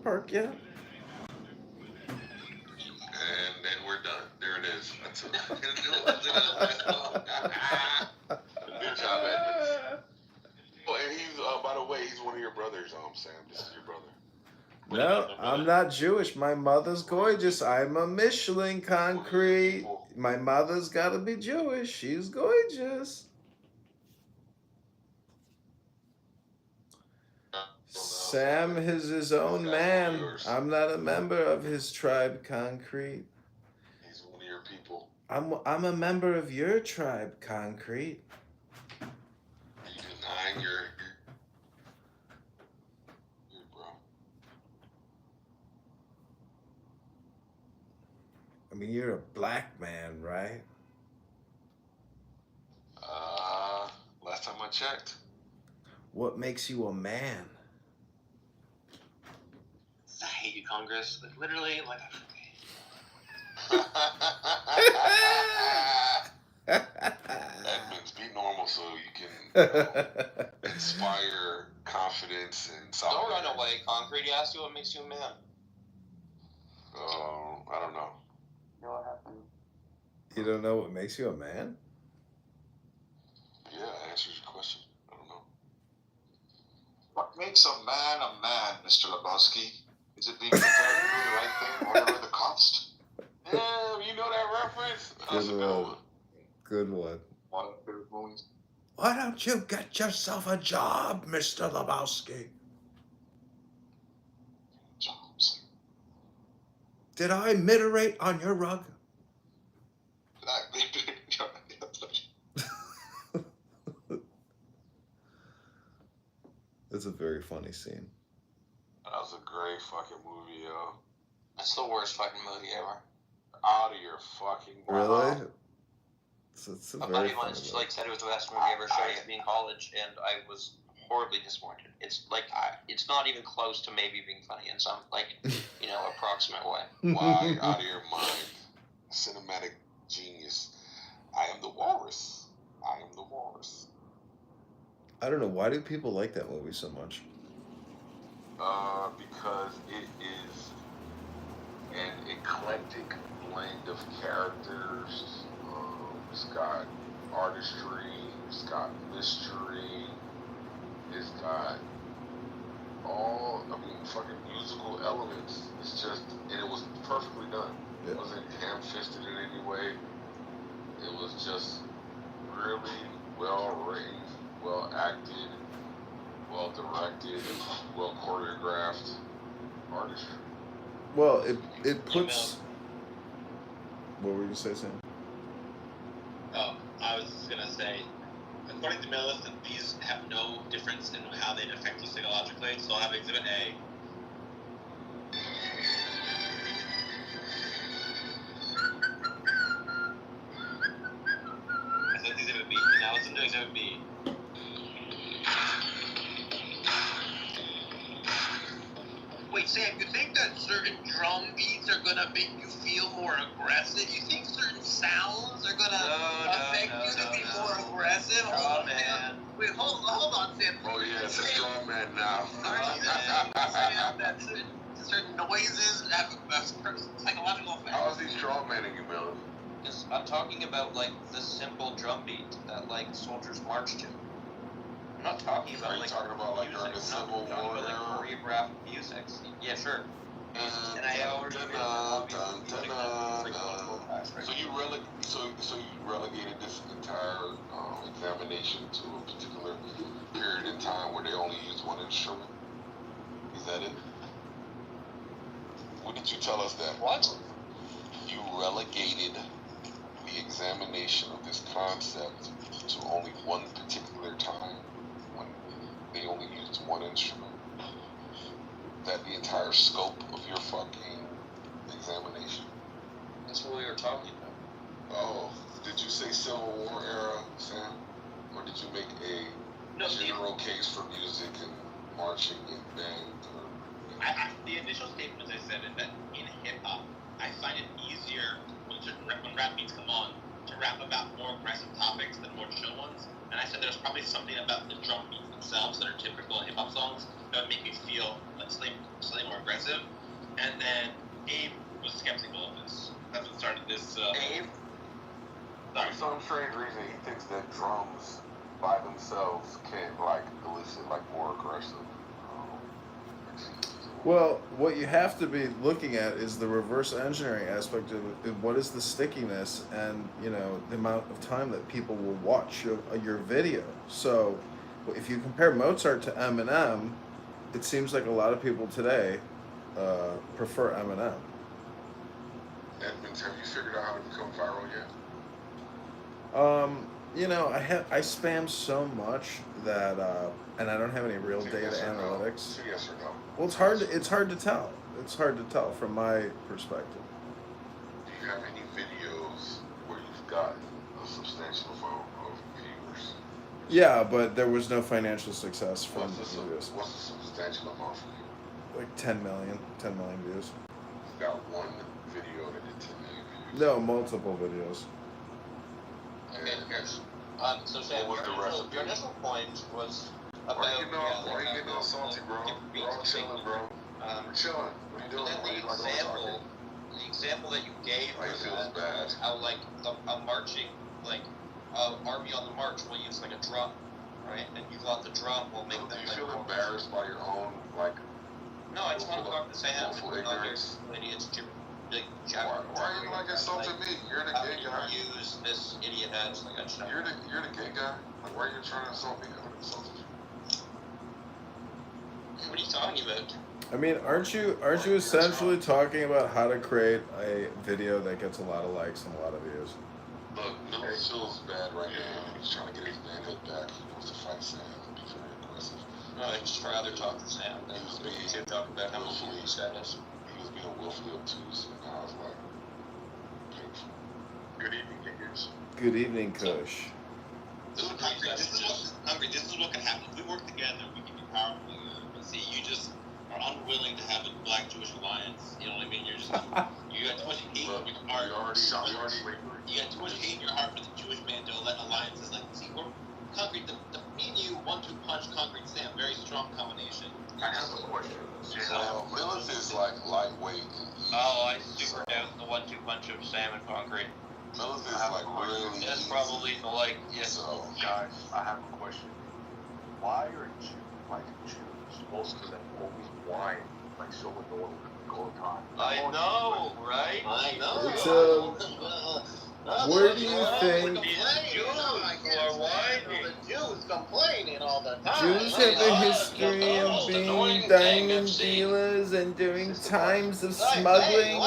ballpark yet. And then we're done. There it is. That's it. Good job, Edmonds. Oh, and he's, by the way, he's one of your brothers, Sam. This is your brother. No, I'm not Jewish. My mother's gorgeous. I'm a Michelin concrete. My mother's got to be Jewish. She's gorgeous. Sam is his own man. I'm not a member of his tribe, Concrete. He's one of your people. I'm a member of your tribe, Concrete. Are you denying your bro? I mean, you're a black man, right? Last time I checked. What makes you a man? I hate you, Congress. Like, literally, like. Edmonds, be normal so you can inspire confidence and solidarity. Don't run away, Concrete. He asked you what makes you a man. I don't know. You know what happened? You don't know what makes you a man? Yeah, that answers your question. I don't know. What makes a man, Mr. Lebowski? Is it being prepared to do the right thing, whatever the cost? Yeah, you know that reference? Good one. One of the favorite movies. Why don't you get yourself a job, Mr. Lebowski? Jobs. Did I miterate on your rug? That's a very funny scene. That was a great fucking movie, yo. That's the worst fucking movie ever. Out of your fucking mind. Really? It's a My very buddy funny once movie. said it was the best movie ever showed at me in college, and I was horribly disappointed. It's it's not even close to maybe being funny in some approximate way. Why? Out of your mind. Cinematic genius. I am the walrus. I am the walrus. I don't know. Why do people like that movie so much? Because it is an eclectic blend of characters. It's got artistry, it's got mystery, it's got fucking musical elements. It's just, and it was perfectly done. Yeah. It wasn't ham-fisted in any way. It was just really well written, well acted, well directed, well choreographed artistry. Well, it puts. What were you say, Sam? Oh, I was just gonna say, according to Millicent, these have no difference in how they affect you psychologically. So I'll have Exhibit A. I said Exhibit B. Now listen to Exhibit B. Wait, Sam, you think that certain drum beats are gonna make you feel more aggressive? You think certain sounds are gonna affect you to be more aggressive? Oh, man. Wait, hold on, Sam. Oh yeah, it's a strong man now. Are you saying that certain noises have a psychological effect? How is he strong manning you, Miller? I'm talking about like the simple drum beat that like soldiers march to. I'm not talking about Are you like talking about like during the Civil War? I'm talking about like choreographed music. Yeah, sure. And I already So you relegated this entire examination to a particular period in time where they only used one instrument? Is that it? When did you tell us that? What? You relegated the examination of this concept to only one particular time when they only used one instrument. That the entire scope of your fucking examination? That's what we were talking about. Oh, did you say Civil War era, Sam? Or did you make a general case for music and marching and band? The initial statement I said is that in hip-hop, I find it easier when rap beats come on to rap about more aggressive topics than more chill ones. And I said there's probably something about the drum beats themselves that are typical in hip-hop songs that would make me feel like slightly more aggressive. And then Abe was skeptical of this. That's what started this. Abe? For some strange reason, he thinks that drums by themselves can't like elicit like more aggressive. Well, what you have to be looking at is the reverse engineering aspect of it. What is the stickiness and, you know, the amount of time that people will watch your video. So if you compare Mozart to Eminem, it seems like a lot of people today prefer Eminem. Edmonds, have you figured out how to become viral yet? You know, I spam so much that and I don't have any real data Yes or no? analytics. So yes or no? Well, it's hard to tell. It's hard to tell from my perspective. Do you have any videos where you've gotten a substantial amount of viewers? Yeah, but there was no financial success from the What's videos. a substantial amount for you? Like 10 million views. You've got one video that did 10 million views. No, multiple videos. Okay, And so Sam, what was the rest of your it? initial point was about why you getting all salty, bro? We're all chilling, bro. We're chilling. What are you doing? But then Why you like all talking? the example that you gave Why you for feels that bad? was how like a marching army on the march will use like a drum, right? And you thought the drum will make Do them you like feel more- embarrassed by your own like? No, I just want to talk to Sam. willful Not your ignorance? idiots, Why are you like insulting me? You're the How gay can guy. you use this idiot as like a show? You're the gay guy. Like, why are you trying to insult me? I haven't insulted you. What are you talking about? I mean, aren't you essentially talking about how to create a video that gets a lot of likes and a lot of views? Look, Miller feels bad right now. He's trying to get his manhood back. He wants to fight Sam and be very aggressive. No, I'd just rather talk to Sam than to talk about how much he status. He was being willfully obtuse, and I was like, painful. Good evening, gingers. Good evening, Kush. This is what can happen. If we work together, we can be powerful together. But see, you just are unwilling to have a black-Jewish alliance. You know what I mean? You're just you got too much hate in your heart. You got too much hate in your heart for the Jewish man to let alliances. Like, see, we're concrete. The me and you, 1-2 punch, concrete Sam, very strong combination. I have a question. Miller's is like lightweight and easy. Oh, I super doubt the 1-2 punch of Sam and concrete. Miller's is like really That's easy. probably the like, yes. So, Guys, I have a question. Why are Jews, most of them always whine like so annoying all the time? I know, right? I know. It's, where do you think The Jews complaining all the time. Jews have a history of being diamond dealers and during times of smuggling,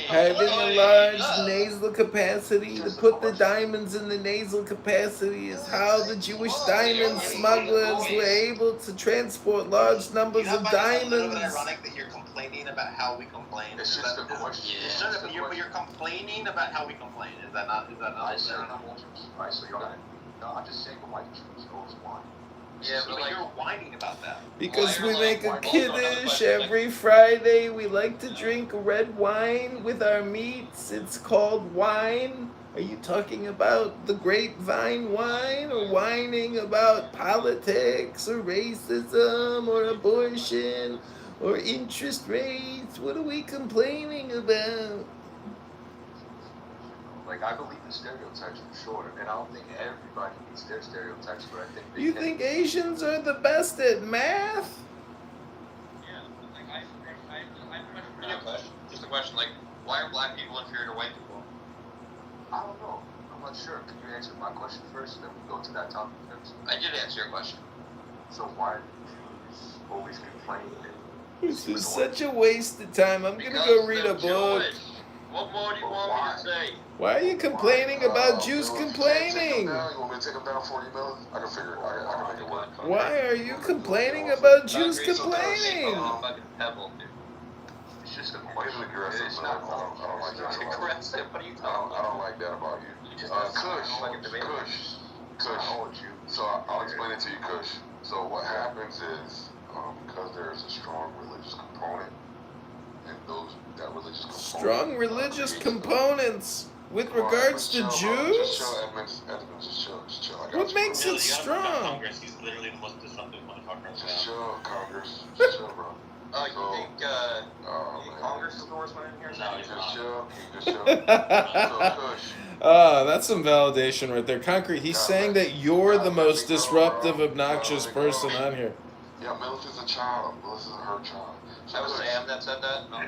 having a large nasal capacity? To put the diamonds in the nasal capacity is how the Jewish diamond smugglers were able to transport large numbers of It's a little bit diamonds. ironic that you're complaining about how we complain. It's just a question. It's just that you're complaining about how we complain. Is that not? I said, I so you're not. No, I'm just saying the white Jews always whine. Yeah, but But like, you're whining about that. Because we make a kiddush every Friday. We like to drink red wine with our meats. It's called wine. Are you talking about the grapevine wine or whining about politics or racism or abortion or interest rates? What are we complaining about? Like, I believe in stereotypes for sure, and I don't think everybody needs their stereotypes, but I think they You can. think Asians are the best at math? yeah, like I question. Just a question, like, why are black people inferior to white people? I don't know. I'm not sure. Can you answer my question first, then we go to that topic next? I did answer your question. So why do Jews always complain? This is such a waste of time. I'm gonna go read a book. What more do you want me to say? Why are you complaining about Jews Miller, complaining? You want me to take him down for you, Miller? I can figure it. I can make it work. Why are you complaining about Jews complaining? Fucking pebble, dude. It's just a He's question. aggressive, It's man. not I don't like that about you. Aggressive. What are you I talking don't like that about you. You just Kush. all Jews. So I'll explain it to you, Kush. So what happens is, because there is a strong religious component, and that religious component. Strong religious components with regards to Just Jews? chill, Edmonds, just chill. I got What you. makes it You gotta put him on strong? Congress. He's literally the most disruptive motherfucker Just chill, Congress. Just chill, bro. You think man. Congress endorsement in here? No, Just he's chill. Just chill. So, Kush. That's some validation right there. Concrete, he's saying that you're the most disruptive, obnoxious person on here. Yeah, Millicent's a child. Melissa's her child. That was Sam that said that? No.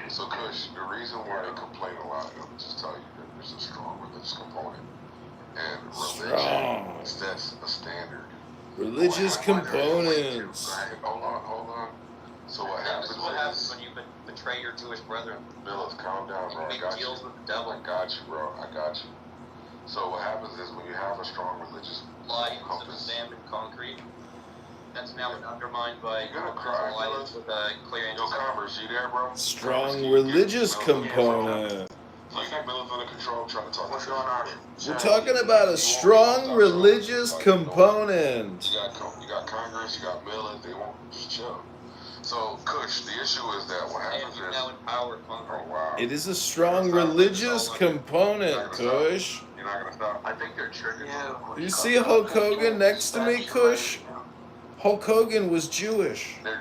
So, Kush, the reason why they complain a lot, I'll just tell you that there's a strong religious component. And religion sets a standard. Religious components. Hold on. So what happens This is what happens when you betray your Jewish brethren. Millis, calm down, bro. You make deals with the devil. I got you, bro. I got you. So what happens is when you have a strong religious Lions of compass, sand and concrete. That's now been undermined by You gonna cry, alliance with clear Yo, Converse, you there, bro? Strong religious component. So you got Millis under control, trying to talk. What's going on? We're talking about a strong religious component. You got Congress, you got Millis, they won't just chill. So, Kush, the issue is that what happens And you is... now empower Congress. Oh, wow. It is a strong religious component, Kush. You're not gonna stop. I think they're triggered. Yeah. You see Hulk Hogan next to me, Kush? Hulk Hogan was Jewish. You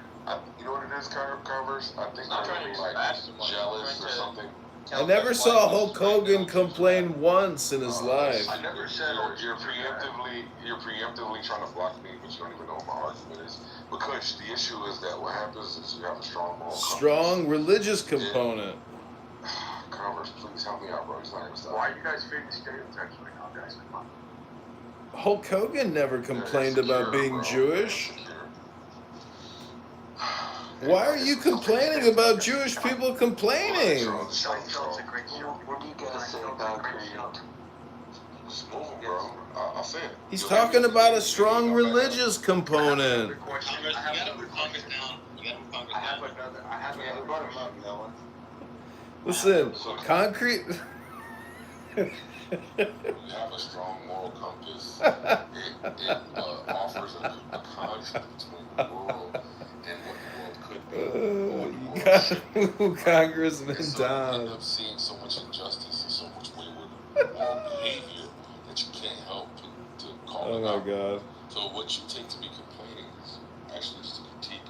know what it is, Converse? I think I'm they're trying to like bash someone. jealous or I'm trying to something. I never saw Hulk Hogan complain once in his life. I never said you're preemptively trying to block me, but you don't even know what my argument is. But Kush, the issue is that what happens is you have a strong moral compass. Strong religious component. Converse, please help me out, bro. He's not gonna stop. Why are you guys feeding stereotypes right now, guys? Come on. Hulk Hogan never complained about being Jewish. Why are you complaining about Jewish people complaining? What do you guys say about creating? Just move him, bro. I'll say it. He's talking about a strong religious component. Congress, you gotta move Congress down. You gotta move Congress down. I have another. Listen, concrete. You have a strong moral compass. It offers a contrast between the world and what the world could be. You gotta move Congressman And so you end down. up seeing so much injustice and so much wayward moral behavior that you can't help to call Oh it my out. God. So what you take to be complaining is actually just a critique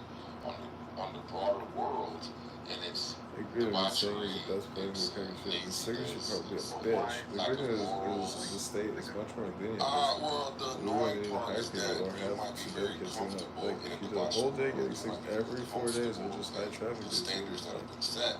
on the broader world, and it's I agree with saying he's the best player in the country. The signature probably a bitch. The good news is the state is much more lenient. well, the We annoying really need to part hire is that people or you have might be some very kids. comfortable Like, in if a you do a whole day, debauchery getting six world. every 4 days, we'll just high traffic. The standards that have been set,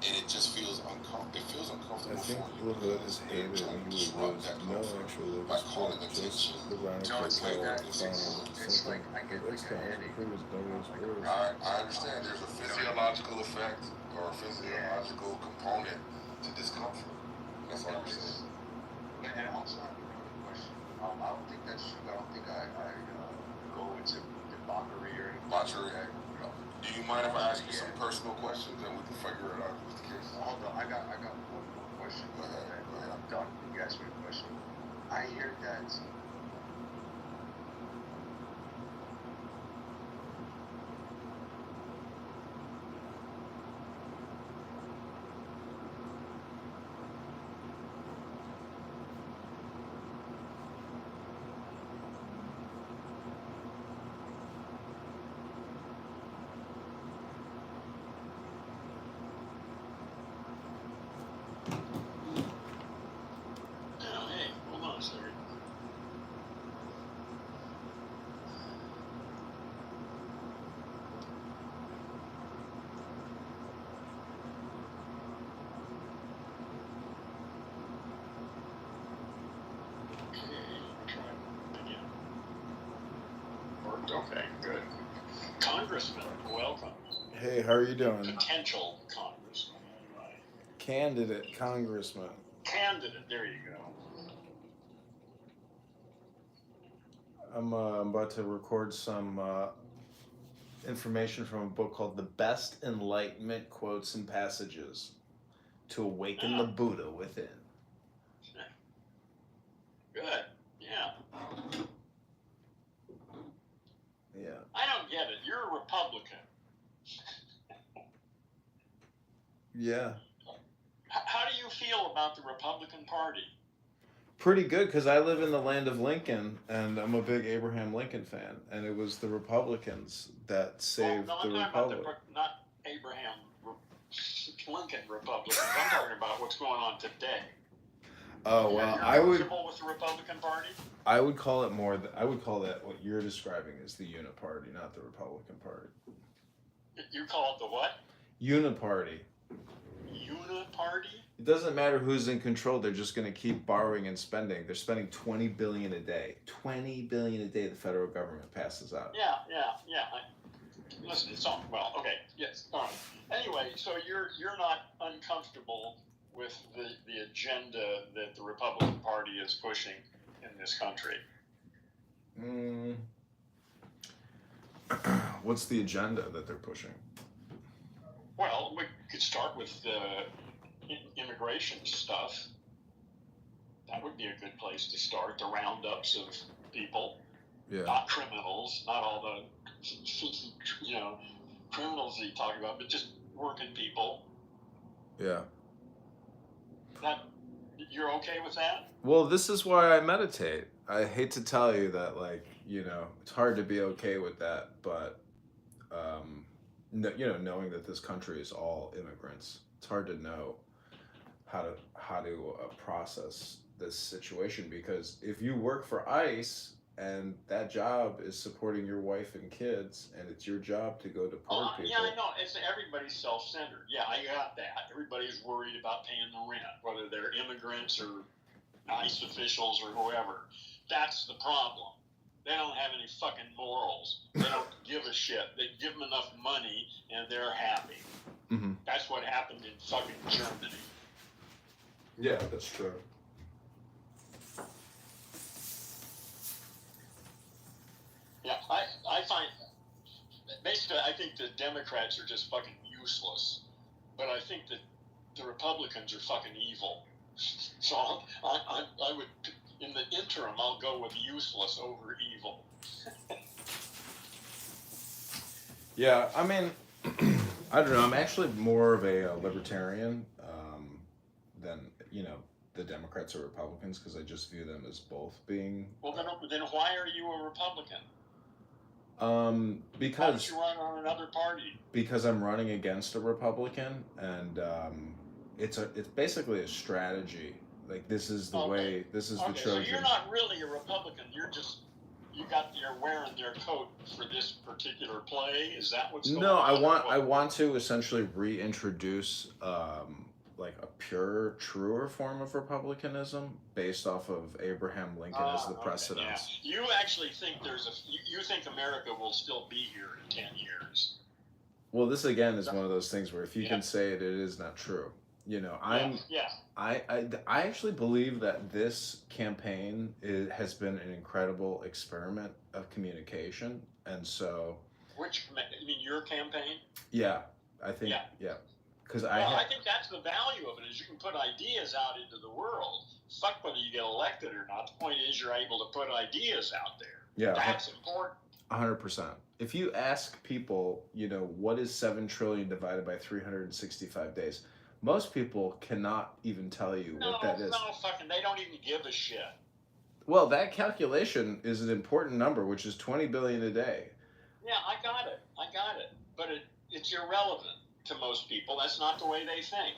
and it just feels uncomfortable. It feels uncomfortable. I think for you. Will Hood is hated Trying and to he would disrupt lose that no comfort actual by living calling support, attention just the round No, it's like that. It's something. like I get like a headache. Previous nobody's worse. I understand there's a physiological effect or a physiological component to discomfort. That's all I'm saying. And also, I have another question. I don't think that's true. I don't think I go into debauchery or anything. Debauchery. Do you mind if I ask you some personal questions and we can figure it out if it's the case? Hold on, I got one more question. Go ahead. And I'm done. You asked me a question. I hear that Hey, hold on a second. Okay, good. Congressman, welcome. Hey, how are you doing? Potential congressman, anyway. Candidate congressman. Candidate, there you go. I'm about to record some information from a book called The Best Enlightenment Quotes and Passages to Awaken the Buddha Within. Good, yeah. Yeah. I don't get it. You're a Republican. Yeah. How do you feel about the Republican Party? Pretty good, because I live in the land of Lincoln, and I'm a big Abraham Lincoln fan, and it was the Republicans that Well, saved no, the I'm talking about republic. not Abraham Lincoln Republicans. I'm talking about what's going on today. Oh well, You're I would comfortable with the Republican Party? I would call it more. I would call that what you're describing as the Uniparty, not the Republican Party. You call it the what? Uniparty. Uniparty? It doesn't matter who's in control. They're just going to keep borrowing and spending. They're spending $20 billion a day. $20 billion a day. The federal government passes out. Yeah. Listen, it's all well. Okay, yes. All right. Anyway, so you're not uncomfortable with the agenda that the Republican Party is pushing in this country. What's the agenda that they're pushing? Well, we could start with the immigration stuff. That would be a good place to start. The roundups of people, Yeah. not criminals, not all the criminals that you talk about, but just working people. Yeah. That you're okay with that? Well, this is why I meditate. I hate to tell you that, it's hard to be okay with that, but, knowing that this country is all immigrants, it's hard to know how to process this situation, because if you work for ICE and that job is supporting your wife and kids, and it's your job to go deport people. Yeah, I know. It's everybody's self-centered. Yeah, I got that. Everybody's worried about paying the rent, whether they're immigrants or ICE officials or whoever. That's the problem. They don't have any fucking morals. They don't give a shit. They give them enough money and they're happy. Mm-hmm. That's what happened in fucking Germany. Yeah, that's true. Yeah, I find, basically, I think the Democrats are just fucking useless. But I think that the Republicans are fucking evil. So I would, in the interim, I'll go with useless over evil. Yeah, I mean, I don't know. I'm actually more of a libertarian than, the Democrats or Republicans, because I just view them as both being... Well, then why are you a Republican? Because... Why don't you run on another party? Because I'm running against a Republican, and it's basically a strategy. Like, this is the way, this is the Trojan... So you're not really a Republican, you're wearing their coat for this particular play? Is that what's going on? No, I want to essentially reintroduce a pure, truer form of republicanism based off of Abraham Lincoln as the precedent. Yeah. You actually think you think America will still be here in 10 years? Well, this again is one of those things where if you can say it, it is not true. I actually believe that this campaign has been an incredible experiment of communication, and so. You mean your campaign? Yeah, I think. Yeah. Because I think that's the value of it, is you can put ideas out into the world. Fuck whether you get elected or not. The point is you're able to put ideas out there. Yeah. That's important. 100%. If you ask people, what is 7 trillion divided by 365 days, most people cannot even tell you what that is. No, fucking, they don't even give a shit. Well, that calculation is an important number, which is 20 billion a day. Yeah, I got it. But it's irrelevant to most people. That's not the way they think.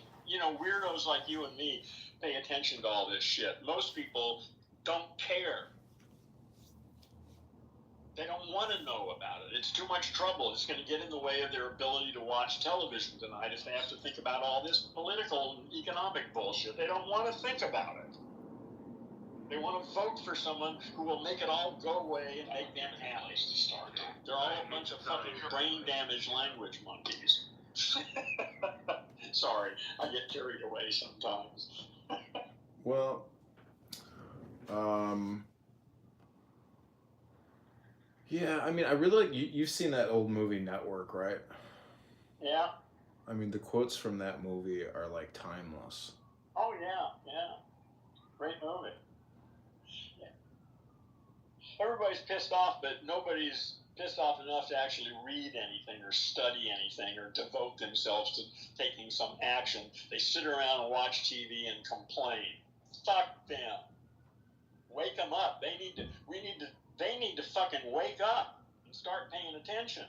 Weirdos like you and me pay attention to all this shit. Most people don't care. They don't want to know about it. It's too much trouble. It's going to get in the way of their ability to watch television tonight if they have to think about all this political and economic bullshit. They don't want to think about it. They want to vote for someone who will make it all go away and make them happy. They're all a bunch of fucking brain-damaged language monkeys. Sorry, I get carried away sometimes. Well, yeah, I mean, I really like, you've seen that old movie Network, right? Yeah. I mean, the quotes from that movie are like timeless. Oh, yeah. Great movie. Yeah. Everybody's pissed off, but nobody's pissed off enough to actually read anything or study anything or devote themselves to taking some action. They sit around and watch TV and complain. Fuck them. Wake them up. They need to fucking wake up and start paying attention.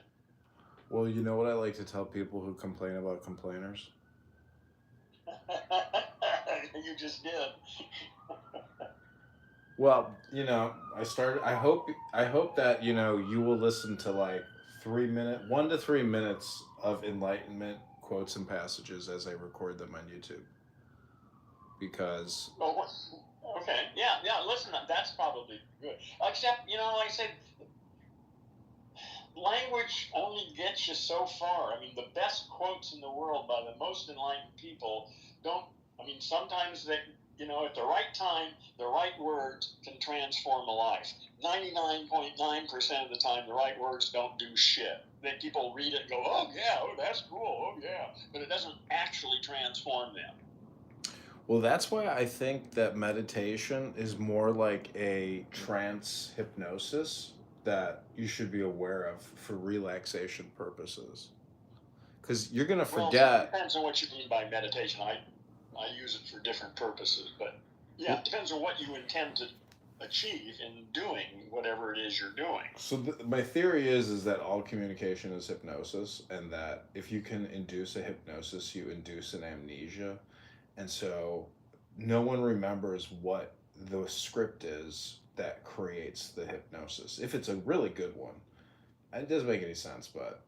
Well, you know what I like to tell people who complain about complainers? You just did. Well, I hope that, you will listen to like 1 to 3 minutes of enlightenment quotes and passages as I record them on YouTube. Because Oh, okay. Yeah. Listen, that's probably good. Except, like I said, language only gets you so far. I mean, the best quotes in the world by the most enlightened people don't. I mean, sometimes they, at the right time, the right words can transform a life. 99.9% of the time, the right words don't do shit. That people read it and go, oh yeah, oh that's cool, oh yeah, but it doesn't actually transform them. Well, that's why I think that meditation is more like a trance hypnosis that you should be aware of for relaxation purposes. Because you're going to Well, forget. it depends on what you mean by meditation. I use it for different purposes, but yeah, it depends on what you intend to achieve in doing whatever it is you're doing. So my theory is that all communication is hypnosis, and that if you can induce a hypnosis, you induce an amnesia. And so no one remembers what the script is that creates the hypnosis. If it's a really good one. It doesn't make any sense, but...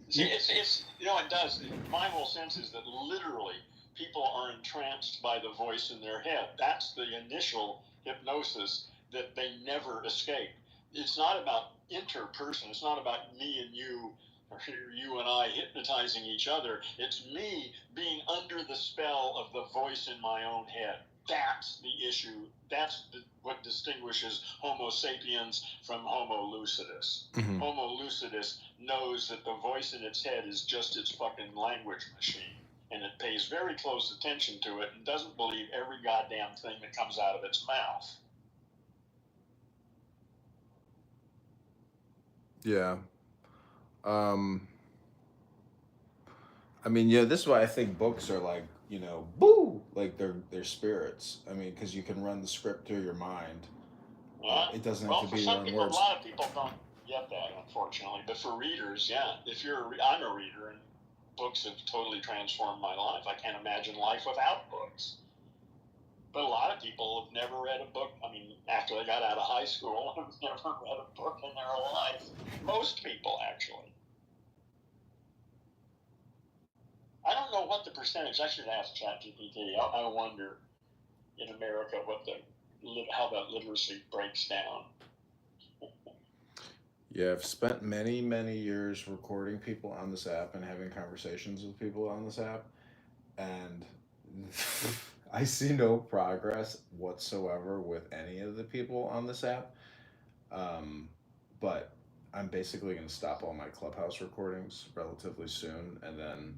See, it's it does. My whole sense is that literally people are entranced by the voice in their head. That's the initial hypnosis that they never escape. It's not about interperson. It's not about me and you, or you and I hypnotizing each other. It's me being under the spell of the voice in my own head. That's the issue. That's what distinguishes Homo sapiens from Homo lucidus. Mm-hmm. Homo lucidus knows that the voice in its head is just its fucking language machine. And it pays very close attention to it and doesn't believe every goddamn thing that comes out of its mouth. Yeah. I mean, yeah, this is why I think books are like, boo, like they're spirits. I mean, because you can run the script through your mind. It doesn't have to be your own words. A lot of people don't get that, unfortunately. But for readers, yeah, I'm a reader, and books have totally transformed my life. I can't imagine life without books. But a lot of people have never read a book. I mean, after they got out of high school, have never read a book in their life. Most people, actually. I don't know what the percentage. I should ask ChatGPT. I wonder in America how that literacy breaks down. Yeah, I've spent many, many years recording people on this app and having conversations with people on this app, and I see no progress whatsoever with any of the people on this app. But I'm basically going to stop all my Clubhouse recordings relatively soon, and then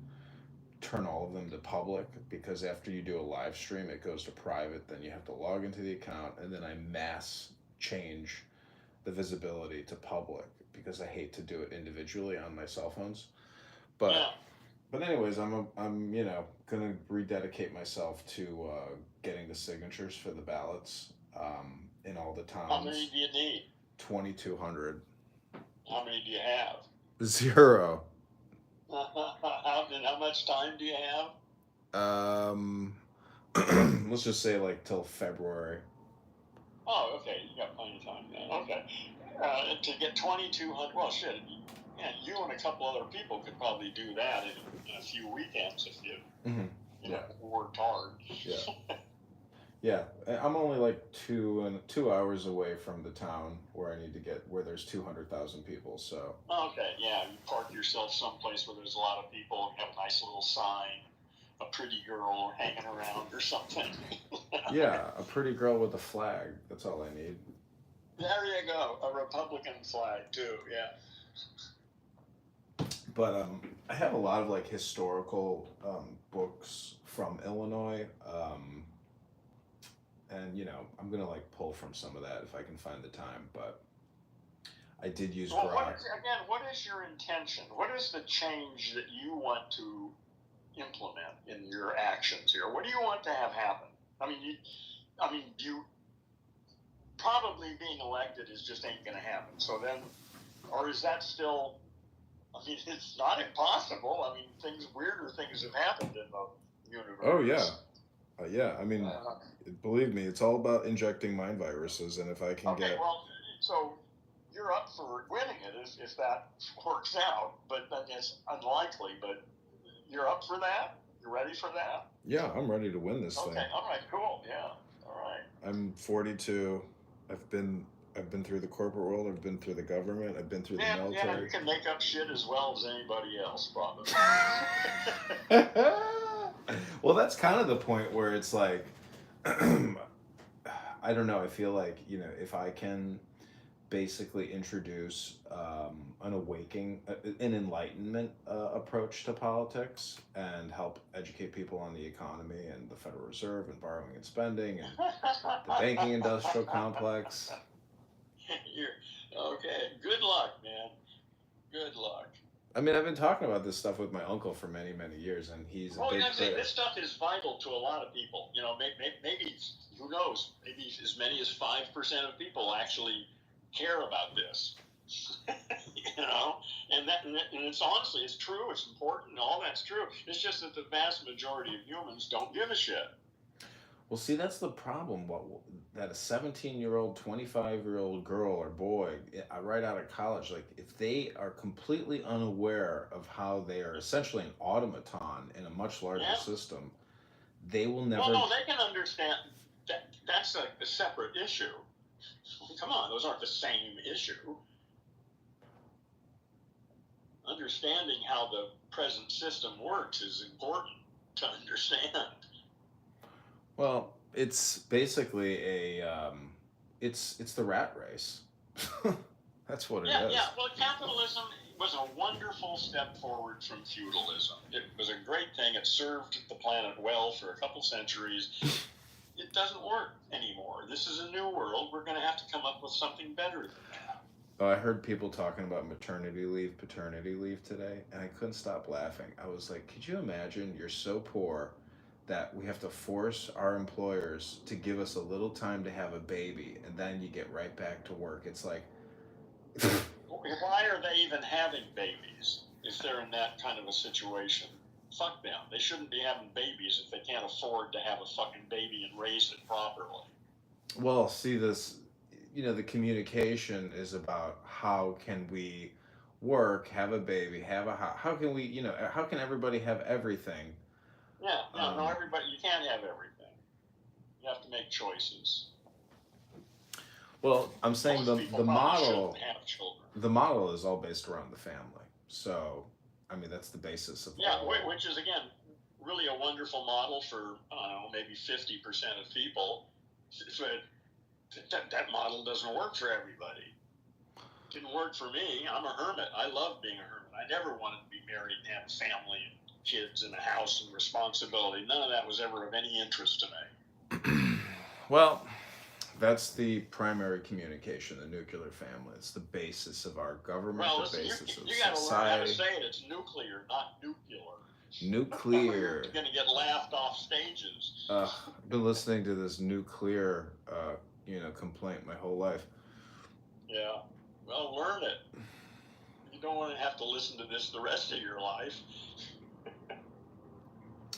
turn all of them to public, because after you do a live stream, it goes to private, then you have to log into the account, and then I mass change the visibility to public because I hate to do it individually on my cell phones. But anyways, I'm gonna rededicate myself to getting the signatures for the ballots in all the towns. How many do you need? 2,200. How many do you have? 0. How much time do you have? Let's just say like till February. Oh, okay. You got plenty of time then. Okay. To get 2,200. Well, shit. Yeah, you and a couple other people could probably do that in a few weekends if you worked hard. Yeah. Yeah, I'm only like 2 hours away from the town where I need to get, where there's 200,000 people. So. Okay, yeah, you park yourself someplace where there's a lot of people. You have a nice little sign, a pretty girl hanging around or something. Yeah, a pretty girl with a flag. That's all I need. There you go, a Republican flag too. Yeah. But I have a lot of like historical books from Illinois. And I'm gonna like pull from some of that if I can find the time. But I did use Grok. What is your intention? What is the change that you want to implement in your actions here? What do you want to have happen? I mean, probably being elected is just ain't going to happen. So then, or is that still? I mean, it's not impossible. I mean, weirder things have happened in the universe. Oh yeah, yeah. I mean, believe me, it's all about injecting mind viruses, and if I can Okay, get well, so you're up for winning it if that works out, but then it's unlikely. But you're up for that? You ready for that? yeah, I'm ready to win this thing. Okay, all right, cool, yeah, all right. I'm 42. I've been through the corporate world. I've been through the government. I've been through the Yeah, military. you can make up shit as well as anybody else, probably. Well, that's kind of the point where it's like, I don't know. I feel like, if I can basically introduce an enlightenment approach to politics and help educate people on the economy and the Federal Reserve and borrowing and spending and the banking industrial complex. Okay, good luck, man. Good luck. I mean, I've been talking about this stuff with my uncle for many, many years, and he's a big critic. This stuff is vital to a lot of people. Maybe who knows? Maybe as many as 5% of people actually care about this. And it's honestly, it's true. It's important. All that's true. It's just that the vast majority of humans don't give a shit. Well, see, that's the problem. That a 17-year-old, 25-year-old girl or boy, right out of college, like if they are completely unaware of how they are essentially an automaton in a much larger system, they will never. No, they can understand that. That's a separate issue. Come on, those aren't the same issue. Understanding how the present system works is important to understand. Well, it's basically it's the rat race. That's what it is. Yeah. Well, capitalism was a wonderful step forward from feudalism. It was a great thing. It served the planet well for a couple centuries. It doesn't work anymore. This is a new world. We're going to have to come up with something better than that. Oh, I heard people talking about maternity leave, paternity leave today, and I couldn't stop laughing. I was like, could you imagine you're so poor that we have to force our employers to give us a little time to have a baby, and then you get right back to work. It's like, why are they even having babies if they're in that kind of a situation? Fuck them. They shouldn't be having babies if they can't afford to have a fucking baby and raise it properly. Well, see, this, the communication is about how can we work, have a baby, have a house. How can we, how can everybody have everything? Yeah, no, everybody, you can't have everything. You have to make choices. Well, I'm saying the model, have children. The model is all based around the family. So, I mean, that's the basis of which is, again, really a wonderful model for, I don't know, maybe 50% of people. But that model doesn't work for everybody. It didn't work for me. I'm a hermit. I love being a hermit. I never wanted to be married and have a family and kids and a house and responsibility. None of that was ever of any interest to me. Well, that's the primary communication, the nuclear family. It's the basis of our government, the basis of society. You got to learn how to say it. It's nuclear, not nuclear. Nuclear. You're going to get laughed off stages. I've been listening to this nuclear, complaint my whole life. Yeah. Well, learn it. You don't want to have to listen to this the rest of your life.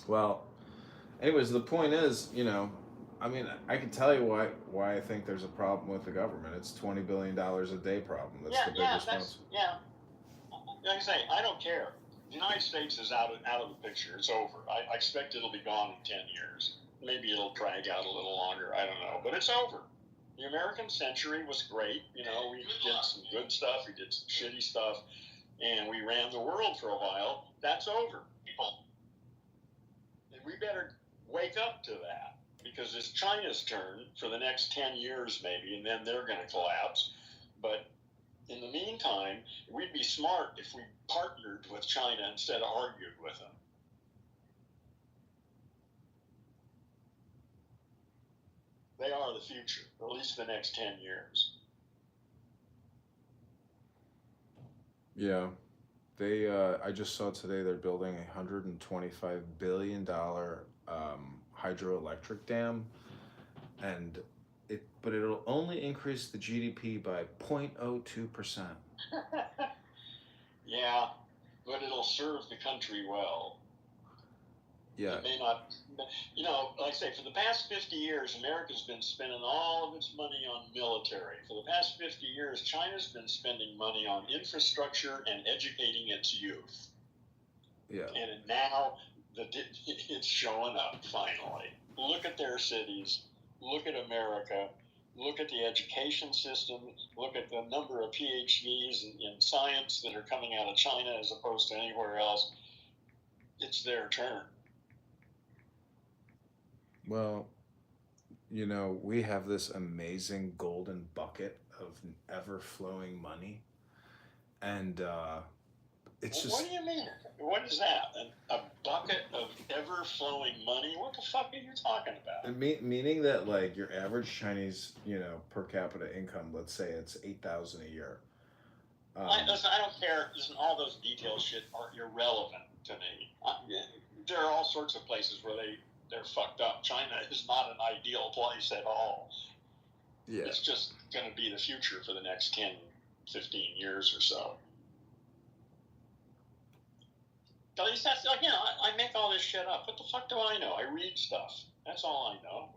Well, anyways, the point is, I mean, I can tell you why I think there's a problem with the government. It's $20 billion a day problem. That's the biggest problem. Like I say, I don't care. The United States is out of the picture. It's over. I expect it'll be gone in 10 years. Maybe it'll drag out a little longer. I don't know. But it's over. The American century was great. We did some good stuff. We did some shitty stuff. And we ran the world for a while. That's over. And we better wake up to that. Because it's China's turn for the next 10 years maybe, and then they're going to collapse. But in the meantime, we'd be smart if we partnered with China instead of argued with them. They are the future, or at least the next 10 years. Yeah. I just saw today they're building a $125 billion hydroelectric dam, and but it'll only increase the GDP by 0.02%. Yeah, but it'll serve the country well. Yeah. It may not, like I say, for the past 50 years, America's been spending all of its money on military. For the past 50 years, China's been spending money on infrastructure and educating its youth. Yeah. And now it's showing up finally. Look at their cities. Look at America. Look at the education system. Look at the number of PhDs in science that are coming out of China as opposed to anywhere else. It's their turn. Well, we have this amazing golden bucket of ever flowing money. And it's just. What do you mean? What is that? A bucket of ever flowing money? What the fuck are you talking about? Meaning that, like, your average Chinese, per capita income, let's say it's 8,000 a year. Listen, I don't care. Listen, all those details shit are irrelevant to me. There are all sorts of places where they're fucked up. China is not an ideal place at all. Yeah. It's just going to be the future for the next 10, 15 years or so. At least that's, again, I make all this shit up. What the fuck do I know? I read stuff. That's all I know.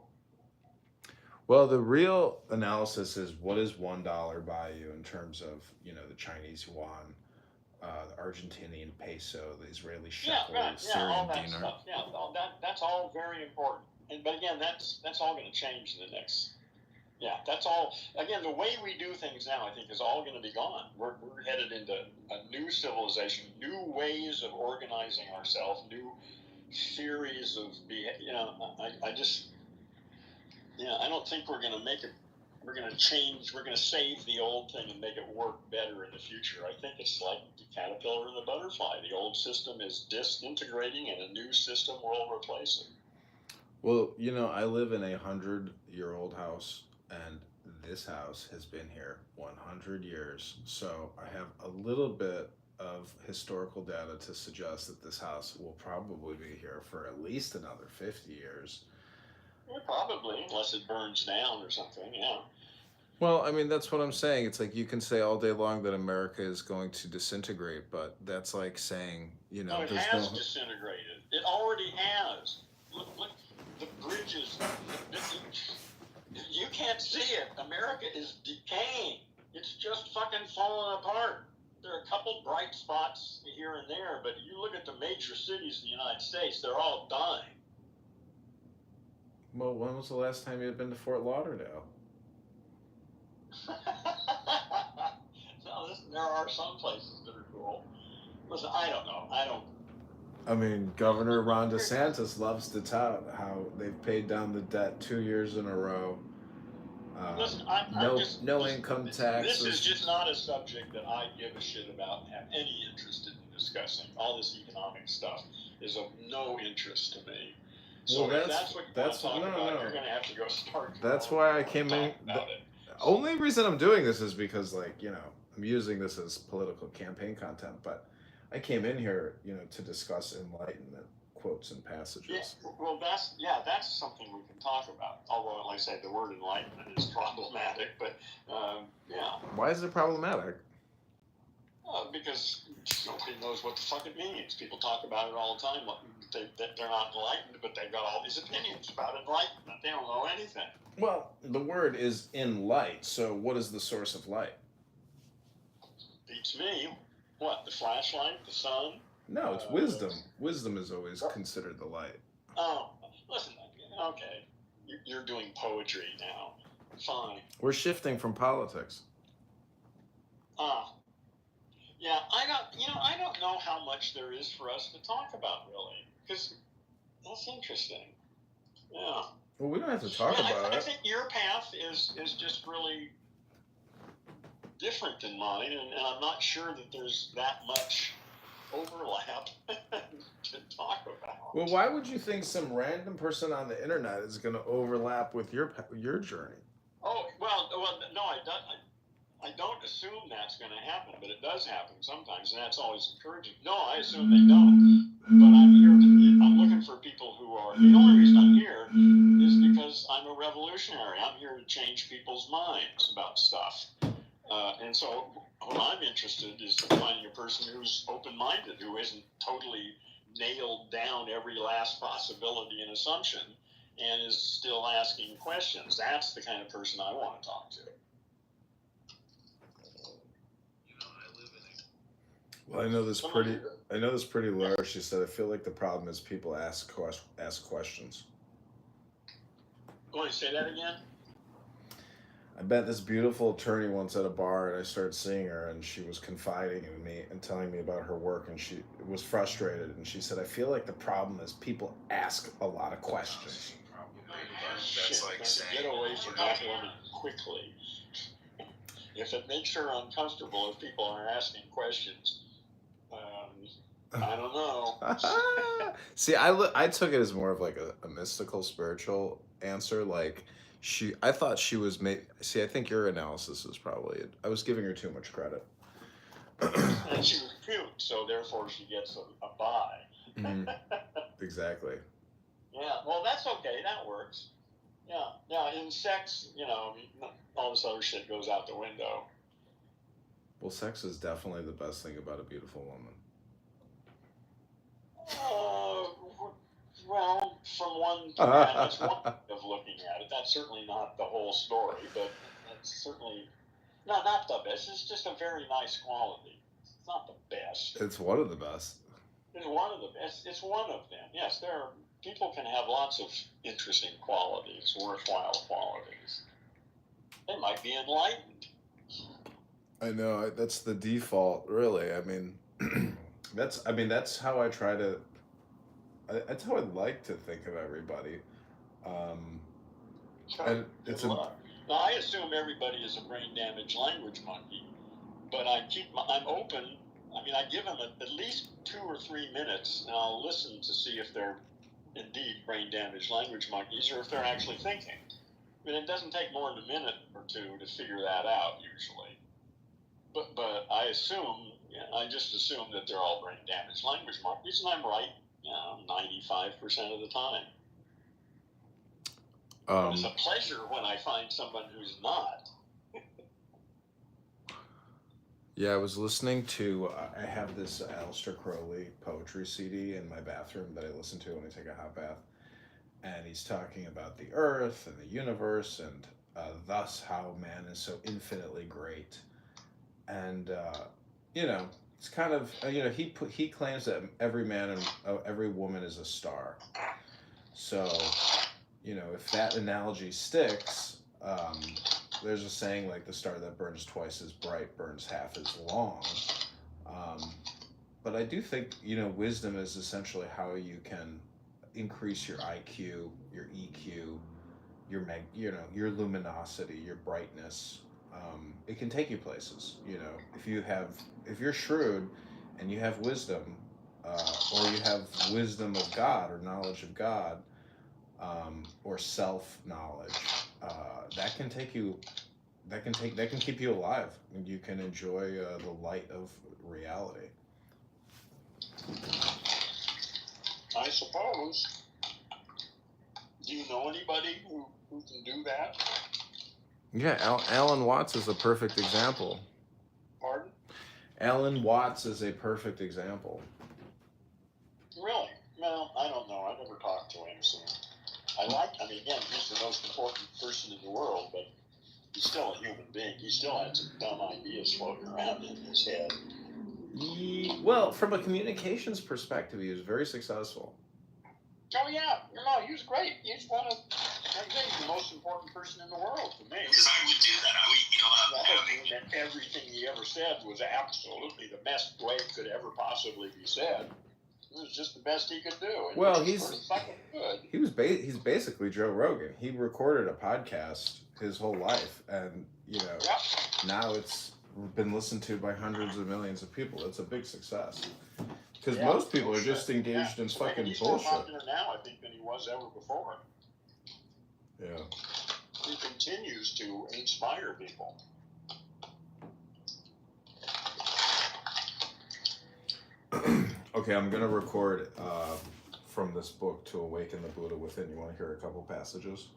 Well, the real analysis is, what does $1 buy you in terms of, the Chinese yuan, the Argentinian peso, the Israeli shekel, the Syrian all that dinar. stuff. Yeah, that's all very important. But again, that's all going to change in the next. Yeah, that's all. Again, the way we do things now, I think, is all going to be gone. We're headed into a new civilization, new ways of organizing ourselves, new theories of I don't think we're going to make it. We're going to change. We're going to save the old thing and make it work better in the future. I think it's like the caterpillar and the butterfly. The old system is disintegrating, and a new system will replace it. Well, I live in a 100-year-old house, and this house has been here 100 years. So I have a little bit of historical data to suggest that this house will probably be here for at least another 50 years. Well, probably, unless it burns down or something, yeah. Well, I mean, that's what I'm saying. It's like, you can say all day long that America is going to disintegrate, but that's like saying, No, it has disintegrated. It already has. Look, the bridges. You can't see it. America is decaying. It's just fucking falling apart. There are a couple bright spots here and there, but you look at the major cities in the United States, they're all dying. Well, when was the last time you had been to Fort Lauderdale? No, there are some places that are cool. Listen, I don't know. I mean, Governor Ron DeSantis loves to tout how they've paid down the debt 2 years in a row. Listen, no income tax. This is just not a subject that I give a shit about and have any interest in discussing. All this economic stuff is of no interest to me. So well, that's what you want to talk about. You're going to have to go start. That's why I came in. The only reason I'm doing this is because, I'm using this as political campaign content, but I came in here, to discuss enlightenment quotes and passages. Yeah, well, that's something we can talk about. Although, like I say, the word enlightenment is problematic, but yeah. Why is it problematic? Because nobody knows what the fuck it means. People talk about it all the time. They're not enlightened, but they've got all these opinions about enlightenment. They don't know anything. Well, the word is in light, so what is the source of light? Beats me. What, the flashlight, the sun? No, it's wisdom. Wisdom is always considered the light. Oh, listen, okay. You're doing poetry now. Fine. We're shifting from politics. Yeah, I don't know how much there is for us to talk about, really, because that's interesting. Yeah. Well, we don't have to talk about it. I think your path is just really different than mine, and I'm not sure that there's that much overlap to talk about. Well, why would you think some random person on the internet is going to overlap with your journey? Oh, well, no, I don't assume that's going to happen, but it does happen sometimes, and that's always encouraging. No, I assume they don't, but I'm here. I'm looking for people who are. The only reason I'm here is because I'm a revolutionary. revolutionary. I'm here to change people's minds about stuff. And so what I'm interested is to finding a person who's open-minded, who isn't totally nailed down every last possibility and assumption and is still asking questions. That's the kind of person I want to talk to. Well, I know this pretty large. She said, I feel like the problem is people ask questions. Want to say that again? I met this beautiful attorney once at a bar, and I started seeing her, and she was confiding in me and telling me about her work, and she was frustrated, and she said, I feel like the problem is people ask a lot of questions. That's like saying, get away from that woman quickly. If it makes her uncomfortable, if people are asking questions, I don't know. See, I took it as more of like a mystical, spiritual answer. Like I thought she was See, I think your analysis is probably it. I was giving her too much credit. And she was cute, so therefore she gets a bye. Mm-hmm. Exactly. Yeah, well, that's okay. That works. Yeah. In sex, all this other shit goes out the window. Well, sex is definitely the best thing about a beautiful woman. Well, from one that's one way of looking at it. That's certainly not the whole story, but that's certainly not the best. It's just a very nice quality. It's not the best. It's one of the best. It's one of the best. It's one of them. Yes, people can have lots of interesting qualities, worthwhile qualities. They might be enlightened. I know, that's the default, really. I mean, that's how I try to. That's how I'd like to think of everybody. And it's now, I assume everybody is a brain damaged language monkey, but I'm open. I mean, I give them at least 2 or 3 minutes, and I'll listen to see if they're indeed brain damaged language monkeys or if they're actually thinking. I mean, it doesn't take more than a minute or two to figure that out usually. But I just assume that they're all brain damaged language monkeys, and I'm right, 95% of the time. It's a pleasure when I find someone who's not. Yeah, I was listening to, I have this Aleister Crowley poetry CD in my bathroom that I listen to when I take a hot bath. And he's talking about the earth and the universe and thus how man is so infinitely great. And, it's kind of, he claims that every man and every woman is a star. So, if that analogy sticks, there's a saying like the star that burns twice as bright burns half as long. But I do think, wisdom is essentially how you can increase your IQ, your EQ, your luminosity, your brightness. It can take you places, if you're shrewd and you have wisdom, or you have wisdom of God or knowledge of God, or self-knowledge, that can keep you alive, and you can enjoy the light of reality. I suppose. Do you know anybody who can do that? Yeah, Alan Watts is a perfect example. Pardon? Alan Watts is a perfect example. Really? Well, I don't know. I never talked to him, so again, he's the most important person in the world, but he's still a human being. He still had some dumb ideas floating around in his head. Well, from a communications perspective, he was very successful. Oh, yeah. He was great. He's the most important person in the world to me. Because I would do that. That doesn't mean that everything he ever said was absolutely the best way it could ever possibly be said. It was just the best he could do. Well, he's pretty fucking good. He's basically Joe Rogan. He recorded a podcast his whole life, and now it's been listened to by hundreds of millions of people. It's a big success. Because most people are just engaged in fucking he's bullshit. More popular now, I think, than he was ever before. Yeah. He continues to inspire people. Okay, I'm gonna record from this book, To Awaken the Buddha Within. You want to hear a couple passages?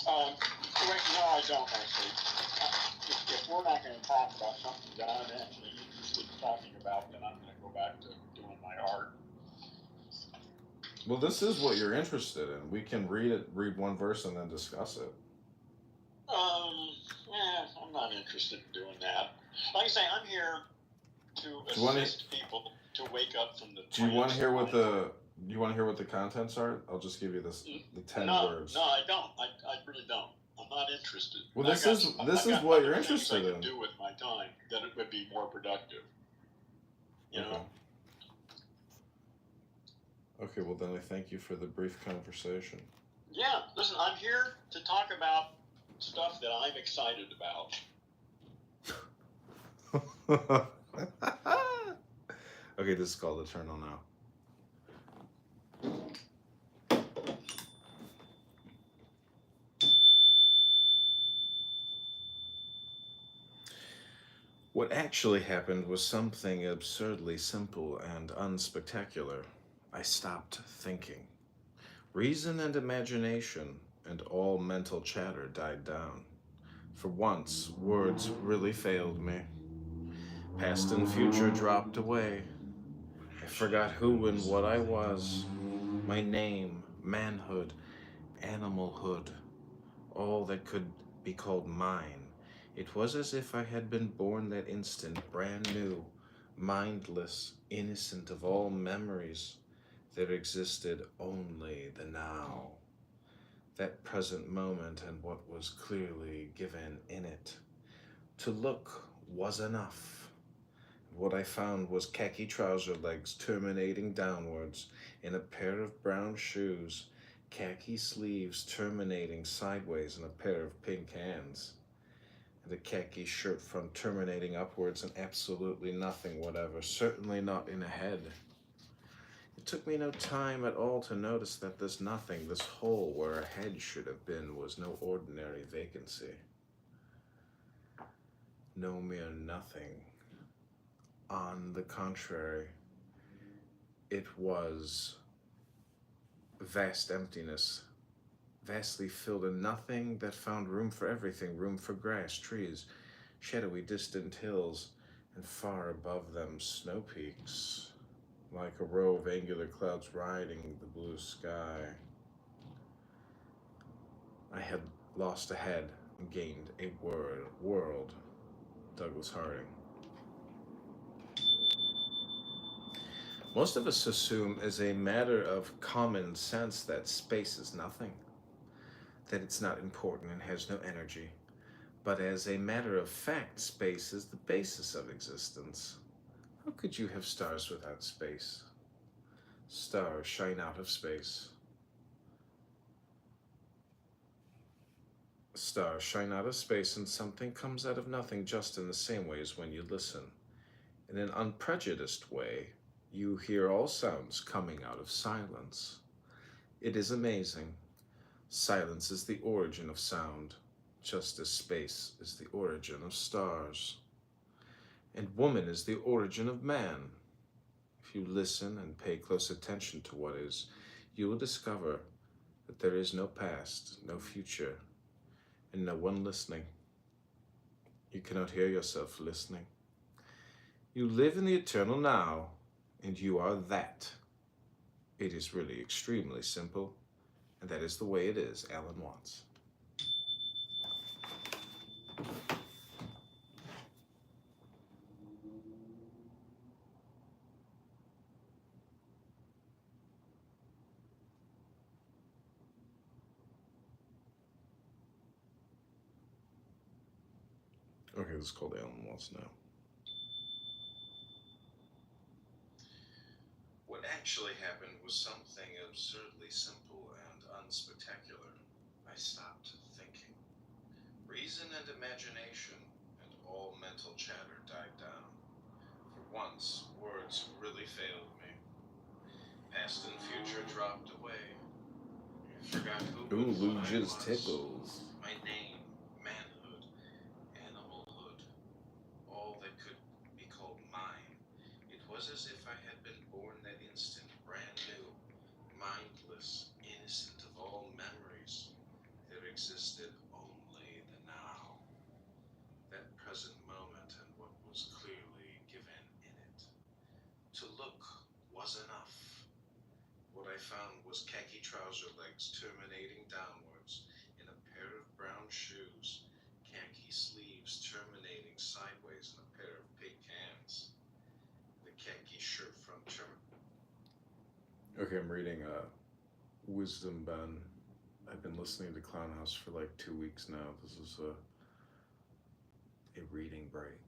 Wait, no, I don't actually. If we're not going to talk about something that I'm actually interested in talking about, then I'm going to go back to doing my art. Well, this is what you're interested in. We can read one verse, and then discuss it. I'm not interested in doing that. Like I say, I'm here to Do you want assist people to wake up from the. Do you want to hear what the Do you want to hear what the contents are? I'll just give you the 10 words. No, I don't. I really don't. I'm not interested. Well, this is what you're interested in. I can do with my time that it would be more productive. You know. Okay, well then I thank you for the brief conversation. Yeah, listen, I'm here to talk about stuff that I'm excited about. Okay, this is called Eternal Now. What actually happened was something absurdly simple and unspectacular. I stopped thinking. Reason and imagination and all mental chatter died down. For once, words really failed me. Past and future dropped away. I forgot who and what I was. My name, manhood, animalhood, all that could be called mine. It was as if I had been born that instant, brand new, mindless, innocent of all memories. There existed only the now, that present moment and what was clearly given in it. To look was enough. What I found was khaki trouser legs terminating downwards in a pair of brown shoes, khaki sleeves terminating sideways in a pair of pink hands, and a khaki shirt front terminating upwards in absolutely nothing whatever, certainly not in a head. It took me no time at all to notice that this nothing, this hole where a head should have been, was no ordinary vacancy. No mere nothing. On the contrary, it was vast emptiness, vastly filled, and nothing that found room for everything, room for grass, trees, shadowy distant hills, and far above them snow peaks, like a row of angular clouds riding the blue sky. I had lost a head and gained a world. Douglas Harding. Most of us assume as a matter of common sense that space is nothing, that it's not important and has no energy. But as a matter of fact, space is the basis of existence. How could you have stars without space? Stars shine out of space. Stars shine out of space, and something comes out of nothing just in the same way as when you listen. In an unprejudiced way, you hear all sounds coming out of silence. It is amazing. Silence is the origin of sound, just as space is the origin of stars. And woman is the origin of man. If you listen and pay close attention to what is, you will discover that there is no past, no future, and no one listening. You cannot hear yourself listening. You live in the eternal now, and you are that. It is really extremely simple, and that is the way it is, Alan Watts. Okay, this is called Alan Watts now. What actually happened was something absurdly simple and unspectacular. I stopped thinking. Reason and imagination and all mental chatter died down. For once, words really failed me. Past and future dropped away. I forgot who and what I was. Tickles. My name, manhood, animalhood, all that could be called mine. It was as if I had been born that instant, brand new, mindless, innocent of all memories. There existed I found was khaki trouser legs terminating downwards in a pair of brown shoes, khaki sleeves terminating sideways in a pair of pink hands. The khaki shirt front Okay, I'm reading Wisdom Ben. I've been listening to Clown House for like 2 weeks now. This is a reading break.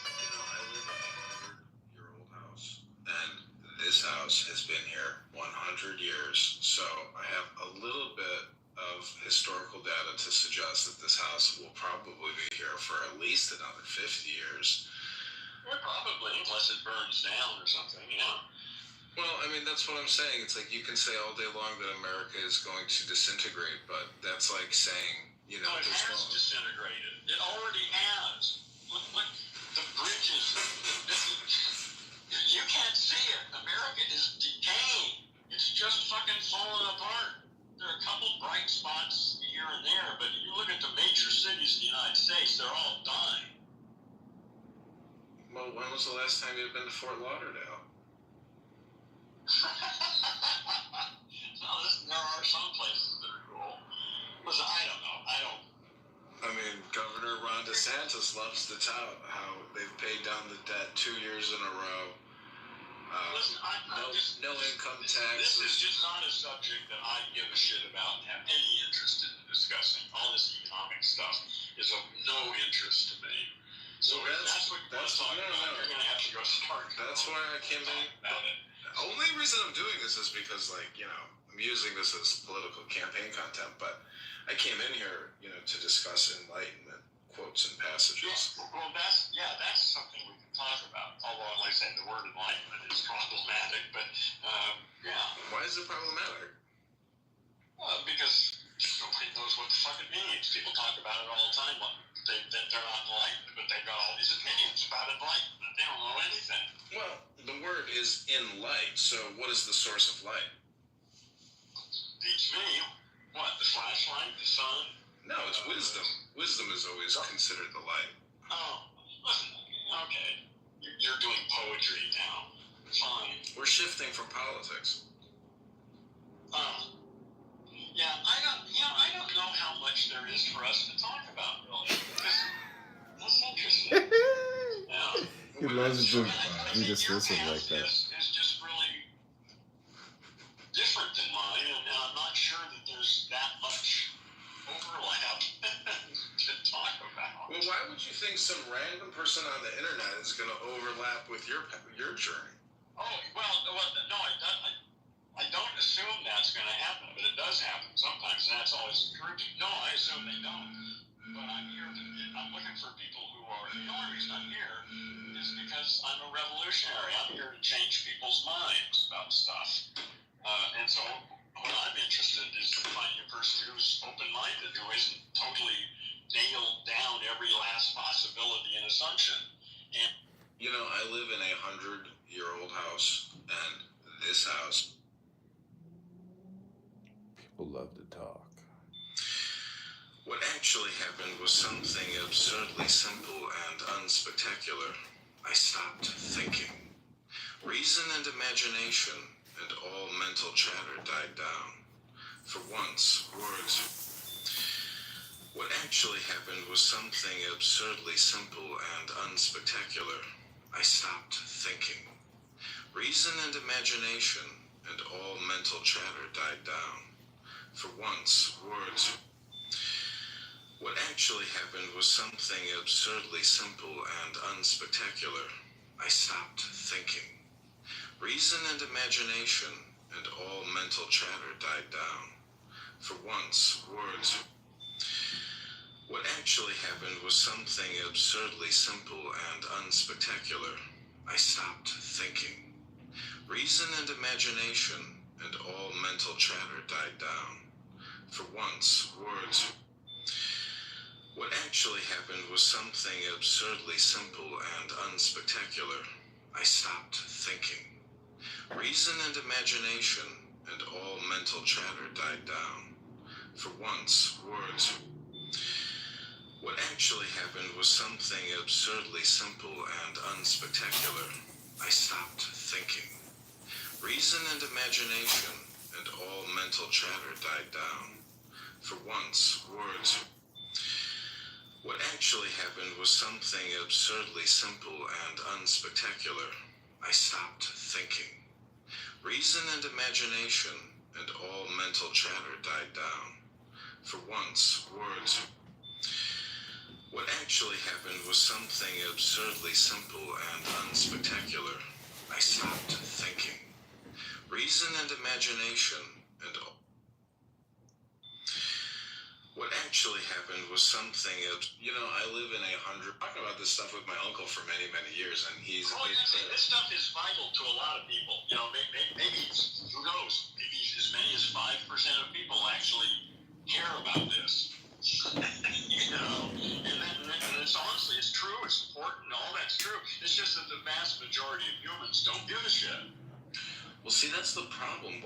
I live in a 100-year-old house, and this house has been here 100 years, so I have a little bit of historical data to suggest that this house will probably be here for at least another 50 years. Well, probably, unless it burns down or something, yeah. Well, I mean, that's what I'm saying. It's like you can say all day long that America is going to disintegrate, but that's like saying, you know, No, it has disintegrated. It already has. Look, the bridges. You can't see it. America is decaying. It's just fucking falling apart. There are a couple bright spots here and there, but if you look at the major cities in the United States, they're all dying. Well, when was the last time you've been to Fort Lauderdale? No, there are some places that are cool. Listen, I don't know. I mean, Governor Ron DeSantis loves to tout how they've paid down the debt 2 years in a row. Listen, No income This taxes. is just not a subject that I give a shit about and have any interest in discussing. All this economic stuff is of no interest to me. So Well, if that's what you want to talk about, you're going to have to go start. That's why I came in. About it. The only reason I'm doing this is because, like, you know, I'm using this as political campaign content, but I came in here, you know, to discuss enlightenment quotes and passages. Well, that's something we can talk about. Although, like I said, the word enlightenment is problematic, but yeah. Why is it problematic? Well, because nobody knows what the fuck it means. People talk about it all the time. They're not enlightened, but they've got all these opinions about enlightenment. They don't know anything. Well, the word is in light, so what is the source of light? Teach me. What, the flashlight, the sun? No, it's wisdom. Wisdom is always considered the light. Oh, listen, okay. You're doing poetry now. Fine. We're shifting from politics. Oh. Yeah, I don't know how much there is for us to talk about, really. That's interesting. Yeah. He loves to be dismissive like that. Is just really different than mine, and I'm not sure that there's that much overlap to talk about. Well, why would you think some random person on the internet is going to overlap with your journey? Oh, well, no, I don't assume that's going to happen, but it does happen sometimes, and that's always encouraging. No, I assume they don't. But I'm looking for people who are. The only reason I'm here is because I'm a revolutionary. I'm here to change people's minds about stuff. And so what I'm interested is in finding a person who's open-minded, who isn't totally nailed down every last possibility and assumption. And you know, I live in a 100-year-old house, and this this house. People love to talk. What actually happened was something absurdly simple and unspectacular. I stopped thinking. Reason and imagination and all mental chatter died down. For once, words. What actually happened was something absurdly simple and unspectacular. I stopped thinking. Reason and imagination and all mental chatter died down. For once, words. What actually happened was something absurdly simple and unspectacular. I stopped thinking. Reason and imagination and all mental chatter died down. For once, words. What actually happened was something absurdly simple and unspectacular. I stopped thinking. Reason and imagination and all mental chatter died down. For once, words. What actually happened was something absurdly simple and unspectacular. I stopped thinking. Reason and imagination and all mental chatter died down. For once, words. What actually happened was something absurdly simple and unspectacular. I stopped thinking. Reason and imagination and all mental chatter died down. For once, words. What actually happened was something absurdly simple and unspectacular. I stopped thinking. Reason and imagination and all mental chatter died down. For once, words. What actually happened was something absurdly simple and unspectacular. I stopped thinking. Reason and imagination and all. What actually happened was something I live in talking about this stuff with my uncle for many, many years, and he's... Well, this stuff is vital to a lot of people. Maybe who knows, maybe as many as 5% of people actually care about this. And it's honestly, it's true, it's important, all that's true. It's just that the vast majority of humans don't give a shit. Well, see, that's the problem,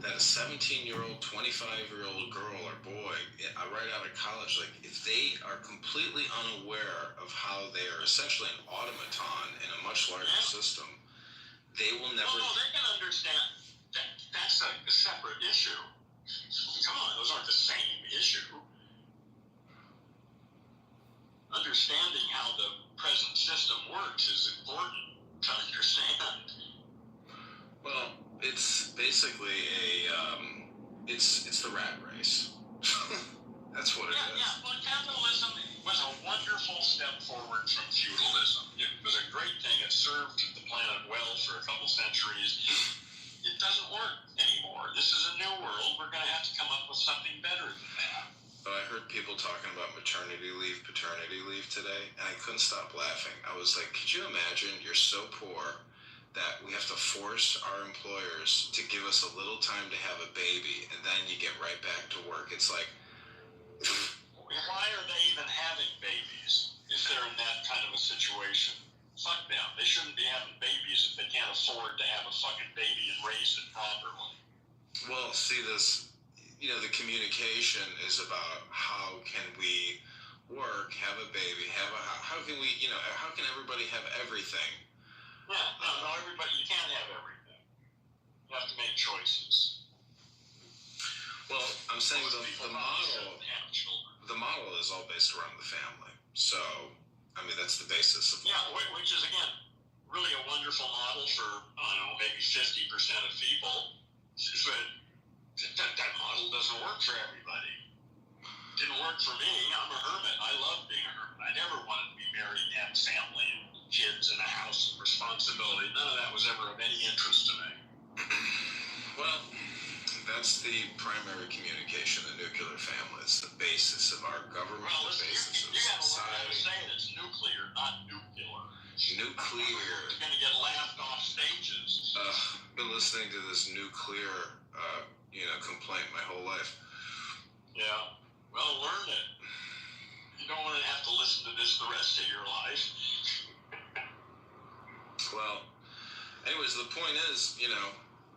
that a 17-year-old, 25-year-old girl or boy, right out of college, like, if they are completely unaware of how they are essentially an automaton in a much larger system, they will never... No, they can understand that that's a separate issue. Come on, those aren't the same issue. Understanding how the present system works is important to understand. Well, it's basically it's the rat race. That's what it is. Yeah, well, capitalism was a wonderful step forward from feudalism. It was a great thing. It served the planet well for a couple centuries. It doesn't work anymore. This is a new world. We're going to have to come up with something better than that. But I heard people talking about maternity leave, paternity leave today, and I couldn't stop laughing. I was like, could you imagine you're so poor that we have to force our employers to give us a little time to have a baby, and then you get right back to work. It's like... Why are they even having babies if they're in that kind of a situation? Fuck them. They shouldn't be having babies if they can't afford to have a fucking baby and raise it properly. Well, see, the communication is about how can we work, have a baby, how can we, how can everybody have everything? Yeah, no, everybody, you can't have everything. You have to make choices. Well, I'm saying the model is all based around the family. So, I mean, that's the basis of... Yeah, which is, again, really a wonderful model for, maybe 50% of people. But that model doesn't work for everybody. Didn't work for me. I'm a hermit. I love being a hermit. I never wanted to be married and have family and kids and a house and responsibility. None of that was ever of any interest to me. Well, that's the primary communication, the nuclear family. It's the basis of our government, well, the basis of you gotta learn how to society. say it. It's nuclear, not nuclear. Nuclear. You're going to get laughed off stages. I've been listening to this nuclear, complaint my whole life. Yeah. Well, learn it. You don't want to have to listen to this the rest of your life. Well, anyways, the point is,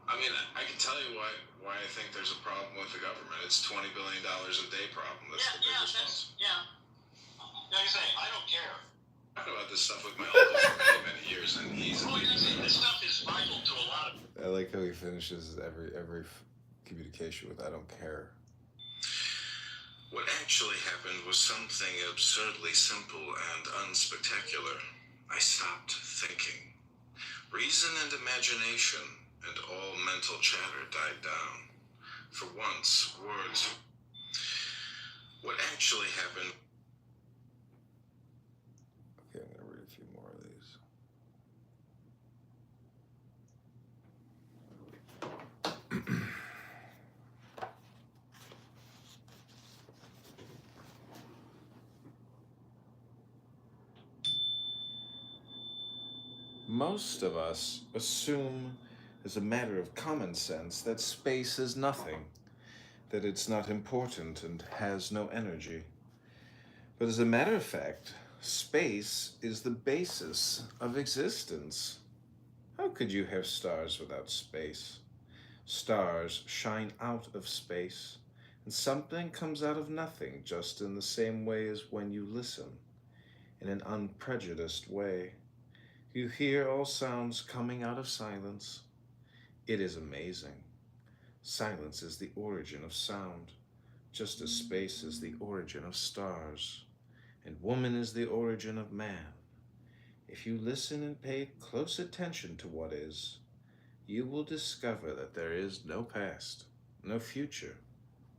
I mean, I can tell you why I think there's a problem with the government. It's $20 billion a day problem. That's the biggest one. Like I say, I don't care. I've talked about this stuff with my uncle for many years, and he's. Oh, this stuff is vital to a lot of. I like how he finishes every communication with "I don't care." What actually happened was something absurdly simple and unspectacular. I stopped thinking. Reason and imagination and all mental chatter died down. For once, words. What actually happened. Okay, I'm gonna read a few more of these. Most of us assume, as a matter of common sense, that space is nothing, that it's not important and has no energy. But as a matter of fact, space is the basis of existence. How could you have stars without space? Stars shine out of space, and something comes out of nothing, just in the same way as when you listen, in an unprejudiced way. You hear all sounds coming out of silence. It is amazing. Silence is the origin of sound, just as space is the origin of stars, and woman is the origin of man. If you listen and pay close attention to what is, you will discover that there is no past, no future,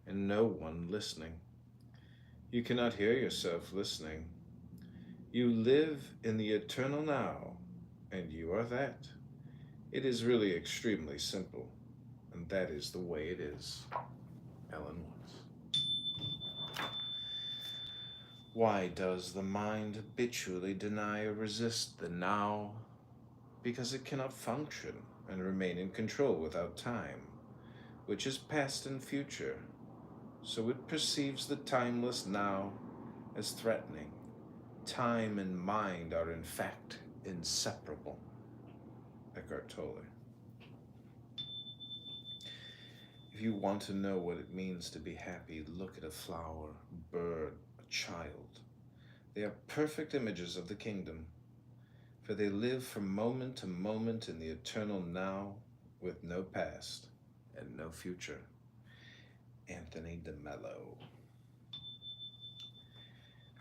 and no one listening. You cannot hear yourself listening. You live in the eternal now, and you are that. It is really extremely simple, and that is the way it is. Ellen Watts. Why does the mind habitually deny or resist the now? Because it cannot function and remain in control without time, which is past and future. So it perceives the timeless now as threatening. Time and mind are in fact inseparable. Eckhart Tolle. If you want to know what it means to be happy, look at a flower, a bird, a child. They are perfect images of the kingdom, for they live from moment to moment in the eternal now, with no past and no future. Anthony de Mello.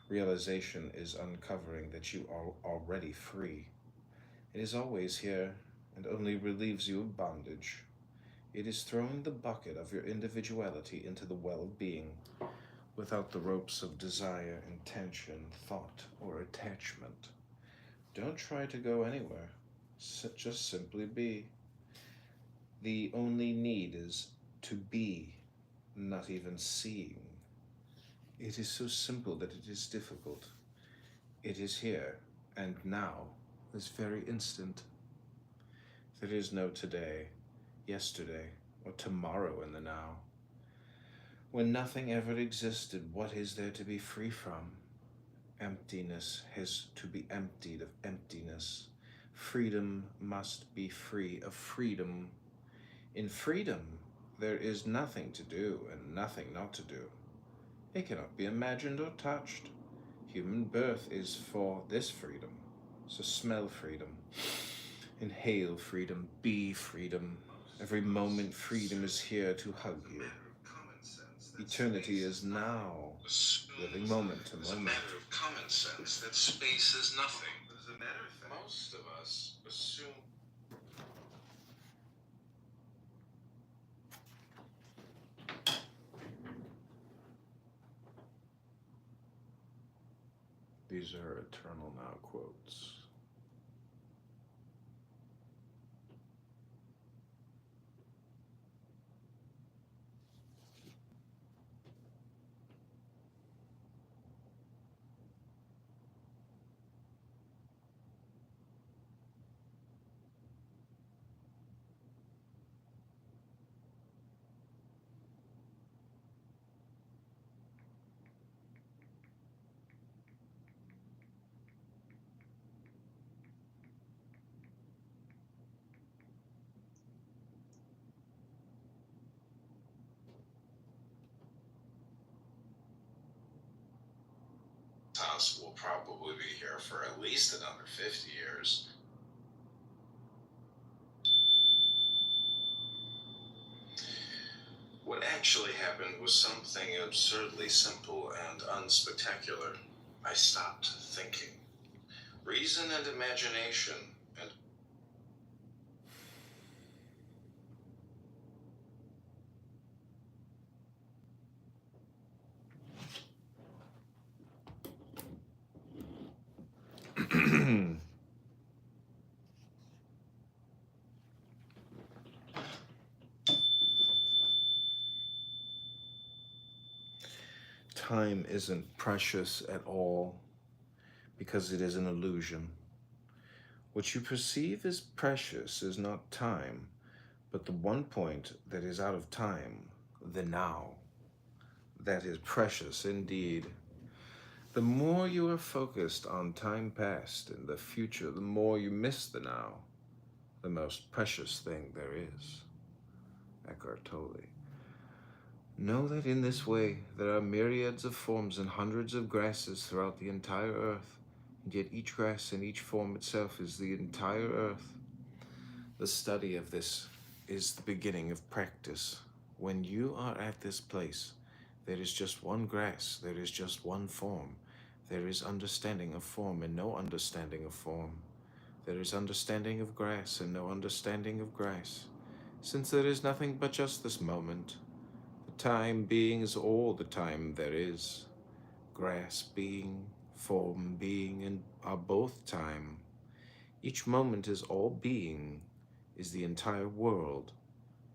Realization is uncovering that you are already free. It is always here and only relieves you of bondage. It is throwing the bucket of your individuality into the well of being without the ropes of desire, intention, thought, or attachment. Don't try to go anywhere. Just simply be. The only need is to be, not even seeing. It is so simple that it is difficult. It is here and now, this very instant. There is no today, yesterday, or tomorrow in the now. When nothing ever existed, what is there to be free from? Emptiness has to be emptied of emptiness. Freedom must be free of freedom. In freedom, there is nothing to do and nothing not to do. It cannot be imagined or touched. Human birth is for this freedom. So smell freedom. Inhale freedom. Be freedom. Every moment freedom is here to hug you. Eternity is now, living moment to moment. It's a matter of common sense that space is nothing. Most of us assume. These are eternal now quotes. house will probably be here for at least another 50 years. What actually happened was something absurdly simple and unspectacular. I stopped thinking. Reason and imagination and time isn't precious at all because it is an illusion. What you perceive as precious is not time, but the one point that is out of time, the now. That is precious indeed. The more you are focused on time past and the future, the more you miss the now, the most precious thing there is. Eckhart Tolle. Know that in this way there are myriads of forms and hundreds of grasses throughout the entire earth, and yet each grass and each form itself is the entire earth. The study of this is the beginning of practice. When you are at this place, there is just one grass, there is just one form. There is understanding of form and no understanding of form. There is understanding of grass and no understanding of grass. Since there is nothing but just this moment, the time being is all the time there is. Grass being, form being, and are both time. Each moment is all being, is the entire world.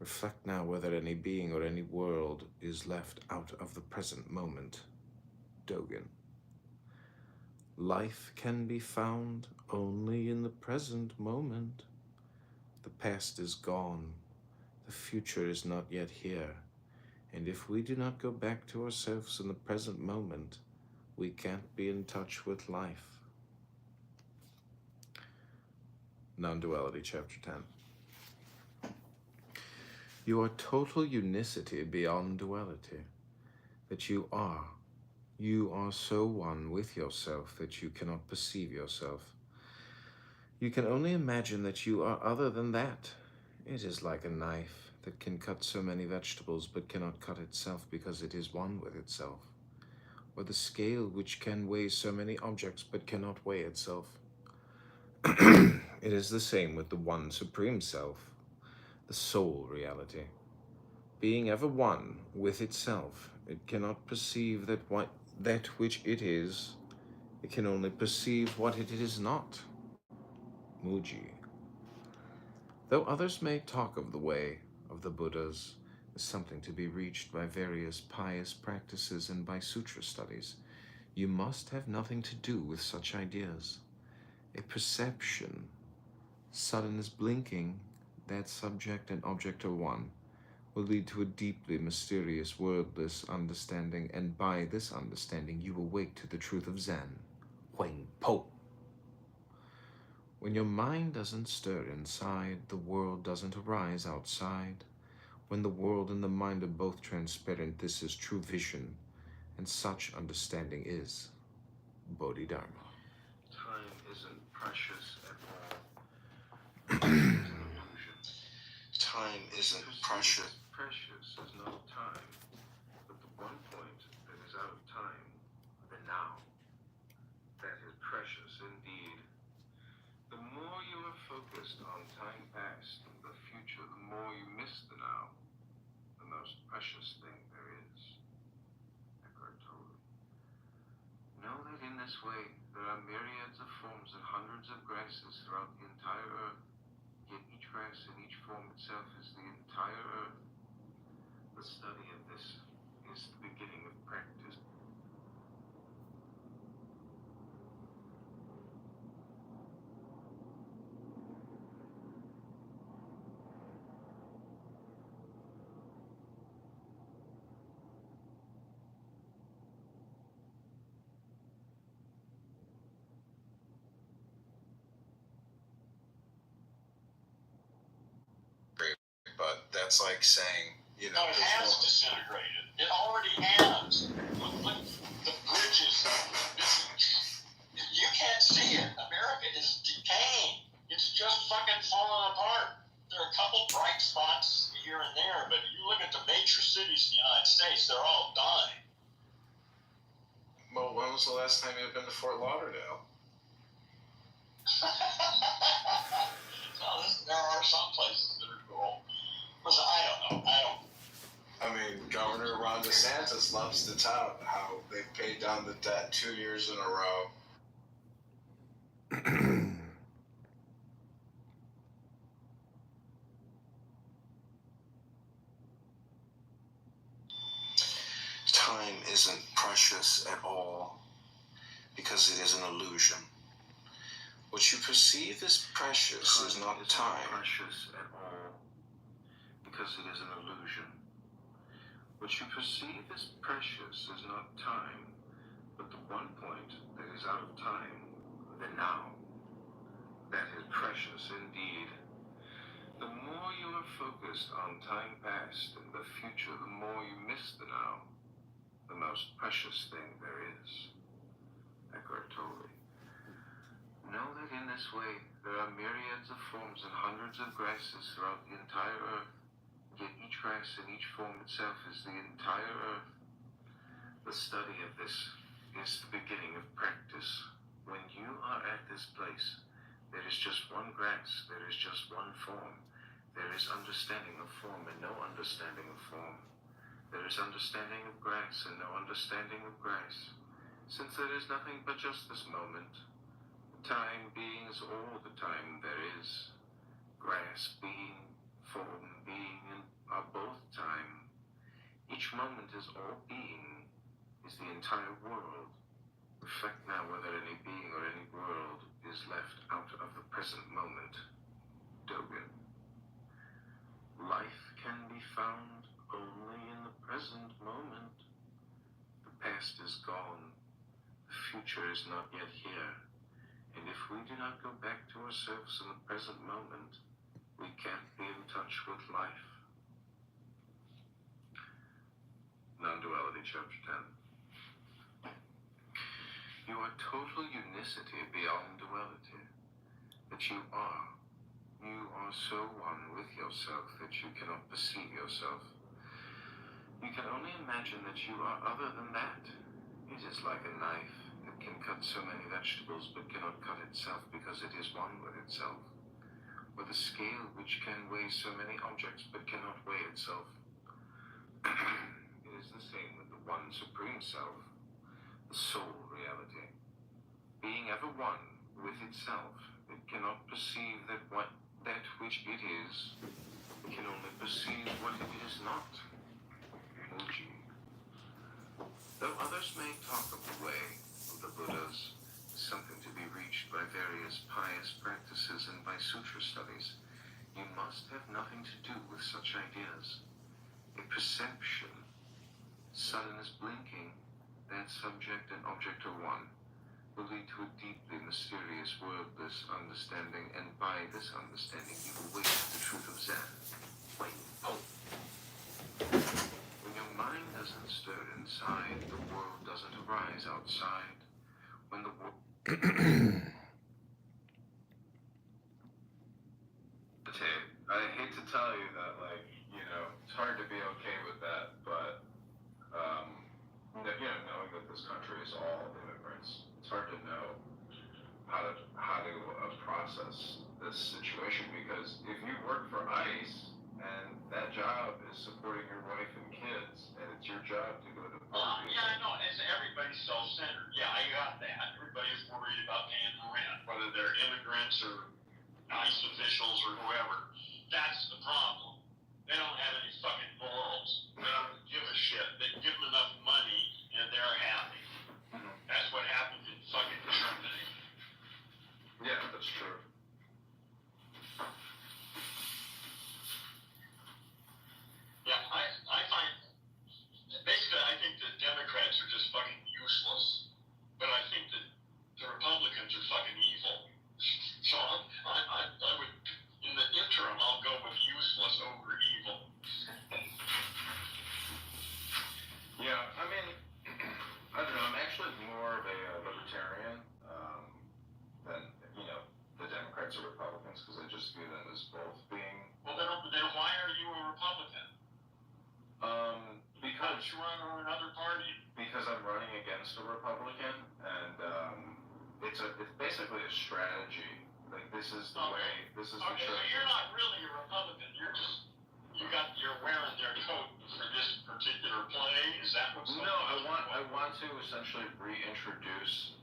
Reflect now whether any being or any world is left out of the present moment. Dogen. Life can be found only in the present moment. The past is gone. The future is not yet here. And if we do not go back to ourselves in the present moment, we can't be in touch with life. Non-duality, chapter 10. You are total unicity beyond duality. That you are so one with yourself that you cannot perceive yourself. You can only imagine that you are other than that. It is like a knife that can cut so many vegetables but cannot cut itself because it is one with itself. Or the scale which can weigh so many objects but cannot weigh itself. It is the same with the one supreme self, the soul reality. Being ever one with itself, it cannot perceive that which it is. It can only perceive what it is not. Muji. Though others may talk of the way of the Buddhas as something to be reached by various pious practices and by sutra studies, you must have nothing to do with such ideas. A perception, sudden as blinking, that subject and object are one, will lead to a deeply mysterious, wordless understanding, and by this understanding you awake to the truth of Zen, Huang Po. When your mind doesn't stir inside, the world doesn't arise outside. When the world and the mind are both transparent, this is true vision, and such understanding is Bodhidharma. Time isn't precious at all. Time isn't precious. Precious is not time, but the one point that is out of time, the now. That is precious indeed. The more you are focused on time past and the future, the more you miss the now, the most precious thing there is. Eckhart Tolle. Know that in this way there are myriads of forms and hundreds of grasses throughout the entire earth, yet each grass and each form itself is the entire earth. The study of this is the beginning of practice. But that's like saying, you know, No, it has disintegrated. It already has. Look, the bridges. can't see it. America is decaying. It's just fucking falling apart. There are a couple bright spots here and there, but you look at the major cities in the United States, they're all dying. Well, when was the last time you've been to Fort Lauderdale? Well, there are some places that are cool. Listen, I don't know. I mean, Governor Ron DeSantis loves to tout how they paid down the debt 2 years in a row. Time isn't precious at all because it is an illusion. What you perceive as precious is not time. Precious at all because it is an illusion. What you perceive as precious is not time, but the one point that is out of time, the now. That is precious indeed. The more you are focused on time past and the future, the more you miss the now, the most precious thing there is. Eckhart Tolle. Know that in this way there are myriads of forms and hundreds of grasses throughout the entire earth. Yet each grass and each form itself is the entire earth. The study of this is the beginning of practice. When you are at this place, there is just one grass, there is just one form. There is understanding of form and no understanding of form. There is understanding of grass and no understanding of grass. Since there is nothing but just this moment, time being is all the time there is. Grass being, form being, and are both time. Each moment is all being, is the entire world. Reflect now whether any being or any world is left out of the present moment. Dogen. Life can be found only in the present moment. The past is gone. The future is not yet here. And if we do not go back to ourselves in the present moment, we can't be in touch with life. Non-duality, chapter 10. You are total unicity beyond duality. That you are. You are so one with yourself that you cannot perceive yourself. You can only imagine that you are other than that. It is like a knife that can cut so many vegetables but cannot cut itself because it is one with itself. Or the scale which can weigh so many objects but cannot weigh itself. It is the same with the one supreme self, the soul reality. Being ever one with itself, it cannot perceive that which it is. It can only perceive what it is not. Muji. Though others may talk of the way of the Buddhas, something to be reached by various pious practices and by sutra studies, you must have nothing to do with such ideas. A perception, sun is blinking, that subject and object are one, will lead to a deeply mysterious, wordless understanding, and by this understanding you will wake the truth of Zen. Wait, oh. When your mind doesn't stir inside, the world doesn't arise outside. When the world... I hate to tell you that, it's hard to be okay with that, but, knowing that this country is all immigrants, it's hard to know how to process this situation, because if you work for ICE and that job is supporting your wife and kids, and it's your job to go to yeah, I know. It's everybody's self-centered. Yeah, I got that. Everybody's worried about paying the rent, whether they're immigrants or ICE officials or whoever. That's the problem. They don't have any fucking morals. They don't give a shit. They give them enough money and they're happy. That's what happens in fucking Germany. Yeah, that's true. Yeah, I find, basically, I think the Democrats are just fucking useless. But I think that the Republicans are fucking evil. So I would, in the interim, I'll go with useless over don't you run on another party? Because I'm running against a Republican, and it's basically a strategy. Like, this is the way. This is the Okay, so church. you're not really a Republican. You're wearing their coat for this particular play. Is that what's going on? No, I want to essentially reintroduce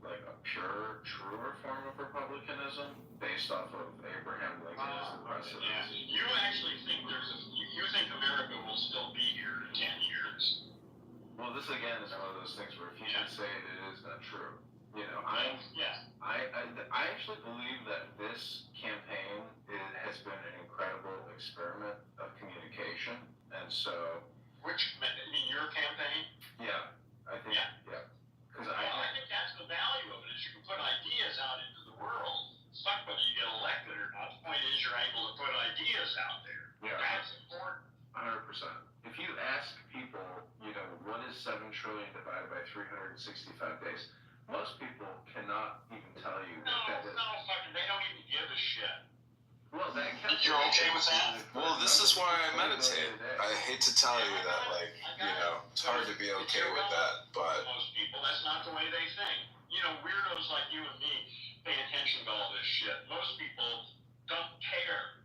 like a pure, truer form of republicanism based off of Abraham Lincoln as the precedent. Yeah. You actually think you think America will still be here in 10 years? Well, this again is one of those things where if you can say it is not true. You know, I actually believe that this campaign has been an incredible experiment of communication, and so. Your campaign? Yeah, I think. Yeah. Because I think that's the value of it, is you can put ideas out into the world. It's not whether you get elected or not. The point is you're able to put ideas out there. Yeah. That's important. 100%. If you ask people, you know, what is 7 trillion divided by 365 days, most people cannot even tell you that is. No, fucking, they don't even give a shit. Well, that counts. You're okay with that? Well, this is why I meditate. I hate to tell you that, like, you know, it's hard to be okay with that, but. Most people, that's not the way they think. You know, weirdos like you and me pay attention to all this shit. Most people don't care.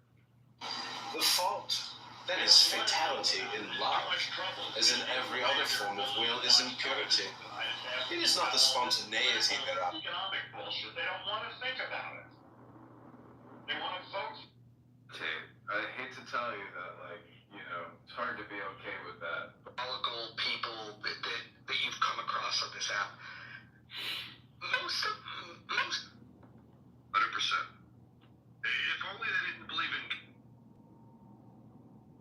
The fault that is fatality in love, as in every other form of will, is impurity. It is not the spontaneity thereof. Economic bullshit. They don't want to think about it. They want to vote. I hate to tell you that, like, you know, it's hard to be okay with that. Volatile people that you've come across on this app, most 100%. If only they didn't believe in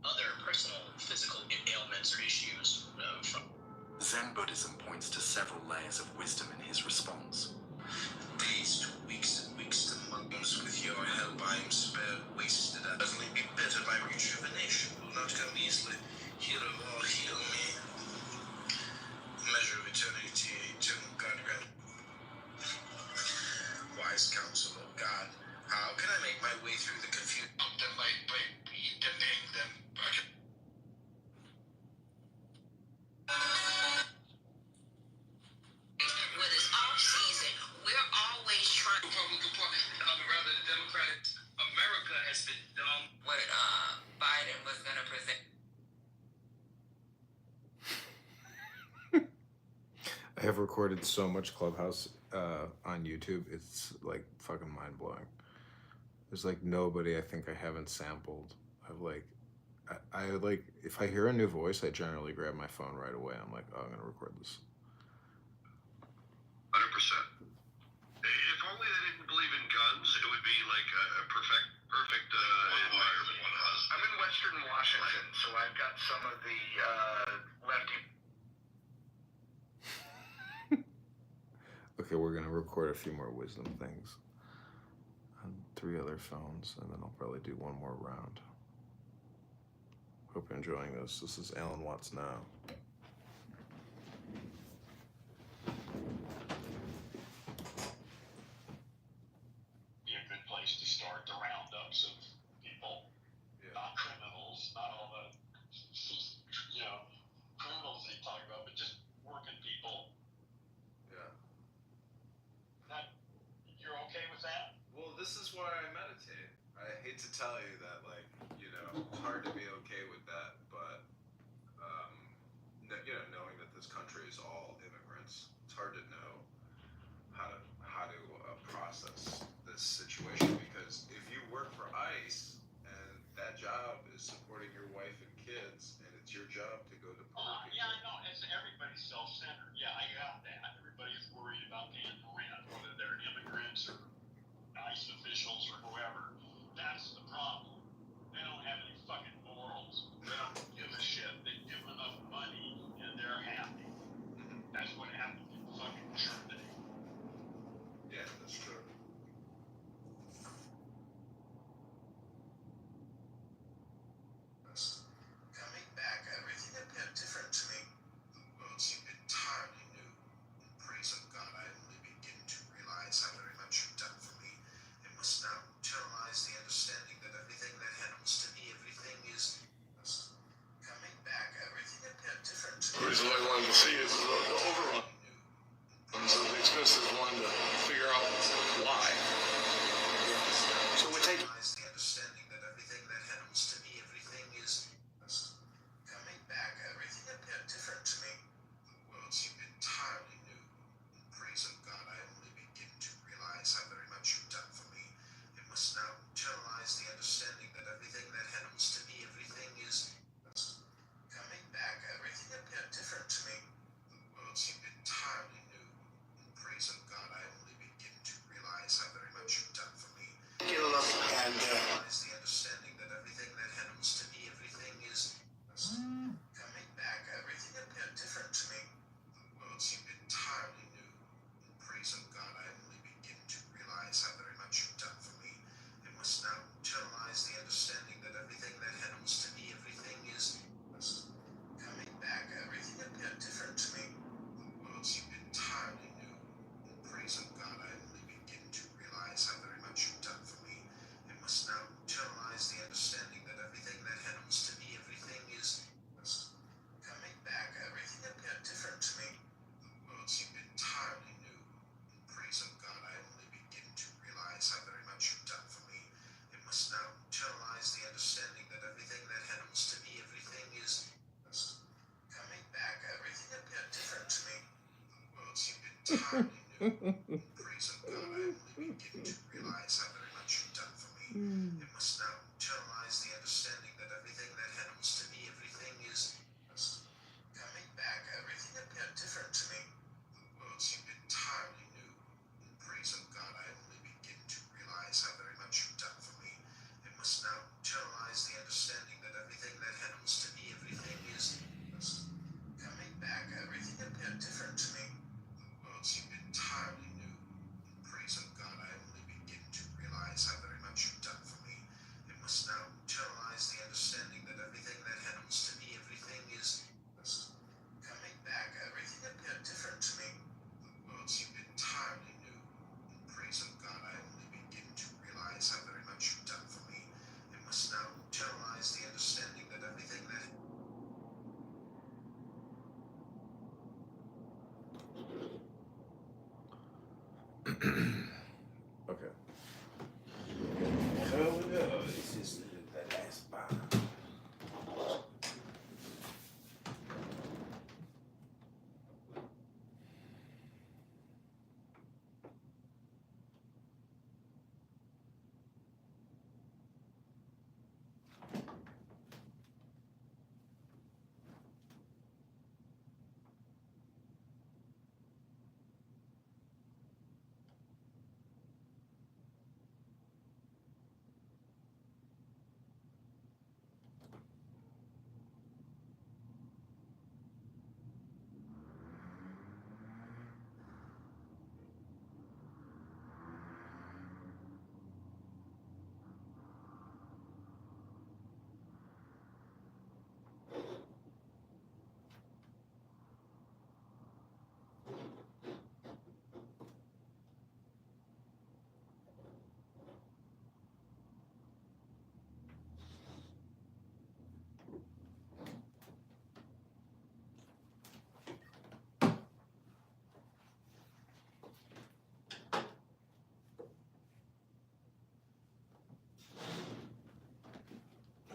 other personal physical ailments or issues from Zen Buddhism points to several layers of wisdom in his response. These weeks and weeks to months with your help I am spared wasted. Certainly be better by rejuvenation. Will not come easily. Heal of all, heal me. Measure of eternity, eternal God grant. Wise counsel of God. How can I make my way through the confusion? Them by denying them. When it's off season, we're always trying. Republican Party, rather the Democratic America has been dumb. What Biden was gonna present. I have recorded so much Clubhouse on YouTube. It's like fucking mind blowing. There's like nobody I think I haven't sampled. I've like, I like, if I hear a new voice, I generally grab my phone right away. I'm like, oh, I'm gonna record this. 100%. If only they didn't believe in guns, it would be like a perfect environment. I'm in Western Washington, so I've got some of the lefty. Okay, we're gonna record a few more wisdom things on 3 other phones, and then I'll probably do one more round. Hope you're enjoying this. This is Alan Watts Now. Be a good place to start the roundups of people, not criminals, not all the, you know, criminals they talk about, but just working people. Yeah. You're okay with that? Well, this is why I meditate. I hate to tell you that, like, you know, it's hard to be okay with that, but, you know, knowing that this country is all immigrants, it's hard to know how to process this situation, because if you work for ICE and that job is supporting your wife and kids, and it's your job to go deport people. Yeah, I know. It's everybody's self-centered. Yeah, I got that. Everybody's worried about paying the rent, whether they're immigrants or ICE officials or whoever. That's the problem. They don't have any fucking morals. They don't give a shit. They give them enough money and they're happy. That's what happened in fucking Germany. Yeah, that's true. Coming back, everything appeared different to me. The world seemed entirely new. Praise of God, I only begin to realize how very much you've done for me. It must now internalize the understanding that everything entirely new. In praise of God, I only begin to realize how very much you've done for me. I must now internalize the understanding that everything that happens to me, everything is coming back. Everything appeared different to me. The world seemed entirely new. In praise of God, I only begin to realize how very much you've done for me. I must now internalize the understanding that everything that happens to me, everything is coming back. Everything appeared different to me. The world seemed entirely new. In praise of God, I only begin to realize how very much you've done for me. I must now internalize the understanding that everything that happens to me, everything is coming back. Everything appeared different to me. The world seemed entirely new. In praise of God, I only begin to realize how very much you've done for me. I must now internalize the understanding that everything that Okay. So this is the last bar.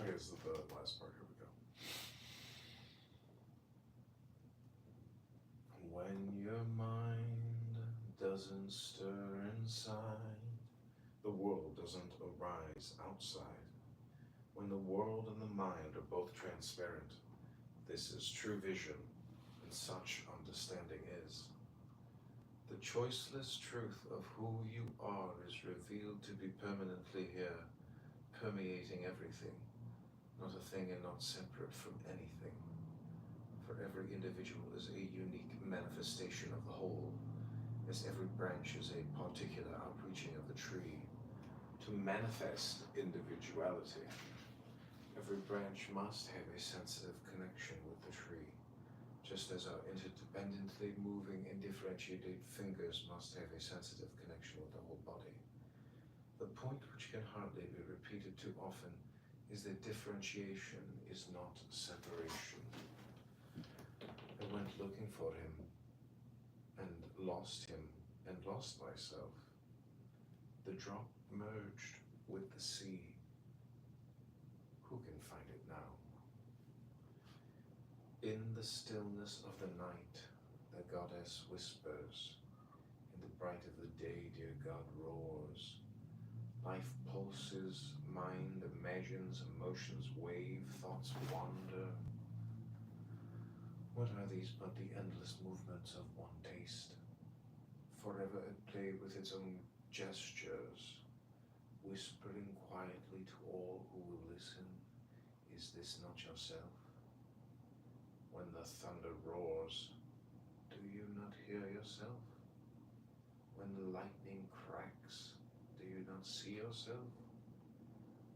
Okay, this is the last part. Here we go. When your mind doesn't stir inside, the world doesn't arise outside. When the world and the mind are both transparent, this is true vision, and such understanding is. The choiceless truth of who you are is revealed to be permanently here, permeating everything, not a thing and not separate from anything. For every individual is a unique manifestation of the whole, as every branch is a particular outreaching of the tree. To manifest individuality, every branch must have a sensitive connection with the tree, just as our interdependently moving and differentiated fingers must have a sensitive connection with the whole body. The point which can hardly be repeated too often is that differentiation is not separation. I went looking for him and lost him and lost myself. The drop merged with the sea. Who can find it now? In the stillness of the night, the goddess whispers. In the bright of the day, dear God roars. Life pulses, mind imagines, emotions wave, thoughts wander. What are these but the endless movements of one taste? Forever at play with its own gestures, whispering quietly to all who will listen, is this not yourself? When the thunder roars, do you not hear yourself? When the lightning cracks, do you not see yourself?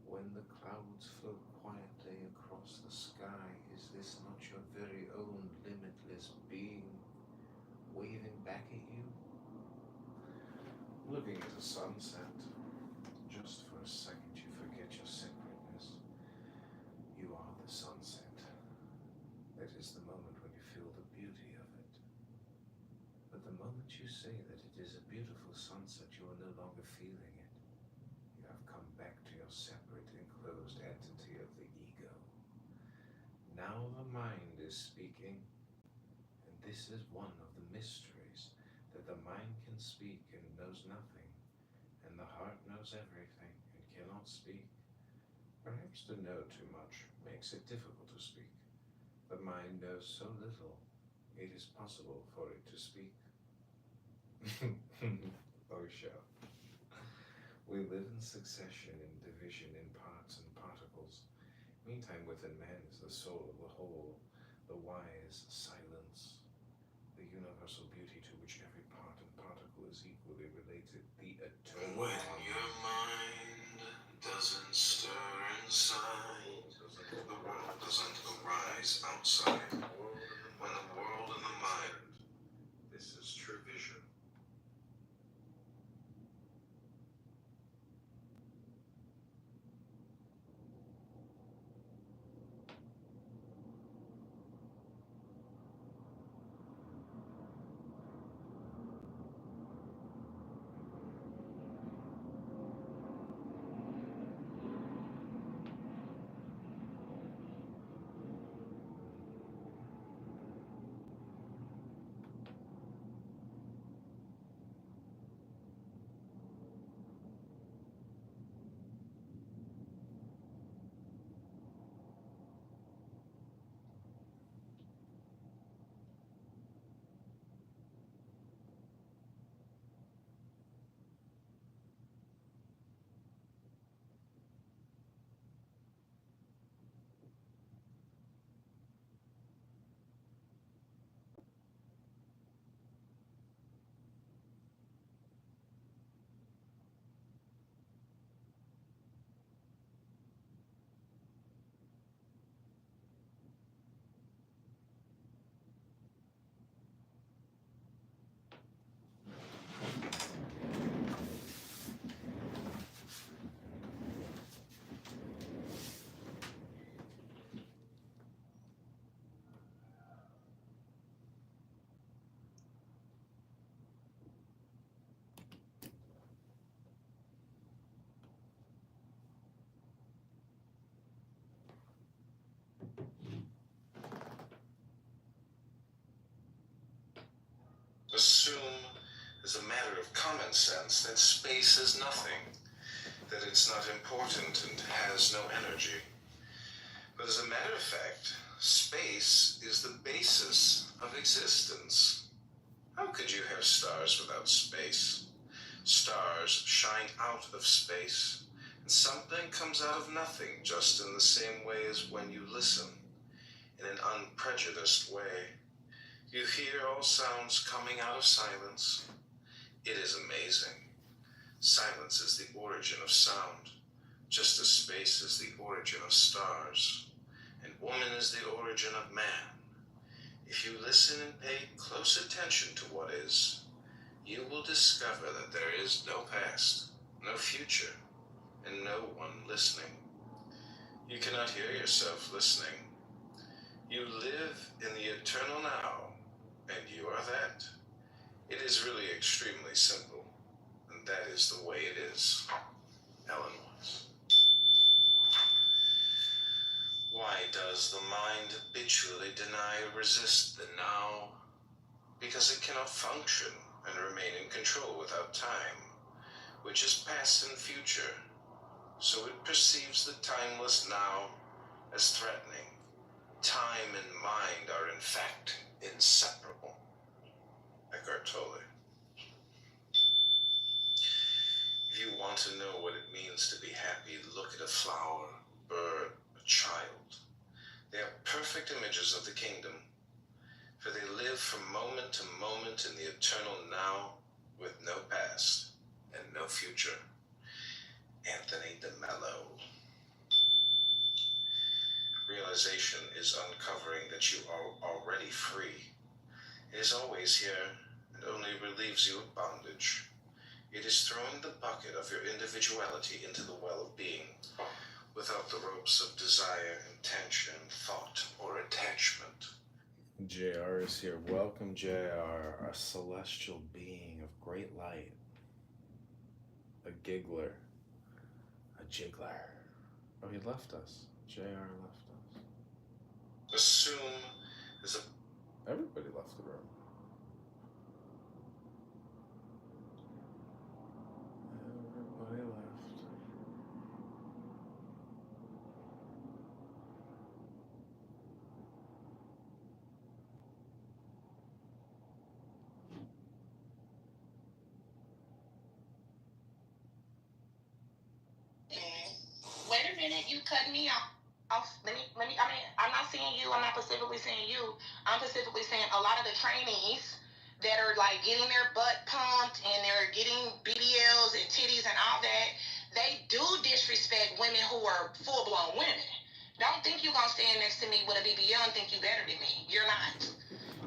When the clouds float quietly across the sky, is this not your very own limitless being waving back at you? Looking at the sunset, just for a second you forget your separateness. You are the sunset. That is the moment when you feel the beauty of it. But the moment you say that it is a beautiful sunset, you are no longer feeling it. You have come back to your separate, enclosed entity of the ego. Now the mind is speaking, and this is one of the mysteries that the mind can speak and knows nothing, and the heart knows everything and cannot speak. Perhaps to know too much makes it difficult to speak. The mind knows so little, it is possible for it to speak. Osho. We live in succession, in division, in parts and particles. Meantime, within man is the soul of the whole, the wise silence, the universal beauty to which every part and particle is equally related, the eternal. When your mind doesn't stir inside, the world doesn't arise outside. When the world and the mind, this is true vision. Assume, as a matter of common sense, that space is nothing, that it's not important and has no energy. But as a matter of fact, space is the basis of existence. How could you have stars without space? Stars shine out of space, and something comes out of nothing, just in the same way as when you listen, in an unprejudiced way. You hear all sounds coming out of silence. It is amazing. Silence is the origin of sound, just as space is the origin of stars, and woman is the origin of man. If you listen and pay close attention to what is, you will discover that there is no past, no future, and no one listening. You cannot hear yourself listening. You live in the eternal now, and you are that. It is really extremely simple, and that is the way it is. Ellen Watts. Why does the mind habitually deny or resist the now? Because it cannot function and remain in control without time, which is past and future. So it perceives the timeless now as threatening. Time and mind are in fact inseparable. Eckhart Tolle. If you want to know what it means to be happy, look at a flower, bird, a child. They are perfect images of the kingdom, for they live from moment to moment in the eternal now, with no past and no future. Anthony de Mello. Realization is uncovering that you are already free. It is always here and only relieves you of bondage. It is throwing the bucket of your individuality into the well of being, without the ropes of desire, intention, thought, or attachment. JR is here. Welcome, JR, a celestial being of great light. A giggler. A jiggler. Oh, he left us. JR left us. Assume is a... Everybody left the room. minute, you cut me off. Let me. I mean, I'm not saying you. I'm not specifically saying you. I'm specifically saying a lot of the trainees that are like getting their butt pumped and they're getting BBLs and titties and all that. They do disrespect women who are full blown women. Don't think you're gonna stand next to me with a BBL and think you better than me. You're not.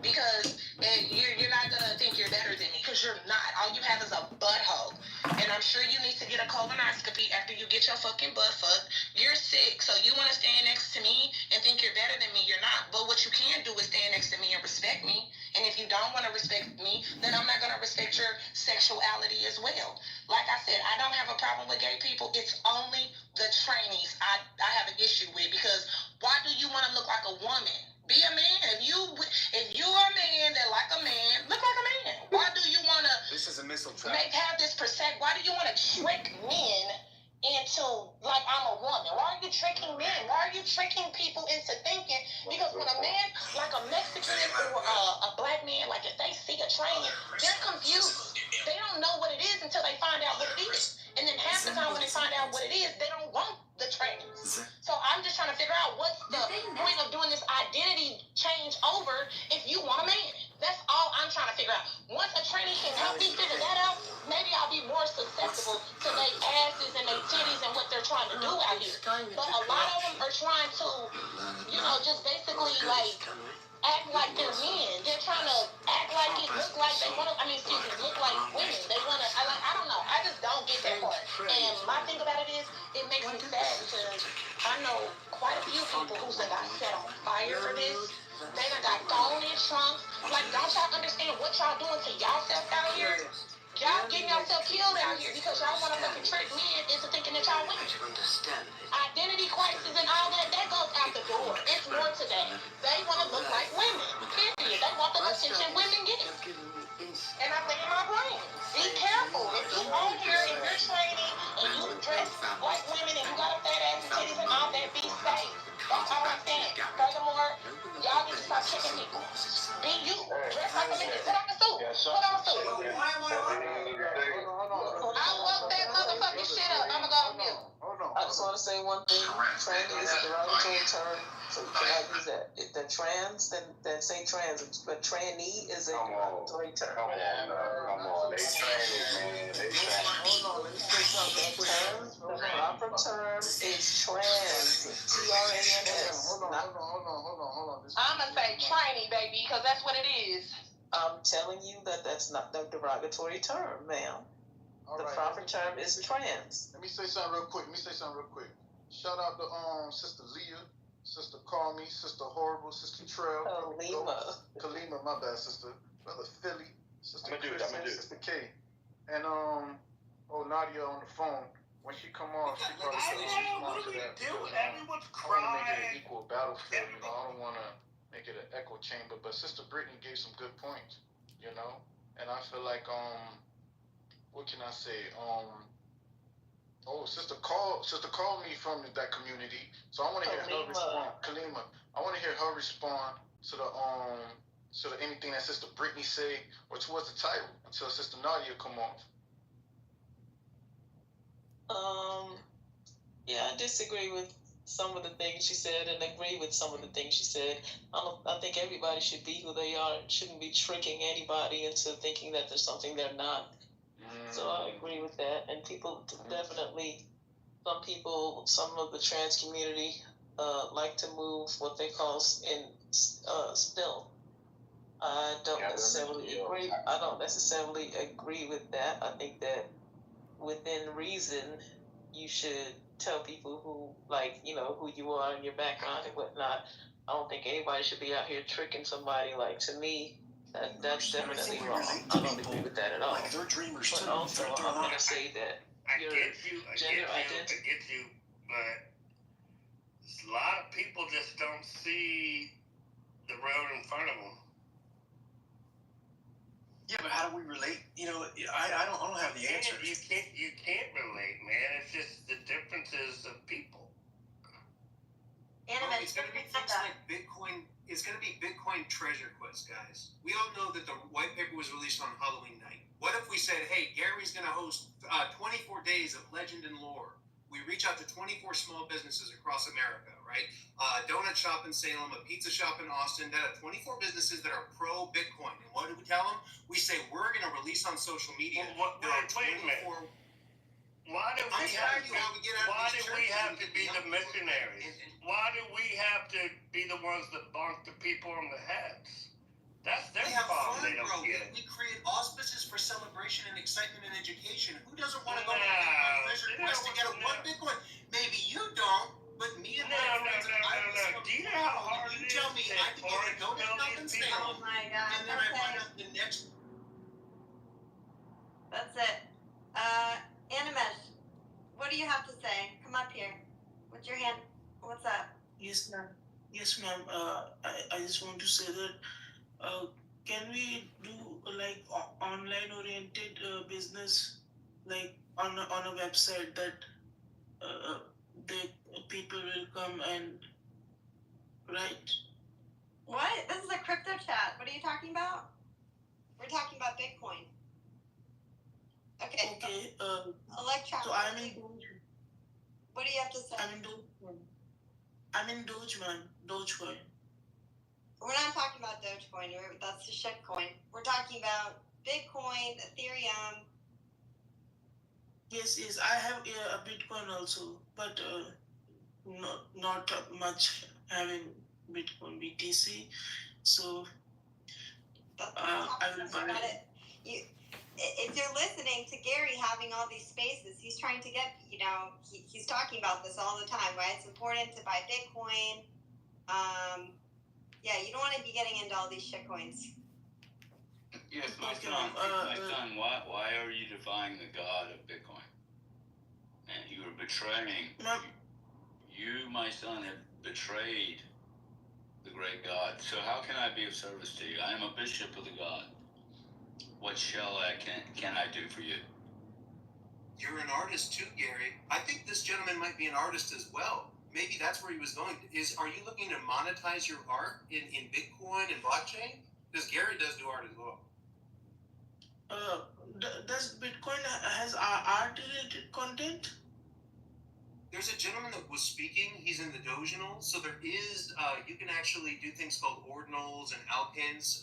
Because you're not gonna think you're better than me, because you're not. All you have is a butthole, and I'm sure you need to get a colonoscopy after you get your fucking butt fucked. You're sick, so you want to stand next to me and think you're better than me. You're not. But what you can do is stand next to me and respect me. And if you don't want to respect me, then I'm not gonna respect your sexuality as well. Like I said, I don't have a problem with gay people. It's only the trainees I have an issue with, because why do you want to look like a woman? Be a man. If you're a man that like a man, look like a man. Why do you want to? This is a missile trap. Have this percent? Why do you want to trick men into like I'm a woman? Why are you tricking men? Why are you tricking people into thinking? Because when a man like a Mexican or a black man, like if they see a train, they're confused. They don't know what it is until they find out what it is. And then half the time when they find out what it is, they don't want the trainings. So I'm just trying to figure out what's the point of doing this identity change over if you want a man. That's all I'm trying to figure out. Once a trainee can help me figure that out, maybe I'll be more susceptible to their asses and their titties and what they're trying to do out here. But a lot of them are trying to, just basically like act like they're men. They're trying to act like it, look like they want to, look like women. They want to, I don't know. I just don't get that part. And my thing about it is, it makes me sad because I know quite a few people who got set on fire for this. They done got thrown in trunks. Like, don't y'all understand what y'all doing to y'allself out here? Y'all getting yourself killed out here because y'all want to fucking trick men into thinking that y'all women. Identity crisis and all that goes out the door. It's more to that. They want to look like women. Period. They want the attention women get. And I think in my brain, be careful. If you on here and you're training and you dress like women and you got a fat ass and titties and all that, be safe. That's all I'm saying. Furthermore, y'all need to stop tricking people. Be you. Dress like a man. Put on a suit. Put on a suit. I woke that motherfucking shit up. I'm gonna go on mute. I just want to say one thing. Trans is a derogatory term, so you cannot use that. If they're trans, then say trans. But tranny is a derogatory term. Come on. They training, man. They training. Hold on, let me say something. The proper term is trans. TRANS. Hold on. I'm gonna say trainee, baby, because that's what it is. I'm telling you that's not the derogatory term, ma'am. The proper term is trans. Let me say something real quick. Shout out to Sister Leah, Sister Call Me, Sister Horrible, Sister Trail, Kalima, my bad, Sister, Brother Philly, Sister Christian, Sister K, and Nadia on the phone. When she come on, she probably respond to that. Everyone's I want to make it an crying. equal battlefield. I don't want to make it an echo chamber. But Sister Brittany gave some good points, and I feel like what can I say? Sister called me from that community, so I want to hear her respond. Kalima, I want to hear her respond to the anything that Sister Brittany say or towards the title until Sister Nadia come off. Yeah, I disagree with some of the things she said and agree with some of the things she said. I think everybody should be who they are and shouldn't be tricking anybody into thinking that there's something they're not. So I agree with that. And people definitely, some of the trans community like to move what they call in stealth. I don't necessarily agree with that. I think that within reason, you should tell people who who you are and your background and whatnot. I don't think anybody should be out here tricking somebody. Like, to me, that's definitely wrong. I don't agree with that at all. Like, they're dreamers But too. also, I'm going to say that I your get you, gender identity. but a lot of people just don't see the road in front of them. Yeah, but how do we relate? I don't have the answers. You can't relate, man. It's just the differences of people. It's going to be things like Bitcoin. It's going to be Bitcoin treasure quest, guys. We all know that the white paper was released on Halloween night. What if we said, hey, Gary's going to host 24 days of legend and lore. We reach out to 24 small businesses across America, right? Donut shop in Salem, a pizza shop in Austin, that have 24 businesses that are pro Bitcoin. And what do we tell them? We say we're going to release on social media. Well, wait a minute. Why do we have to be the missionaries? Why do we have to be the ones that bonk the people on the heads? That's their problem. They don't get it. We create auspices for celebration and excitement and education. Who doesn't want to go to Bitcoin Treasure Quest to get one Bitcoin? Maybe you don't, but me and my friends. No. Do you know how hard it is? Tell me, I can go to Donut Shop. Oh my God. And then I find out the next. That's it. Animesh, what do you have to say? Come up here. What's your hand? What's up? Yes, ma'am. Yes, ma'am. I just want to say that can we do like online oriented business, like on a website that the people will come and write? What? This is a crypto chat. What are you talking about? We're talking about Bitcoin. Okay. Okay. Electron. So I'm in. What do you have to say? I'm in Dogecoin. We're not talking about Dogecoin. That's the shitcoin. We're talking about Bitcoin, Ethereum. Yes. I have a Bitcoin also, but not much having Bitcoin BTC. So I will buy it. If you're listening to Gary having all these spaces, he's trying to get, he's talking about this all the time, right? It's important to buy Bitcoin. Yeah, you don't want to be getting into all these shitcoins. Yes, my son, why are you defying the God of Bitcoin? And you are betraying. You, my son, have betrayed the great God. So how can I be of service to you? I am a bishop of the God. What can I do for you? You're an artist too, Gary. I think this gentleman might be an artist as well. Maybe that's where he was going. Are you looking to monetize your art in Bitcoin and blockchain? Because Gary does do art as well. Does Bitcoin has art-related content? There's a gentleman that was speaking. He's in the Doginal. So there is, you can actually do things called ordinals and alpins.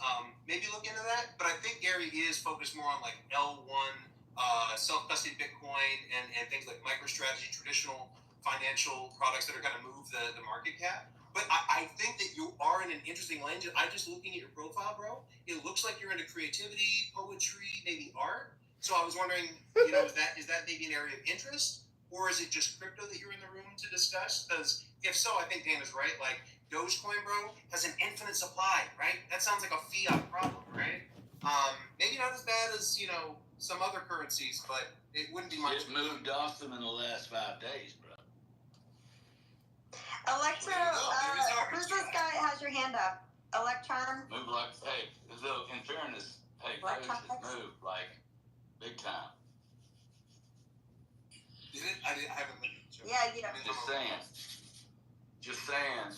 Maybe look into that. But I think Gary is focused more on like L1, self-custody Bitcoin and things like MicroStrategy, traditional financial products that are going to move the market cap. But I think that you are in an interesting lane. I'm just looking at your profile, bro. It looks like you're into creativity, poetry, maybe art. So I was wondering, is that maybe an area of interest? Or is it just crypto that you're in the room to discuss? Because if so, I think Dana's right. Like, Dogecoin, bro, has an infinite supply, right? That sounds like a fiat problem, right? Maybe not as bad as, some other currencies, but it wouldn't be much. It moved off them in the last 5 days, bro. Electro, who's this guy that has your hand up? Electron? Move like, hey, in fairness, folks, it moved like big time. Did it? I haven't looked at it. Yeah. Just saying,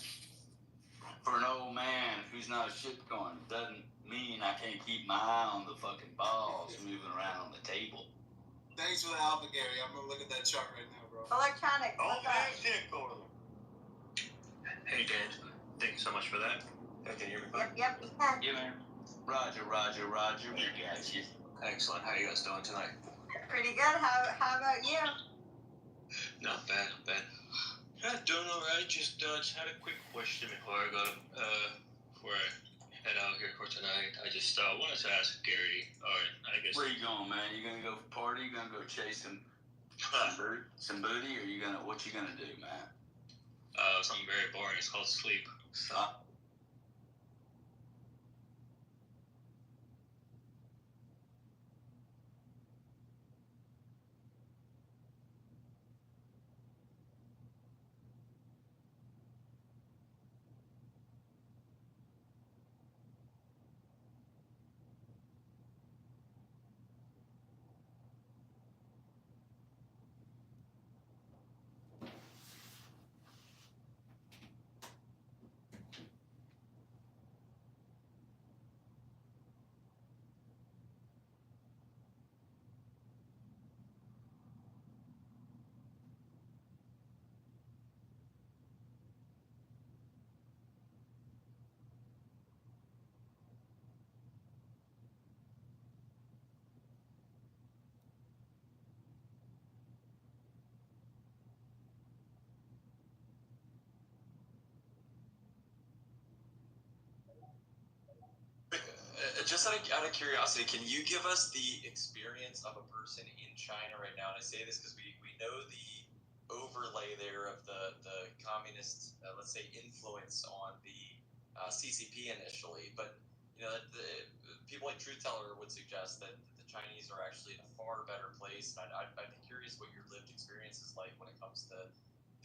for an old man who's not a shitcoin, doesn't mean I can't keep my eye on the fucking balls moving around on the table. Thanks for the alpha, Gary. I'm gonna look at that chart right now, bro. Electronic. Oh, man, shitcoin. Hey, Dan. Thank you so much for that. Can you hear me fine? Yep. Yeah, man. Roger. We got you. Excellent. How are you guys doing tonight? Pretty good. How about you? Not bad. Yeah, doing all right. Just had a quick question before I head out here for tonight. I just wanted to ask Gary, or I guess. Where you going, man? You gonna go party? You gonna go chase some booty? Or what you gonna do, man? Something very boring. It's called sleep. So. Just out of curiosity, can you give us the experience of a person in China right now? And I say this because we know the overlay there of the communist, let's say, influence on the CCP initially. But, you know, the people like Truth Teller would suggest that the Chinese are actually in a far better place. And I'd be curious what your lived experience is like when it comes to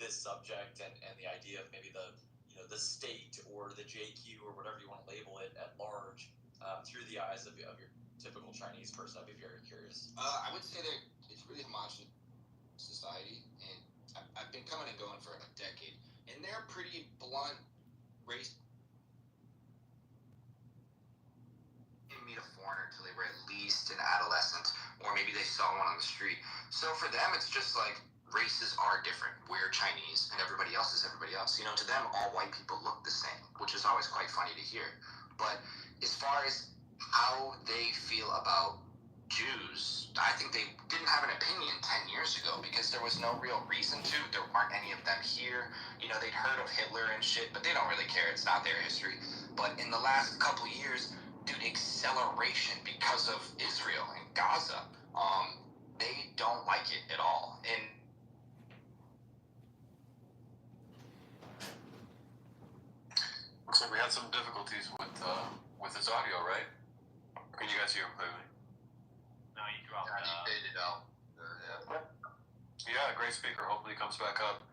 this subject and the idea of maybe the state or the JQ or whatever you want to label it at large through the eyes of your typical Chinese person. I'd be very curious. I would say that it's really homogenous society, and I've been coming and going for a decade, and they're pretty blunt race. Didn't meet a foreigner until they were at least an adolescent, or maybe they saw one on the street. So for them, it's just like races are different. We're Chinese, and everybody else is everybody else. You know, to them, all white people look the same, which is always quite funny to hear. But as far as how they feel about Jews, I think they didn't have an opinion 10 years ago because there was no real reason to. There aren't any of them here. You know, they'd heard of Hitler and shit, but they don't really care. It's not their history. But in the last couple of years, dude, acceleration because of Israel and Gaza. They don't like it at all. And looks like we had some difficulties with his audio, right? Can you guys hear him clearly? No, you dropped Yeah, he faded out. Yeah, great speaker. Hopefully he comes back up.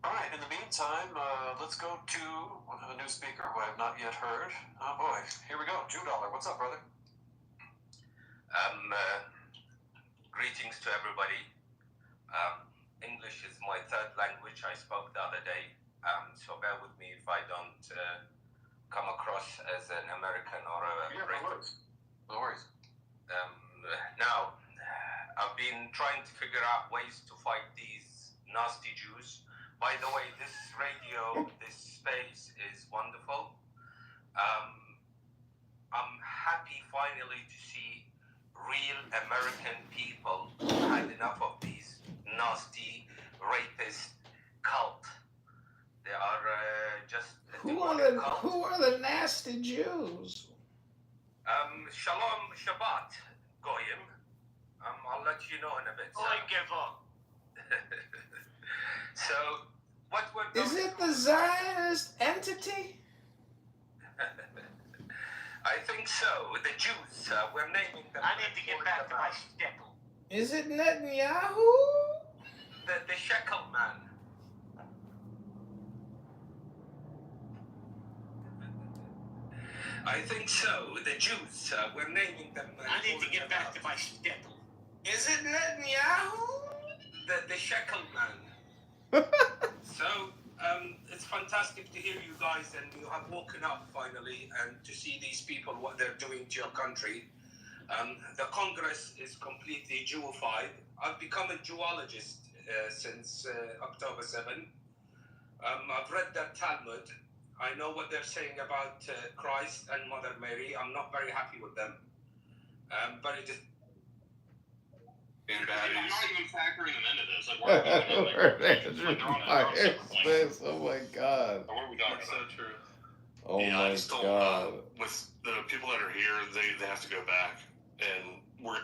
All right, in the meantime, let's go to a new speaker who I have not yet heard. Oh boy, here we go. $2. What's up, brother? Greetings to everybody. English is my third language. I spoke the other day, so bear with me if I don't come across as an American or a British. No worries. Now, I've been trying to figure out ways to fight these nasty Jews. By the way, this radio, this space is wonderful. I'm happy finally to see real American people who had enough of these nasty rapist cult. They are just Who are the nasty Jews? Shalom Shabbat, Goyim. I'll let you know in a bit. I give up. So, what we're going Is it the Zionist entity? I think so. The Jews, we're naming them. I need to get back to my steckle. Is it Netanyahu? The shekel man. I think so. The Jews, we're naming them. I need to get back to my steckle. Is it Netanyahu? The shekel man. So, it's fantastic to hear you guys, and you have woken up finally, and to see these people, what they're doing to your country. The Congress is completely Jewified. I've become a Jewologist since October 7. I've read that Talmud. I know what they're saying about Christ and Mother Mary. I'm not very happy with them. But it just... I'm not even factoring them into this. Like, Oh my God. What are we talking about? So true. Oh yeah, my I just don't, God. with the people that are here, they have to go back, and we're...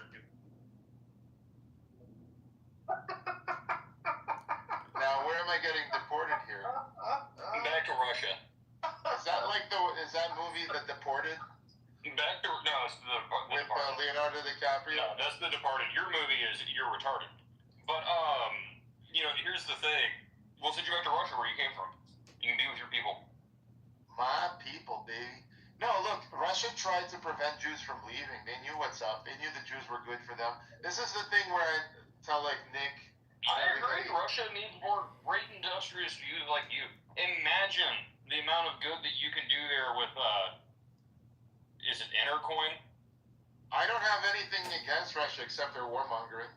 Now, where am I getting deported here? Back to Russia. Is that like that movie, The Deported? Back to it's with Leonardo DiCaprio? No, that's The Departed. Your movie is You're Retarded. But here's the thing. We'll send you back to Russia where you came from. You can be with your people. My people, baby. No, look, Russia tried to prevent Jews from leaving. They knew what's up. They knew the Jews were good for them. This is the thing where I tell Nick. I agree. Russia needs more great industrious Jews like you. Imagine the amount of good that you can do there with is it Intercoin? I don't have anything against Russia except their warmongering.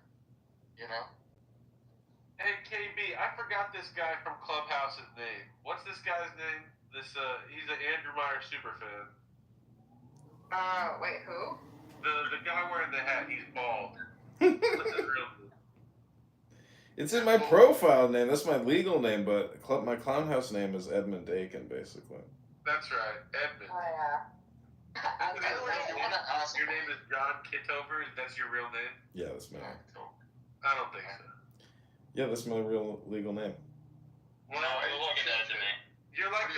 You know? Hey, KB, I forgot this guy from Clubhouse's name. What's this guy's name? He's an Andrew Meyer superfan. Wait, who? The guy wearing the hat, he's bald. What's his real name? It's in my profile name. That's my legal name, but my clown house name is Edmund Dakin, basically. That's right, Edmund. Oh, yeah. By the way, if you want to ask, your name is John Kitover. That's your real name? Yeah, that's my name. I don't think so. Yeah, that's my real legal name. Well, look at that to me. You're like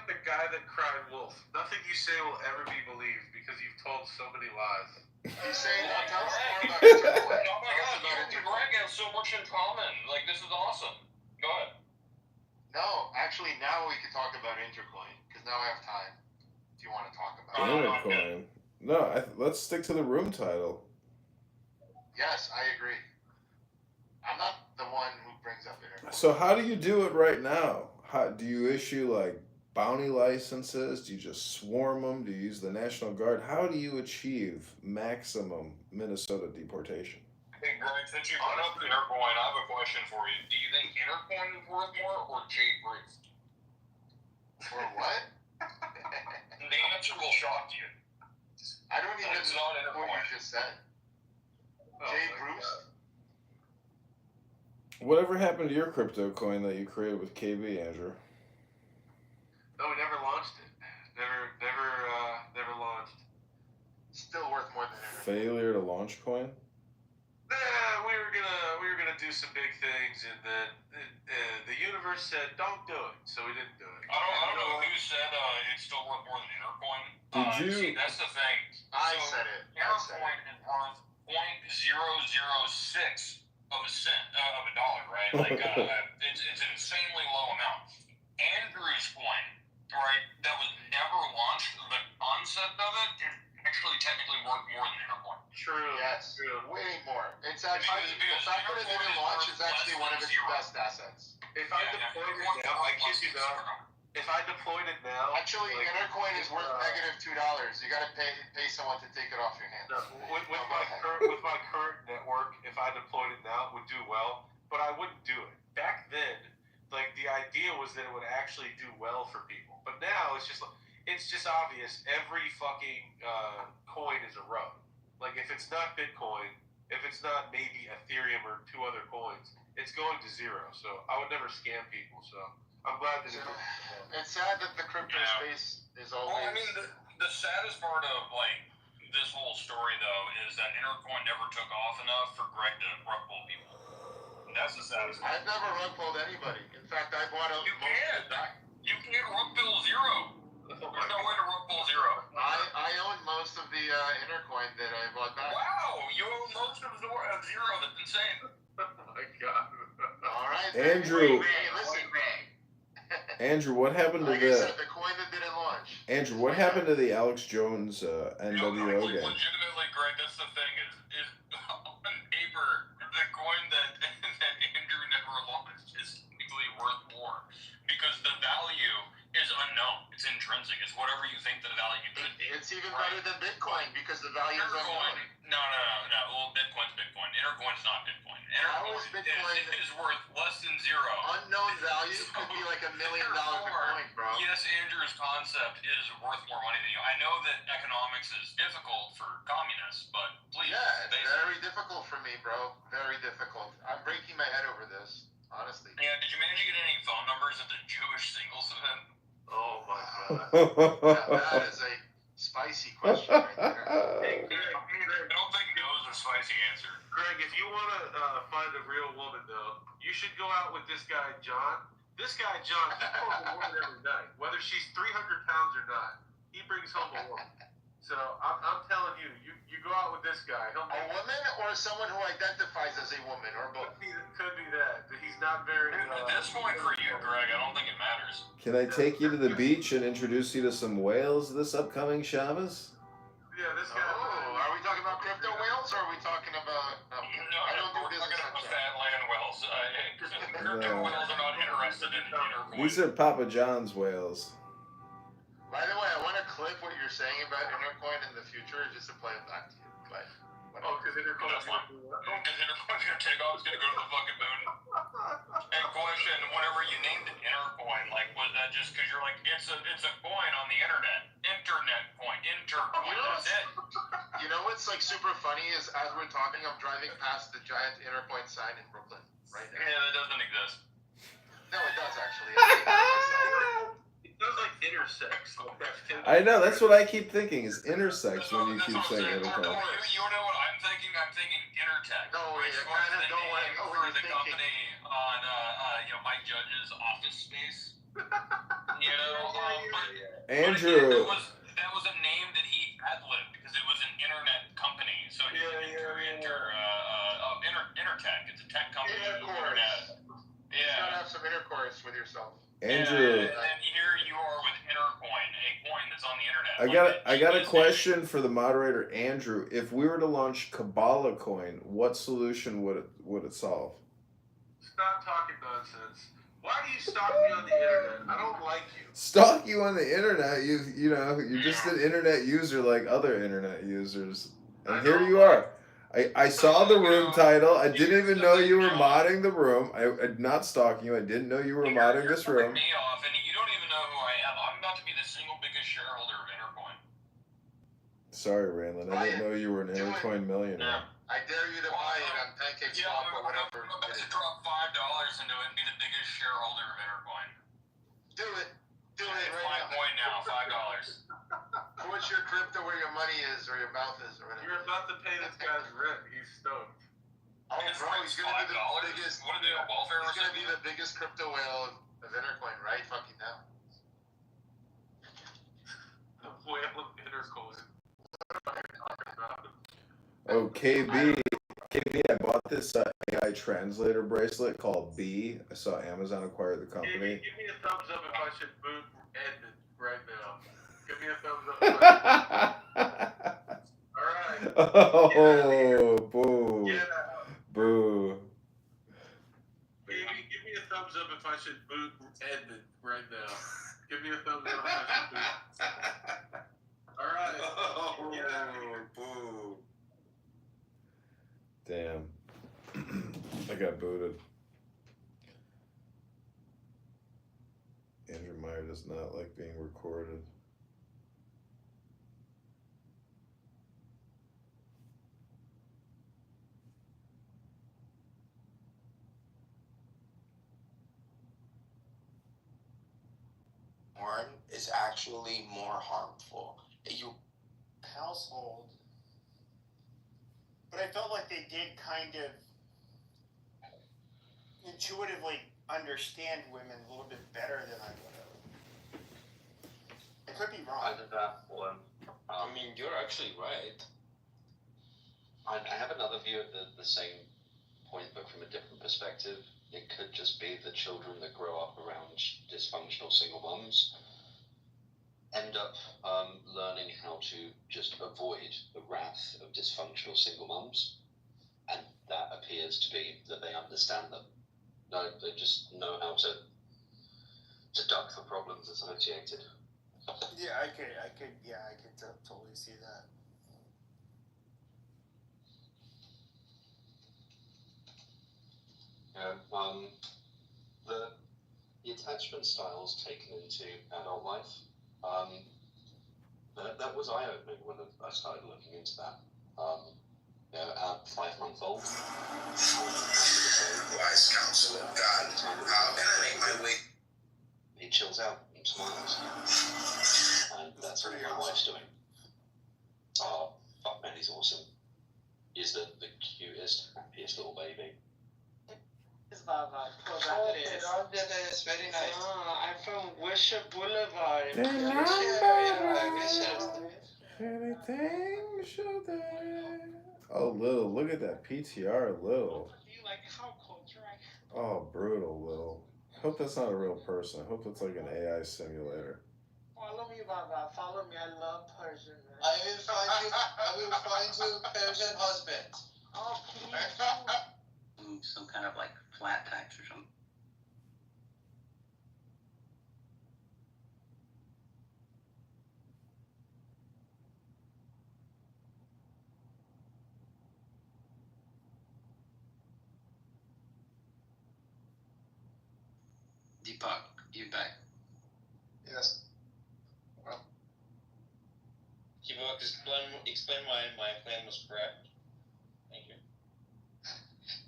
the guy that cried wolf. Nothing you say will ever be believed because you've told so many lies. He's saying, tell us more about Intercoin. Oh my god, you and Greg have so much in common. Like, this is awesome. Go ahead. No, actually, now we can talk about Intercoin because now I have time. Do you want to talk about Intercoin. No, let's stick to the room title. Yes, I agree. I'm not the one who brings up Intercoin. So how do you do it right now? How do you issue like bounty licenses? Do you just swarm them? Do you use the National Guard? How do you achieve maximum Minnesota deportation? Hey Greg, since you brought up Intercoin, I have a question for you. Do you think Intercoin is worth more or Jay Bruce? Or what? The answer will shock you. I don't even know what you just said. Jay Bruce? Whatever happened to your crypto coin that you created with KB, Andrew? No, we never launched it. Never launched. Still worth more than Intercoin. Failure to launch coin? We were gonna do some big things, and then the universe said, "Don't do it," so we didn't do it. I don't know who said it's still worth more than Intercoin. Did you? See, that's the thing. I said it. Intercoin is worth 0.006 of a cent of a dollar, right? Like it's an insanely low amount. Andrew's coin, right? That was never launched. The concept of it is actually technically worth more than Intercoin. True. Yes. True. Way more. It's actually the fact that it didn't launch is actually one of its best assets. If I deployed it now, I kid you not. If I deployed it now, actually, Intercoin is worth negative $2. You got to pay someone to take it off your hands. No, with my current network, if I deployed it now, it would do well, but I wouldn't do it. Back then, like the idea was that it would actually do well for people, but now it's just obvious. Every fucking coin is a rub. Like if it's not Bitcoin, if it's not maybe Ethereum or two other coins, it's going to zero. So I would never scam people. So I'm glad that it's sad that the crypto space is always. Well, I mean, the saddest part of like this whole story though is that Intercoin never took off enough for Greg to rug pull people. That's the saddest part. I've never rug pulled anybody. In fact, I bought a. You can't rug pull zero. There's no way to rug pull zero. I own most of the Intercoin that I bought back. Wow, you own most of zero. That's insane. Oh my god. All right, Andrew. Listen. Andrew, what happened to like I said, the coin that didn't launch. Andrew, what happened to the Alex Jones NWO game? Legitimately, Greg, that's the thing is on paper, the coin that Andrew never launched is technically worth more because the value is unknown. It's intrinsic. It's whatever you think the value could be. It's even better than Bitcoin because the value is unknown. No. Well, Bitcoin's Bitcoin. Intercoin's not Bitcoin. How is Bitcoin is worth less than zero. Unknown value could be like $1 million a coin, bro. Yes, Andrew's concept is worth more money than you. I know that economics is difficult for communists, but please. Yeah, it's very difficult for me, bro. Very difficult. I'm breaking my head over this, honestly. Yeah, did you manage to get any phone numbers at the Jewish singles event? Oh my god. that is a spicy question right there. Hey, I don't think no is a spicy answer. Greg, if you want to find a real woman, though, you should go out with this guy, John. This guy, John, he calls a woman every night. Whether she's 300 pounds or not, he brings home a woman. So I'm telling you, you go out with this guy. A woman or someone who identifies as a woman, or both? Could be that. He's not very... At this point for you, Greg, I don't think it matters. Can I take you to the beach and introduce you to some whales this upcoming Shabbos? Yeah, this guy... Oh, are we talking about crypto whales, or are we talking about... No, we're talking about fat land whales. Crypto whales are not interested in Intercoin. These are Papa John's whales. By the way, I want to clip what you're saying about Intercoin in the future just to play it back to you. But because Intercoin's going to take off, it's going to go to the fucking moon. And question, whenever you named it Intercoin, like, was that just because you're like, it's a coin on the internet. Internet coin. Intercoin. That's it. You know what's like super funny is as we're talking, I'm driving past the giant Intercoin sign in Brooklyn right now. Yeah, that doesn't exist. No, it does actually. It does like intersex. I know, that's what I keep thinking, is intersex when you keep saying intercom. You know what I'm thinking? I'm thinking Intertech. Which was the name for the company on Mike Judge's Office Space. Andrew. That was a name that he ad-libbed because it was an internet company. So he Intertech. It's a tech company. Internet. Yeah. You gotta have some intercourse with yourself. Andrew. And then here you are with Intercoin, a coin that's on the internet. I got a question for the moderator, Andrew. If we were to launch Kabbalah coin, what solution would it solve? Stop talking nonsense. Why do you stalk me on the internet? I don't like you. Stalk you on the internet? You're just an internet user like other internet users. And here you are. I saw the room title. I didn't even know you were modding the room. I'm not stalking you. I didn't know you were modding this room. Me off, and you don't even know who I am. I'm about to be the single biggest shareholder of Intercoin. Sorry, Raylan. I didn't know you were an Intercoin millionaire. I dare you to buy it on Pancake Swap or whatever. I'm about to drop $5 into it and be the biggest shareholder of Intercoin. Do it. Do it it's right my coin now, $5. Put your crypto where your money is or your mouth is or whatever. You're about to pay this guy's rent. He's stoked. Oh, bro, he's gonna be the biggest. What are they, welfare or something? He's gonna be the biggest crypto whale of Intercoin right fucking now. The whale of Intercoin. Oh, KB, I bought this AI translator bracelet called B. I saw Amazon acquire the company. Give me a thumbs up if I should boot Ed right now. Give me a thumbs up. Alright. Oh, boo. Get out. Boo. Give me a thumbs up if I should boot Ed right now. Give me a thumbs up if I should boot. Alright. Oh, boo. Damn. I got booted. Andrew Meyer does not like being recorded. Porn is actually more harmful. You household. But I felt like they did kind of intuitively understand women a little bit better than I would have. I could be wrong. I did that one. I mean, you're actually right. I have another view of the same point, but from a different perspective. It could just be the children that grow up around dysfunctional single moms end up learning how to just avoid the wrath of dysfunctional single moms. And that appears to be that they understand them. No, they just know how to duck the problems associated. Yeah, I could totally see that. The attachment styles taken into adult life, that was eye-opening when I started looking into that. At 5-month-old. Wise counsel of God, how can I make my way? He chills out and smiles. And that's what my wife's doing. Oh, fuck man, he's awesome. He's the cutest, happiest little baby. It's very nice. I'm from Wisher Boulevard. Oh, Lil, look at that PTR, Lil. Oh, brutal, Lil. I hope that's not a real person. I hope it's like an AI simulator. Follow me, Baba. Follow me. I love Persian. Man. I will find you Persian husband. Oh, please. Some kind of like flat tax or something. Deepak, you back? Yes. Well, Kitover, explain why my plan was correct. Thank you.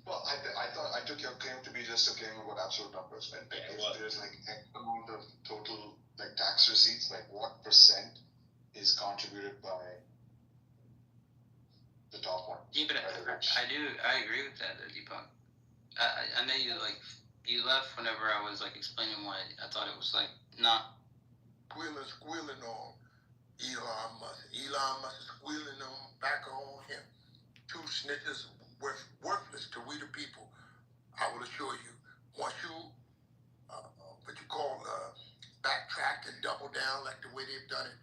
Well, I took your claim to be just a claim about absolute numbers, right? Like, if there's like X amount of total like tax receipts, like what percent is contributed by the top one? Yeah, but I agree with that, Deepak. I know you left whenever I was like explaining why I thought it was like not. Squealing on Elon Musk. Elon Musk is squealing on back on him. Two snitches worthless to we the people. I will assure you, once you backtrack and double down like the way they've done it,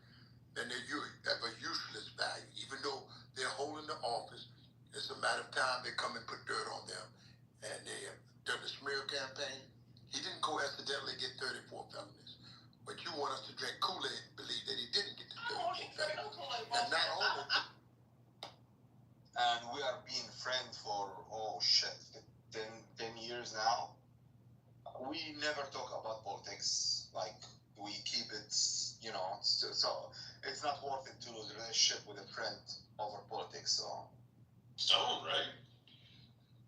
then they have a useless value. Even though they're holding the office, it's a matter of time they come and put dirt on them. And they have done the smear campaign. He didn't coincidentally get 34 felonies. But you want us to drink Kool-Aid and believe that he didn't get the 34 felonies. And not only... And we are being friends for, 10 years now. We never talk about politics. Like, we keep it, so it's not worth it to lose a relationship with a friend over politics, so. Stone, right?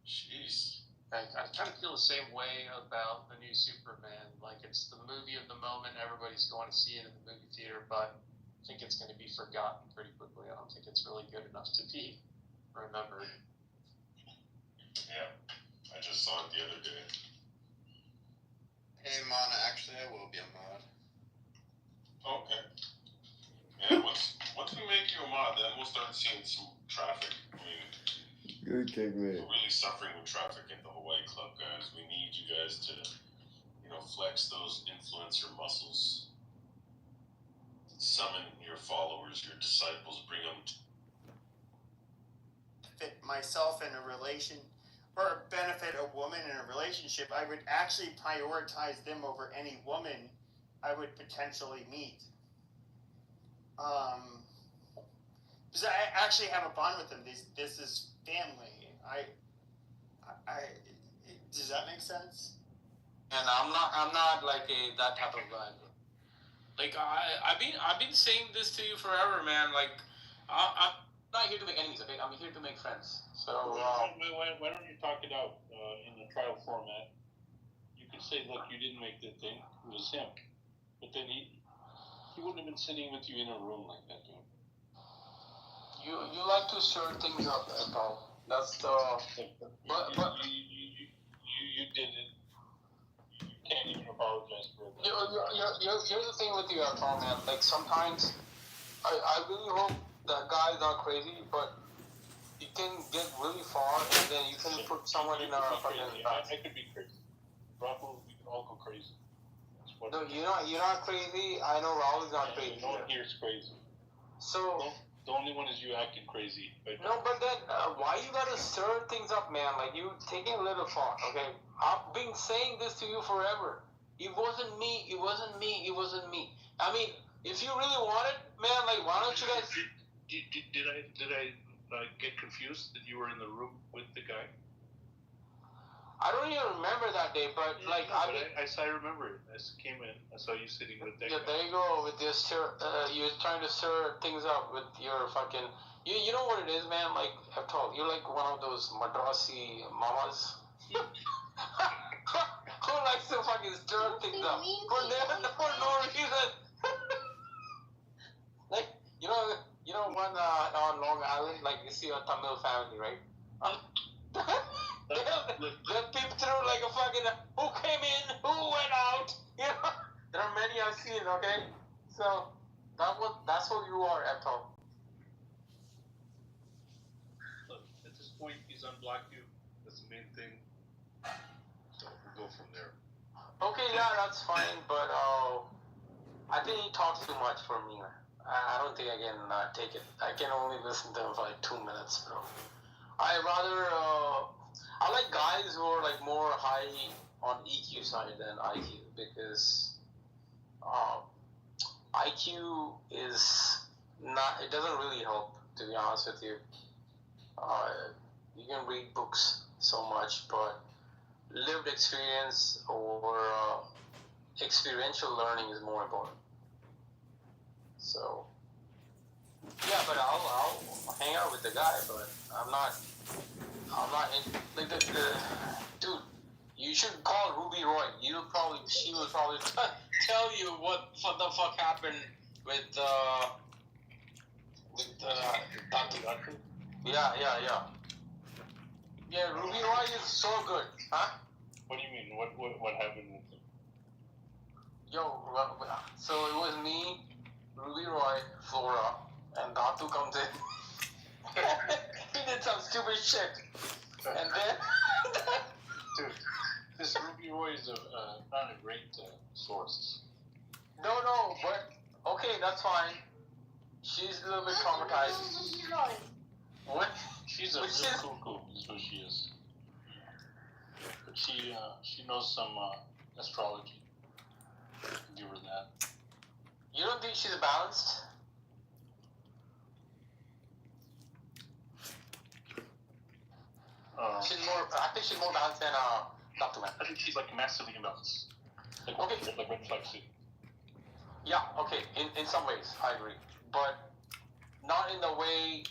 Jeez. I kind of feel the same way about the new Superman. Like, it's the movie of the moment. Everybody's going to see it in the movie theater, but I think it's going to be forgotten pretty quickly. I don't think it's really good enough to be remembered. Yeah, I just saw it the other day. Hey, Mana, actually, I will be a mod. Okay. Yeah, once we make you a mod, then we'll start seeing some traffic. I mean, Good Kingman. we're really suffering with traffic at the Hawaii Club, guys. We need you guys to, flex those influencer muscles. Summon your followers, your disciples, bring them to fit myself in a relation or benefit a woman in a relationship, I would actually prioritize them over any woman I would potentially meet. Because I actually have a bond with them. This is family. Does that make sense? And I'm not like that type of guy. Like I've been saying this to you forever, man. Like I'm not here to make enemies, okay? I'm here to make friends. So why don't you talk it out in the trial format? You could say, look, you didn't make the thing. It was him. But then he wouldn't have been sitting with you in a room like that, dude. You like to stir things up, Paul. That's the. But you did it. You can't even apologize for it. Here's the thing with you, Paul, man. Like sometimes, I really hope that guy is not crazy, but you can get really far, and then you can put someone in a fucking. I could be crazy. Rahul, we could all go crazy. No, you're not crazy. I know Rahul's not crazy. No one here is crazy. So. The only one is you acting crazy. No, but then why you gotta stir things up, man? Like you taking a little far, okay? I've been saying this to you forever. It wasn't me. It wasn't me. It wasn't me. I mean, if you really want it, man, like why don't you guys? Did I get confused that you were in the room with the guy? I don't even remember that day, but like I remember it. I came in. I saw you sitting with that guy. There you go with this you're trying to stir things up with your fucking. You know what it is, man. Like I've told you're like one of those Madrasi mamas who likes to fucking stir things up for no reason. Like you know one on Long Island, like you see a Tamil family, right? They'll peep through like a fucking who came in, who went out. You know, there are many I've seen. Okay, so that's what you are, Ethel. Look, at this point, he's unblocked you. That's the main thing. So we'll go from there. Okay, yeah, that's fine, but I think he talks too much for me. I don't think I can take it. I can only listen to him for like 2 minutes, bro. I like guys who are like more high on EQ side than IQ because IQ is not. It doesn't really help, to be honest with you. You can read books so much, but lived experience or experiential learning is more important. So yeah, but I'll hang out with the guy, but I'm not in, like dude, You should call Ruby Roy. She will probably tell you what the fuck happened with Dr. Yeah. Yeah, Ruby Roy is so good, huh? What do you mean? What happened with them? Yo, so it was me, Ruby Roy, Flora, and Datu comes in. He did some stupid shit, and then. Dude, this Ruby Roy is not a great source. No, but okay, that's fine. She's a little bit traumatized. What? She's a real cuckoo, is what she is. But she knows some astrology. Give her that. You don't think she's balanced? I think she's more balanced than Dr. Man. I think she's like massively imbalanced. Like red flag suit. Yeah, okay, in some ways, I agree. But not in the way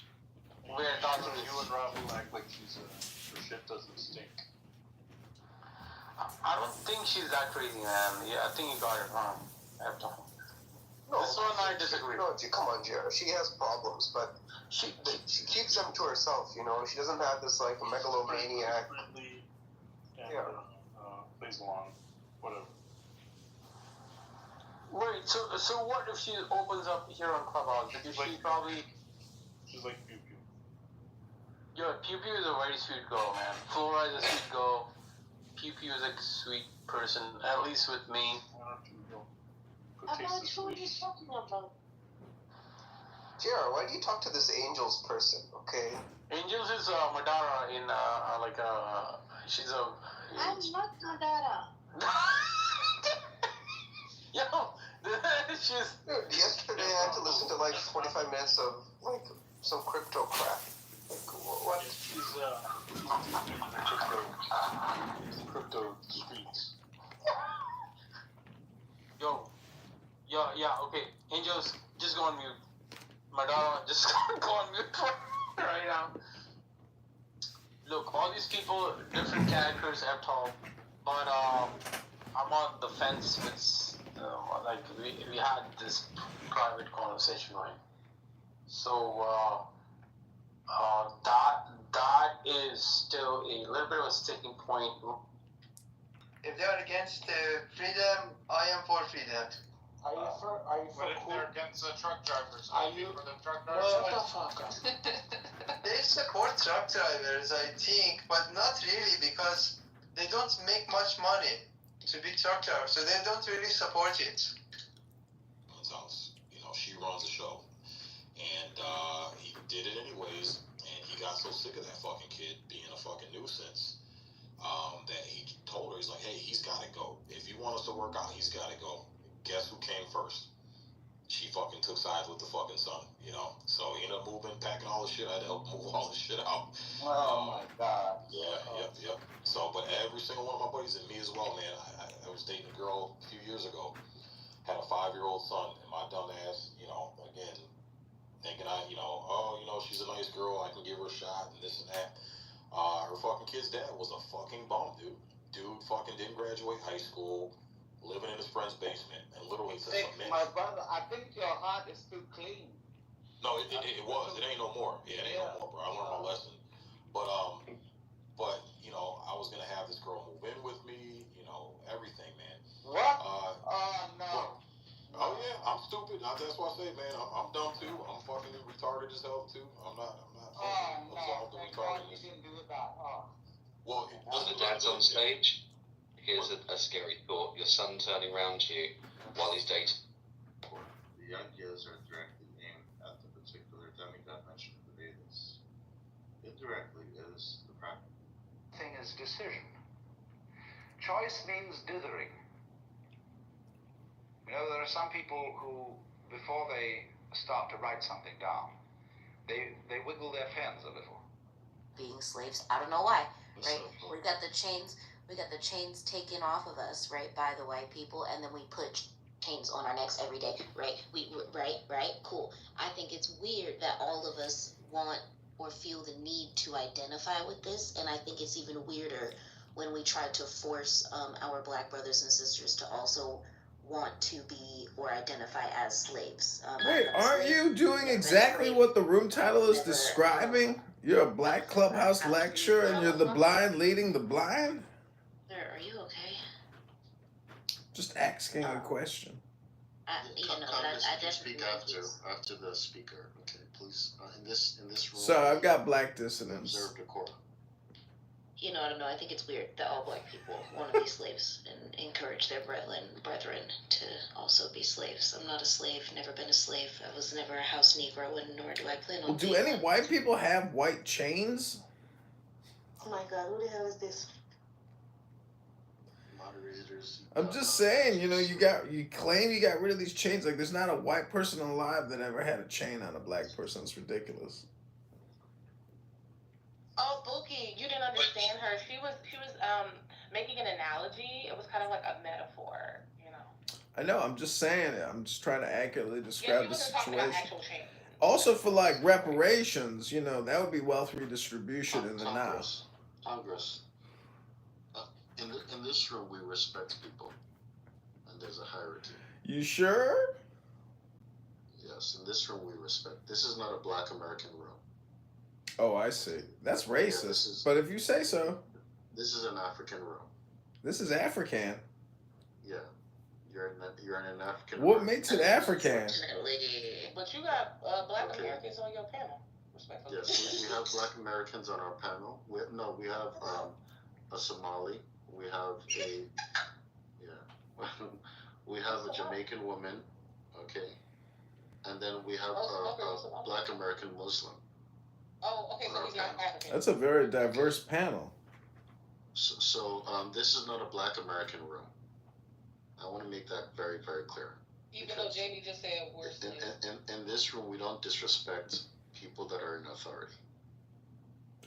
where Dr. You and Rob will act like her shit doesn't stink. I don't think she's that crazy, man. Yeah, I think you got it wrong. No, this one I disagree. No, come on, Jared. She has problems, but she keeps them to herself, you know? She doesn't have this, like, megalomaniac. And, plays along, whatever. Wait, so what if she opens up here on Clubhouse? Because she's probably... She's like Pew Pew. Yeah, Pew Pew is a very sweet girl, man. Flora is a sweet girl. Pew Pew is a sweet person, at least with me. About who are you talking about? Jared, why do you talk to this Angels person, okay? Angels is Madara in, she's a... I'm not Madara. Yo, she's... Dude, yesterday I had to listen to like 45 minutes of like some crypto crap. Like, what? She's crypto streets. Yo, yeah, okay. Angels, just go on mute. Madara, just go on mute right now. Look, all these people, different characters have talked, but I'm on the fence with, like, we had this private conversation going. So, that is still a little bit of a sticking point. If they are against freedom, I am for freedom. Are you for What if they're against the truck drivers? Are you for the truck drivers? Shut the fuck up. They support truck drivers, I think, but not really because they don't make much money to be truck drivers, so they don't really support it. House, she runs a show, and he did it anyways, and he got so sick of that fucking kid being a fucking nuisance that he told her, he's like, hey, he's gotta go. If you want us to work out, he's gotta go. Guess who came first? She fucking took sides with the fucking son, So he ended up moving, packing all the shit. I had to help move all the shit out. Oh my god. Yeah, yep. So, but every single one of my buddies, and me as well, man, I was dating a girl a few years ago, had a 5-year-old son, and my dumb ass, again, thinking she's a nice girl, I can give her a shot, and this and that. Her fucking kid's dad was a fucking bum, dude. Dude fucking didn't graduate high school, living in his friend's basement, and literally My brother, I think your heart is too clean. No, it was. It ain't no more. Yeah, it ain't no more, bro. I learned my lesson. But I was gonna have this girl move in with me. Everything, man. What? No. Oh yeah, I'm stupid. That's why I say, man, I'm dumb too. I'm fucking retarded as hell too. I'm not absolved of retardedness. You didn't do that. Well, When the dad's on stage, here's a scary thought. Your son turning around to you while he's dating. The ideas are directly aimed at the particular demigod mentioned in the Vedas. Indirectly is the practice. Thing is decision. Choice means dithering. There are some people who, before they start to write something down, they wiggle their pens a little. Being slaves, I don't know why, right? We got the chains taken off of us, right, by the white people, and then we put chains on our necks every day, right? Right, cool. I think it's weird that all of us want or feel the need to identify with this, and I think it's even weirder when we tried to force our black brothers and sisters to also want to be or identify as slaves. Wait, aren't you doing exactly what the room title is describing? You're a black clubhouse lecturer and you're the blind leading the blind? Sir, are you okay? Just asking a question. Congress, you speak after the speaker. Okay, please. In this room. So I've got black dissonance. Observe decorum. You know, I don't know. I think it's weird that all black people want to be slaves and encourage their brethren to also be slaves. I'm not a slave. Never been a slave. I was never a house Negro, and nor do I plan on. Well, do any white people have white chains? Oh my God, who the hell is this? Moderators. I'm just saying, you claim you got rid of these chains. Like, there's not a white person alive that ever had a chain on a black person. It's ridiculous. Oh, Bookie, you didn't understand her. She was making an analogy. It was kind of like a metaphor, I know. I'm just saying it. I'm just trying to accurately describe the situation. Actual change. Also, for like reparations, that would be wealth redistribution in the now. Congress. In this room, we respect people, and there's a hierarchy. You sure? Yes, in this room we respect. This is not a Black American room. Oh, I see. That's racist. But if you say so. This is an African room. This is African. Yeah, you're in an African. What makes it African? But you got Black Americans on your panel. Respectfully. Yes, we have Black Americans on our panel. We have a Somali. We have we have a Jamaican woman, okay, and then we have a Black American Muslim. Oh, okay, so he's not African. That's a very diverse panel. So this is not a Black American room. I want to make that very, very clear. Even though Jamie just said we're in this room, we don't disrespect people that are in authority.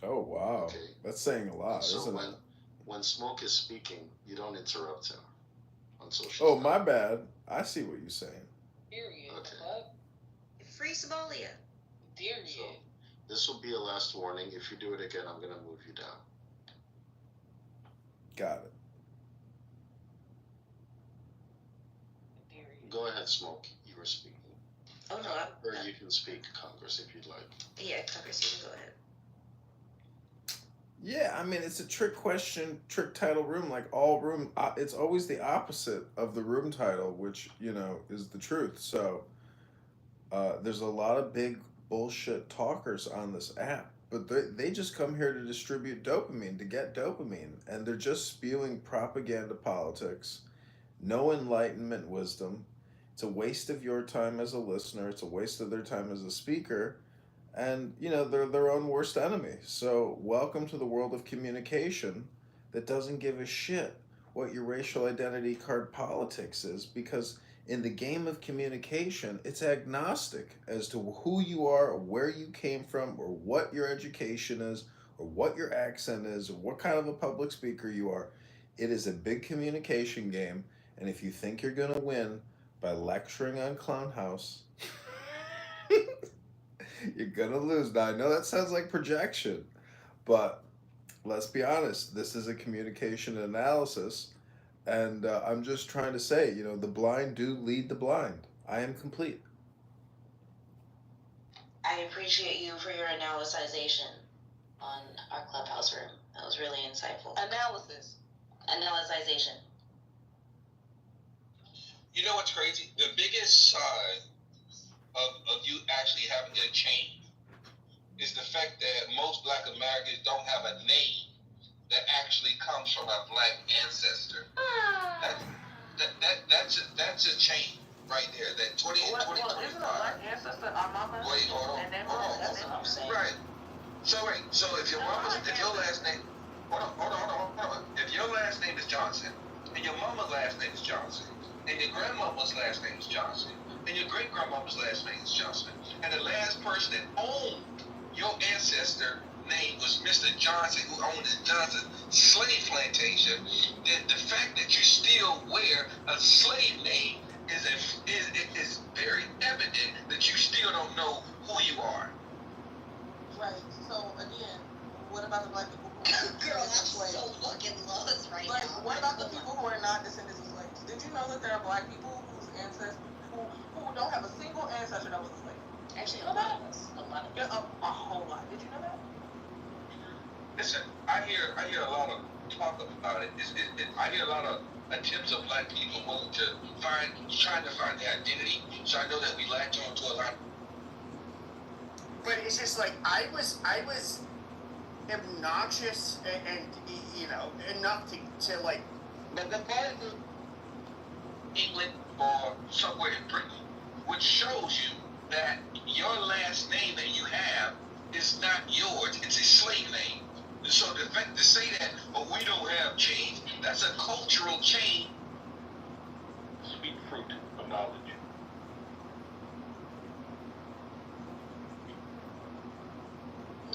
Oh, wow. Okay. That's saying a lot, isn't it? When Smoke is speaking, you don't interrupt him on social. Oh, my bad. I see what you're saying. Period. Okay. Free Somalia. Period. So, this will be a last warning. If you do it again, I'm going to move you down. Got it. Period. Go ahead, Smoke. You were speaking. Oh, no. Or you can speak, Congress, if you'd like. Yeah, Congress, you can go ahead. Yeah, I mean, it's a trick question, trick title room, like all room. It's always the opposite of the room title, which, is the truth. So there's a lot of big bullshit talkers on this app, but they just come here to distribute dopamine, to get dopamine. And they're just spewing propaganda politics, no enlightenment wisdom. It's a waste of your time as a listener. It's a waste of their time as a speaker. And, they're their own worst enemy. So welcome to the world of communication that doesn't give a shit what your racial identity card politics is, because in the game of communication, it's agnostic as to who you are, or where you came from, or what your education is, or what your accent is, or what kind of a public speaker you are. It is a big communication game, and if you think you're going to win by lecturing on Clown House... You're gonna lose. Now, I know that sounds like projection, but let's be honest. This is a communication analysis, and I'm just trying to say, the blind do lead the blind. I am complete. I appreciate you for your analyzation on our clubhouse room. That was really insightful. Analyzation. You know what's crazy? The biggest side of you actually having a chain is the fact that most Black Americans don't have a name that actually comes from a Black ancestor. That's a chain right there. That 20 and 2025. Isn't a Black ancestor our mama? Wait, hold on. Right. So if your last name, hold on. If your last name is Johnson, and your mama's last name is Johnson, and your grandmama's last name is Johnson, and your great-grandmama's last name is Johnson, and the last person that owned your ancestor name was Mr. Johnson, who owned the Johnson slave plantation, then the fact that you still wear a slave name is very evident that you still don't know who you are. Right. So again, what about the Black people? Girl, I'm so fucking lost. about it. I hear a lot of attempts of black people trying to find their identity. So I know that we latch on to a lot. But it's just like I was obnoxious and you know, enough to like. But the part of England or somewhere in Britain, which shows you that your last name that you have is not yours; it's a slave name. So to say that, oh, we don't have change, that's a cultural change. Sweet fruit of knowledge.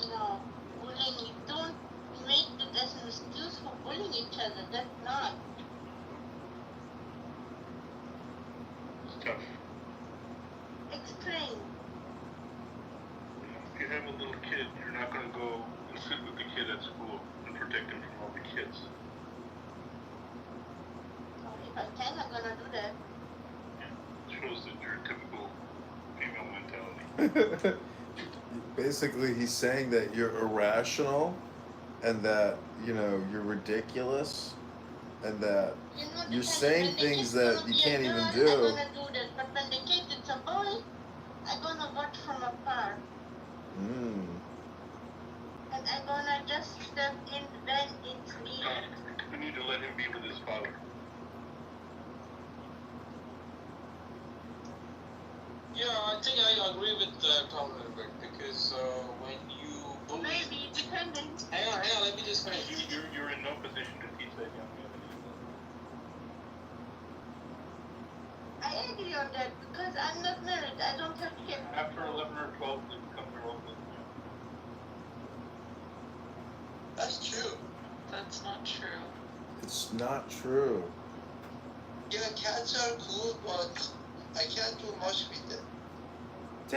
No, bullying, don't make it as an excuse for bullying each other. That's not. It's tough. Explain. If you have a little kid, you're not going to go and sit with the kid at school and protect him from all the kids. So if I can, I'm gonna do that. It shows that you're a typical female mentality. Basically, he's saying that you're irrational, and that you're ridiculous, and that you're saying things that you can't even do. I'm gonna do that, but when the kid is a boy, I'm gonna watch from afar. And I'm gonna just step in when it's needed. We need to let him be with his father. Yeah, I think I agree with Tom a little bit because when you bully... Maybe, depending. Hang on, let me just finish. You're in no position to teach that young man anything. I agree on that because I'm not married. I don't have kids. After 11 or 12, they become their own business. That's true. That's not true. It's not true. Yeah, cats are cool, but I can't do much with them. My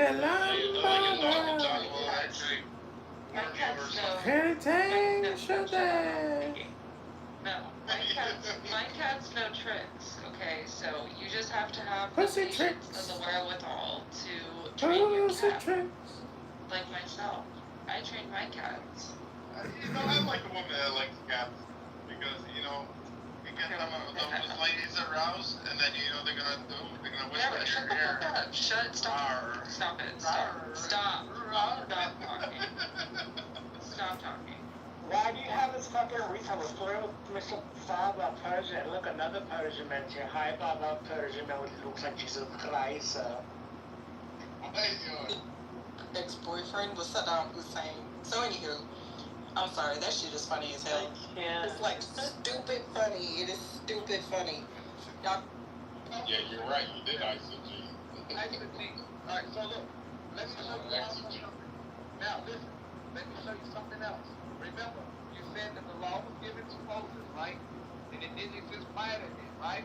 cats No, my cats know tricks, okay? So you just have to have the Pussy patience tricks. and the wherewithal to train your cat. Like myself. I train my cats. I like a woman that likes cats because you get those ladies aroused, and then they're gonna whisper in your ear. Stop it. Stop talking. Stop talking. Why do you have this fucking reason to spoil Mr. Baba Persian and look another Persian man say, hi Baba Persian man who looks like Jesus Christ, Ex-boyfriend was Saddam Hussein. So anywho, I'm sorry, that shit is funny as hell. Yeah. It's like stupid funny. It is stupid funny. Y'all. Yeah, you're right. You did ICG. Alright, so look, let me show you something. Now listen, let me show you something else. Remember, you said that the law was given to Moses, right? And it didn't exist prior to that, right?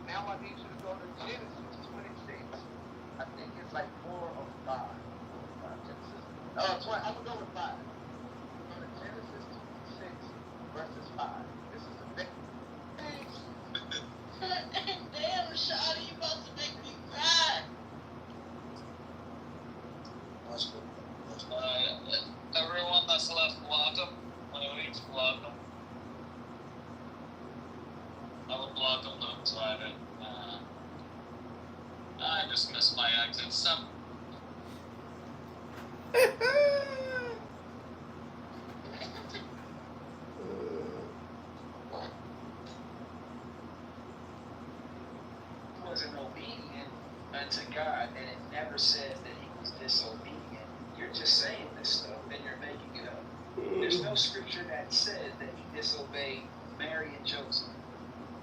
Now I need you to go to Genesis 26. I think it's like 4 or 5. Genesis. I'm gonna go with 5. Go to Genesis 26 verses 5. This is the next. Damn, Shawty, you about to make me cry. That's good. Everyone that's left, block them. When you leave, block them. I would block them though, so I didn't. I just missed my exit. Some. Wasn't obedient unto God, and it never says that he was disobedient. You're just saying this stuff, and you're making it up. There's no scripture that says that he disobeyed Mary and Joseph.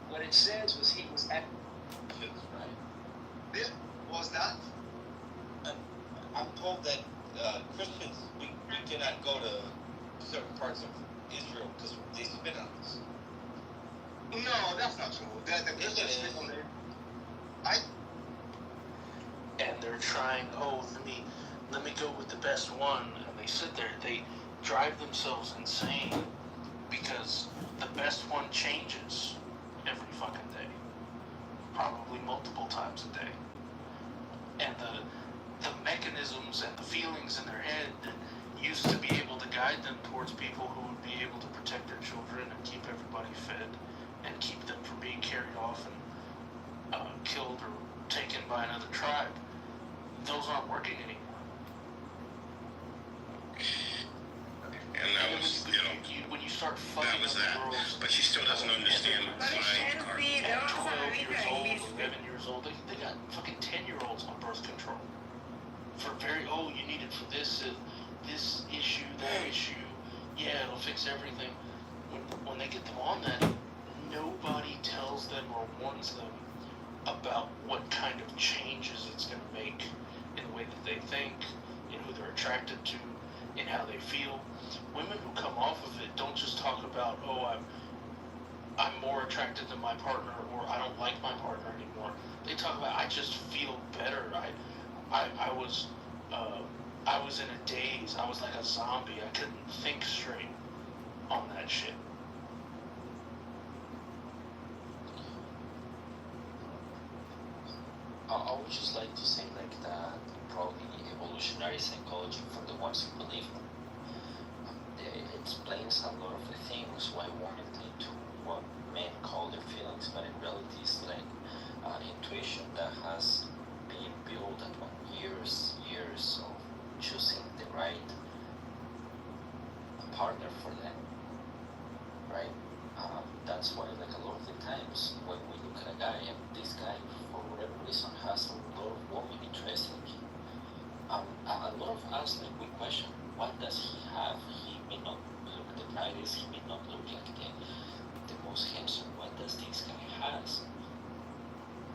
What it says was he was at. Right. This was that. I'm told that Christians we cannot go to certain parts of Israel because they spit on us. No, that's not true. The Christians people there. And they're trying, let me go with the best one, and they sit there, they drive themselves insane because the best one changes every fucking day, probably multiple times a day, and the mechanisms and the feelings in their head that used to be able to guide them towards people who would be able to protect their children and keep everybody fed and keep them from being carried off and killed or taken by another tribe. Those aren't working anymore. And that was, when you start fucking that was that. girls, But she still doesn't understand why at 12 years old, 11 years old, they got fucking 10-year-olds on birth control. For you need it for this issue, that issue. Yeah, it'll fix everything. When they get them on that, nobody tells them or warns them about what kind of changes it's going to make in the way that they think, in who they're attracted to, in how they feel. Women who come off of it don't just talk about, I'm more attracted to my partner, or I don't like my partner anymore. They talk about, I just feel better. I was in a daze. I was like a zombie. I couldn't think straight on that shit. I would just like to say that probably evolutionary psychology for the ones who believe it explains a lot of the things why women lead to what men call their feelings, but in reality it's like an intuition that has been built upon years of choosing the right partner for them, right? That's why like a lot of the times when we look at a guy and this guy for whatever reason has a lot of women interested in him, a lot of us like we question, what does he have? He may not look the brightest, he may not look like the most handsome. What does this guy has?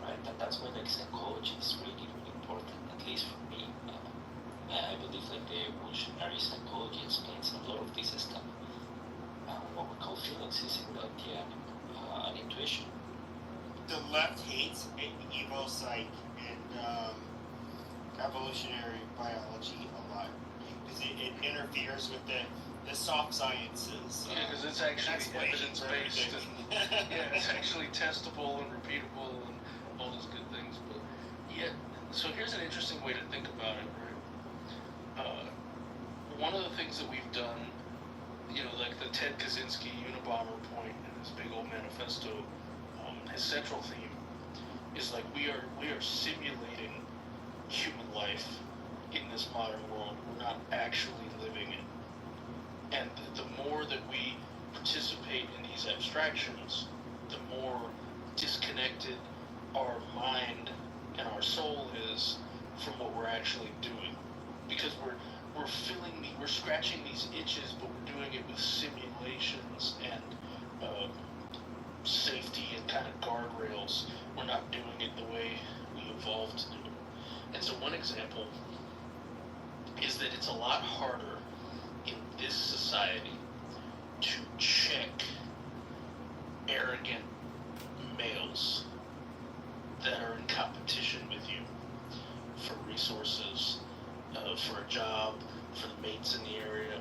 Right? That's why like psychology is really, really important, at least for me. I believe like the evolutionary psychology explains a lot of this stuff. What we call feelings is in reality an intuition. The left hates evo psych and evolutionary biology a lot because it interferes with the soft sciences. Yeah, because it's actually evidence-based. Yeah, it's actually testable and repeatable and all those good things. But yeah, so here's an interesting way to think about it, right? One of the things that we've done, like the Ted Kaczynski Unabomber point in his big old manifesto, his central theme is like we are simulating human life in this modern world. We're not actually living it. And the more that we participate in these abstractions, the more disconnected our mind and our soul is from what we're actually doing. Because we're scratching these itches, but we're doing it with simulations and safety and kind of guardrails. We're not doing it the way we evolved to do it. And so one example is that it's a lot harder in this society to check arrogant males that are in competition with you for resources, for a job, for the mates in the area.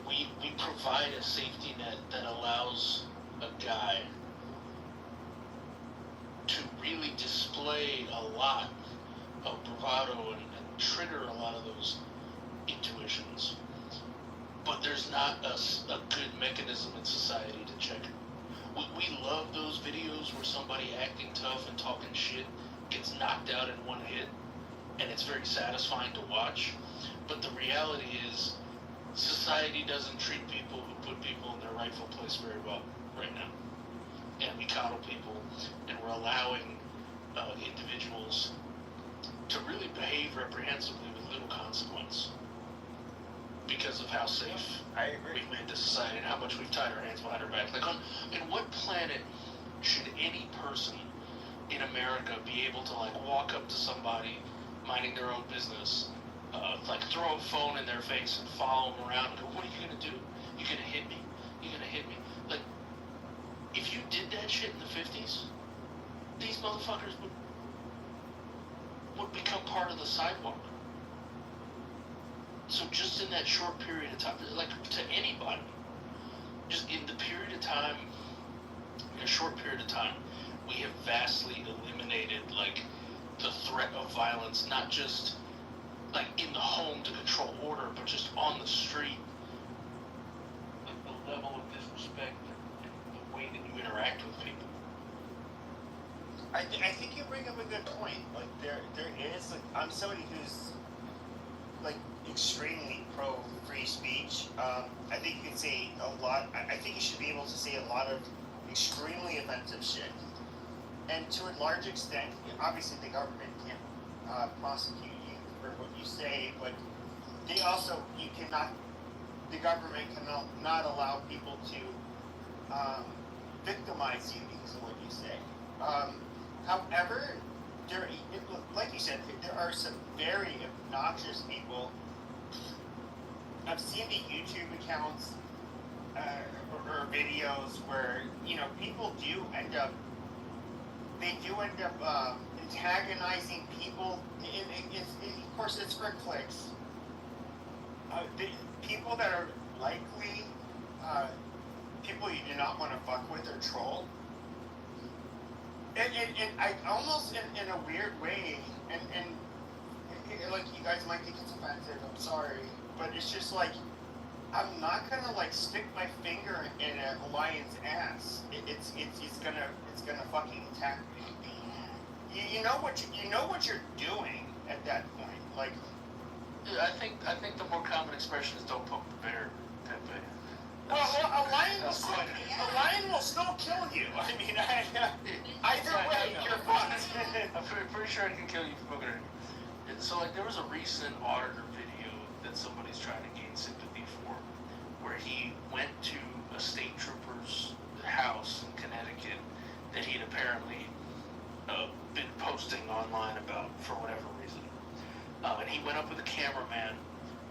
We provide a safety net that allows a guy to really display a lot of bravado and trigger a lot of those intuitions. But there's not a good mechanism in society to check it. We love those videos where somebody acting tough and talking shit gets knocked out in one hit, and it's very satisfying to watch. But the reality is, society doesn't treat people who put people in their rightful place very well right now. And we coddle people, and we're allowing individuals to really behave reprehensibly with little consequence because of how safe we've made the society and how much we've tied our hands behind our back. Like, in what planet should any person in America be able to walk up to somebody minding their own business, throw a phone in their face and follow them around and go, "What are you gonna do? You're gonna hit me? You're gonna hit me?" Like, if you did that shit in the 50s, these motherfuckers would become part of the sidewalk. So just in that short period of time, like to anybody, just in the period of time, in a short period of time, we have vastly eliminated the threat of violence, not just like in the home to control order, but just on the street, like the level of disrespect and the way that you interact with people. I think you bring up a good point. Like there is. Like, I'm somebody who's like extremely pro free speech. I think you can say a lot. I think you should be able to say a lot of extremely offensive shit. And to a large extent, obviously the government can prosecute you for what you say, but they also the government cannot allow people to victimize you because of what you say. However, like you said, there are some very obnoxious people. I've seen the YouTube accounts or videos where people do end up antagonizing people. Of course, it's for clicks. The people that are likely people you do not want to fuck with or troll. And I almost in a weird way, and like you guys might think it's offensive. I'm sorry, but it's just like I'm not gonna like stick my finger in a lion's ass. It's gonna fucking attack me. You know what you're doing at that point. Like, I think the more common expression is "don't poke the bear." Well, a lion will still kill you. I mean, either way, you're fucked. I'm pretty sure I can kill you for poking it. And so, like, there was a recent auditor video that somebody's trying to gain sympathy for, where he went to a state trooper's house in Connecticut that he'd apparently been posting online about for whatever reason. And he went up with a cameraman,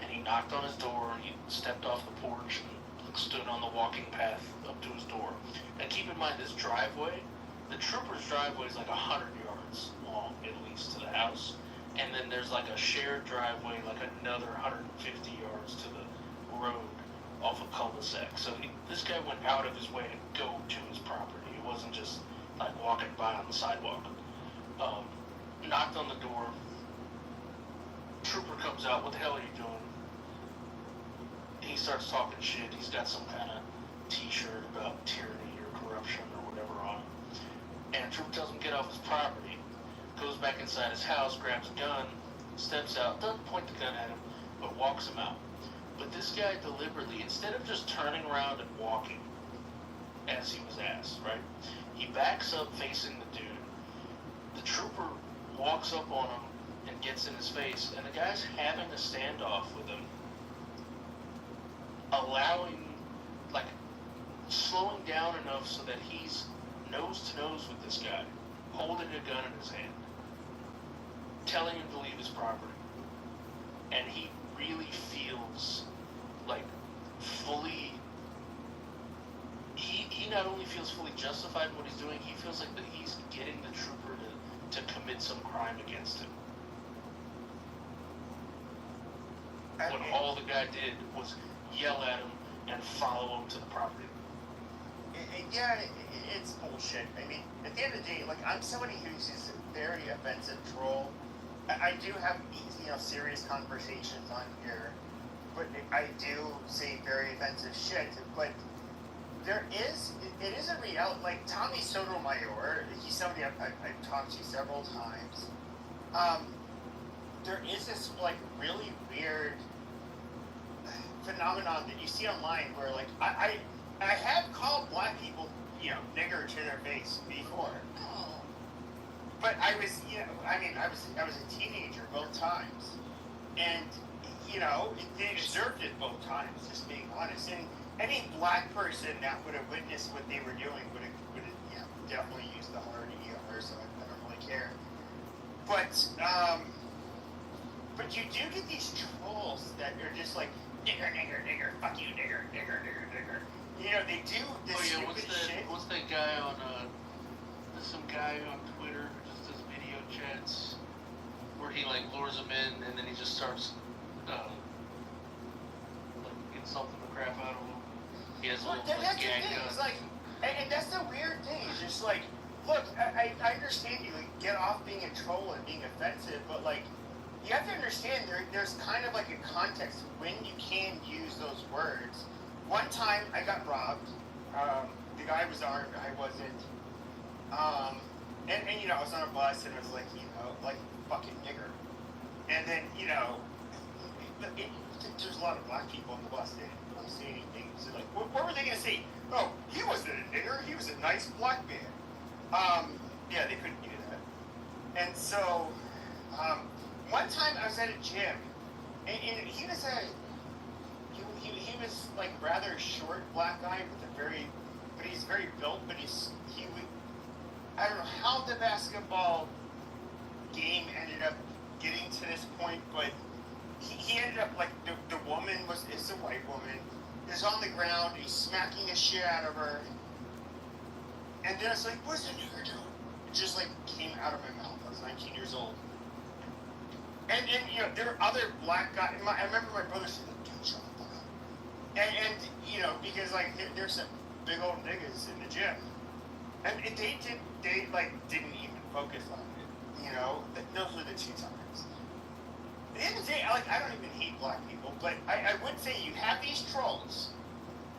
and he knocked on his door, and he stepped off the porch and stood on the walking path up to his door. And keep in mind, this driveway, the trooper's driveway is like 100 yards long, at least, to the house. And then there's like a shared driveway, like another 150 yards to the road off a cul-de-sac. So this guy went out of his way to go to his property. It wasn't just like walking by on the sidewalk. Knocked on the door. Trooper comes out. "What the hell are you doing?" He starts talking shit. He's got some kind of t-shirt about tyranny or corruption or whatever on it. And Trooper tells him get off his property. Goes back inside his house, grabs a gun, steps out, doesn't point the gun at him, but walks him out. But this guy deliberately, instead of just turning around and walking, as he was asked, right? He backs up facing the dude. The trooper walks up on him and gets in his face, and the guy's having a standoff with him, slowing down enough so that he's nose to nose with this guy, holding a gun in his hand, telling him to leave his property. And he really feels like fully, he not only feels fully justified in what he's doing, he feels like that he's getting the trooper to commit some crime against him. When all the guy did was yell at him and follow him to the property. Yeah, it's bullshit. I mean, at the end of the day, like, I'm somebody who's just a very offensive troll. I do have, serious conversations on here, but I do say very offensive shit. But it is a reality. Like, Tommy Sotomayor, he's somebody I've talked to several times. There is this, like, really weird phenomenon that you see online where, like, I have called black people, nigger to their face before. But I was a teenager both times. And, they deserved it both times, just being honest. And any black person that would have witnessed what they were doing would have definitely used the hard ER, so I don't really care. But you do get these trolls that are just like, nigger, nigger, nigger, fuck you, nigger, nigger, nigger, nigger. They do this stupid shit. What's that guy on, there's some guy on Twitter who just does video chats where he, like, lures them in and then he just starts, insulting the crap out of them. He has a little, that's gang the thing. gun. It's like, and that's the weird thing. It's just like, look, I understand you, like, get off being a troll and being offensive, but, like, you have to understand there's kind of like a context when you can use those words. One time I got robbed. The guy was armed, I wasn't. And you know, I was on a bus and it was like, you know, like fucking nigger. And then, you know, there's a lot of black people on the bus. They didn't really say anything. So like, what were they gonna say? Oh, he wasn't a nigger. He was a nice black man. Yeah, they couldn't do that. And so, one time I was at a gym, and he was like rather short black guy but he's very built. But I don't know how the basketball game ended up getting to this point, but he ended up like the woman is a white woman, is on the ground, he's smacking the shit out of her, and then it's like, what's the nigger doing? It just like came out of my mouth. I was 19 years old, and you know there were other black guys. I remember my brother said, "Dude, shut the fuck up," and you know because like there's some big old niggas in the gym, and they didn't even focus on it. You know, those were the two times. At the end of the day, I don't even hate black people, but I would say you have these trolls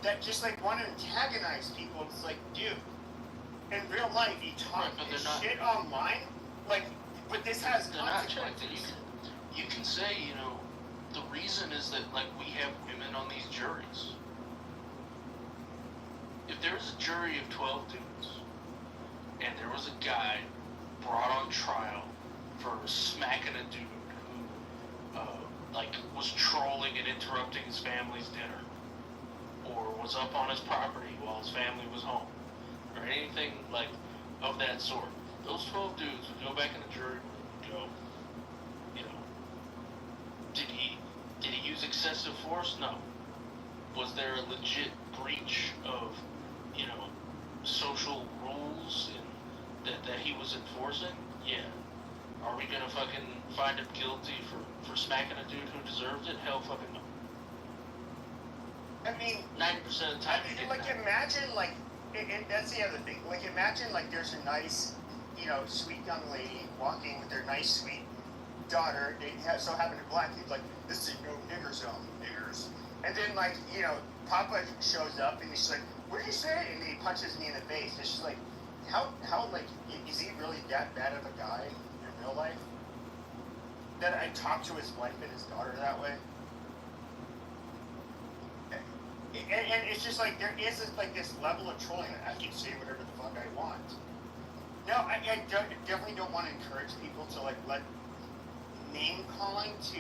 that just like want to antagonize people. It's like, dude, in real life, you talk this shit online, like, but this has consequences. You can say, you know, the reason is that like we have women on these juries. If there's a jury of 12 dudes, and there was a guy brought on trial for smacking a dude who, like, was trolling and interrupting his family's dinner, or was up on his property while his family was home, or anything like of that sort, those 12 dudes would go back in the jury room and go, you know, did he use excessive force? No. Was there a legit breach of, you know, social rules that he was enforcing? Yeah. Are we gonna fucking find him guilty for smacking a dude who deserved it? Hell fucking no. I mean, 90% of the time. Like imagine like, and that's the other thing. Like imagine like there's a nice, you know, sweet young lady walking with their nice sweet daughter. They so happen to be black. He's like, this is no nigger zone, niggers. And then like, you know, Papa shows up and he's like, what did you say? And he punches me in the face. It's just like, how like, is he really that bad of a guy in real life? That I talk to his wife and his daughter that way? And it's just like, there is this level of trolling that I can say whatever the fuck I want. Now, I definitely don't want to encourage people to like let name calling to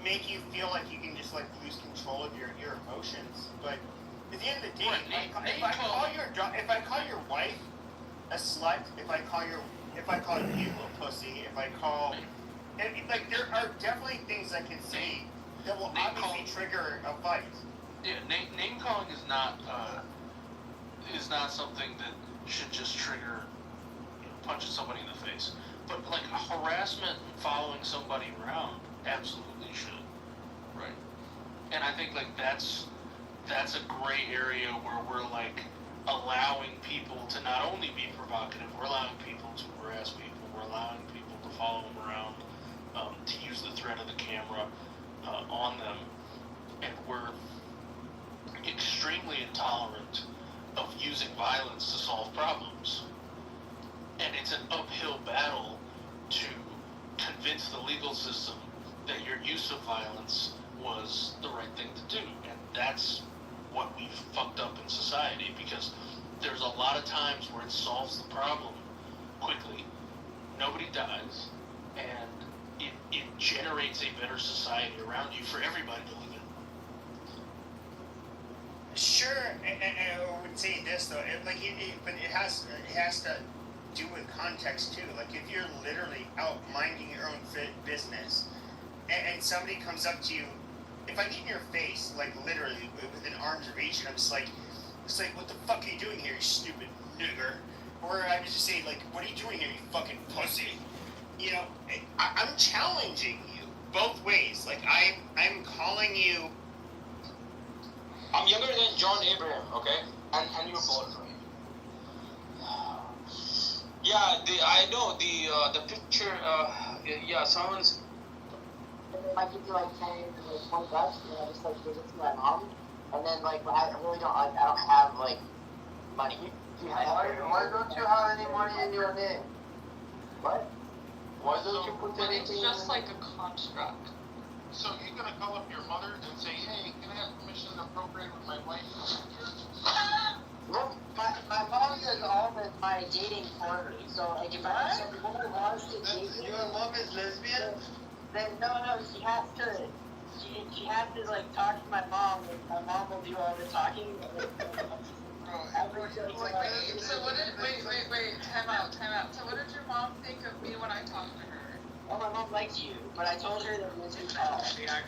make you feel like you can just like lose control of your emotions. But at the end of the day, if I call your wife a slut, if I call you a pussy, if I call, and like there are definitely things I can say that will obviously trigger a fight. Yeah, name calling is not something that should just trigger, you know, punching somebody in the face. But like harassment and following somebody around absolutely should, right? And I think like that's a gray area where we're like allowing people to not only be provocative, we're allowing people to harass people, we're allowing people to follow them around, to use the threat of the camera on them, and we're extremely intolerant of using violence to solve problems. And it's an uphill battle to convince the legal system that your use of violence was the right thing to do. And that's what we've fucked up in society, because there's a lot of times where it solves the problem quickly, nobody dies, and it generates a better society around you for everybody to live in. Sure, and I would say this though, but it has to do with context too. Like if you're literally out minding your own business, and somebody comes up to you, if I get in your face, like literally within arm's reach, and I'm just like, it's like, what the fuck are you doing here, you stupid nigger? Or I would just say like, what are you doing here, you fucking pussy? You know, I'm challenging you both ways. Like I'm calling you. I'm younger than John Abraham, okay? And you're both right. I know the picture. Yeah, someone's. I give you like 10 or like $20, and I just like give it to my mom, and then like I really don't like I don't have like money. Why don't you have any money in your name? What? Why don't you put Money's anything? just like a construct. So you're gonna call up your mother and say, hey, can I have permission to procreate with my wife? Look, my mom does all my dating for her. So like if someone wants to date me, your mom is lesbian. Then no, she has to. She has to like talk to my mom, and my mom will do all the talking. Wait, time out. So what did your mom think of me when I talked to her? Well, my mom likes you, but I told her that you're too tall. Actually, I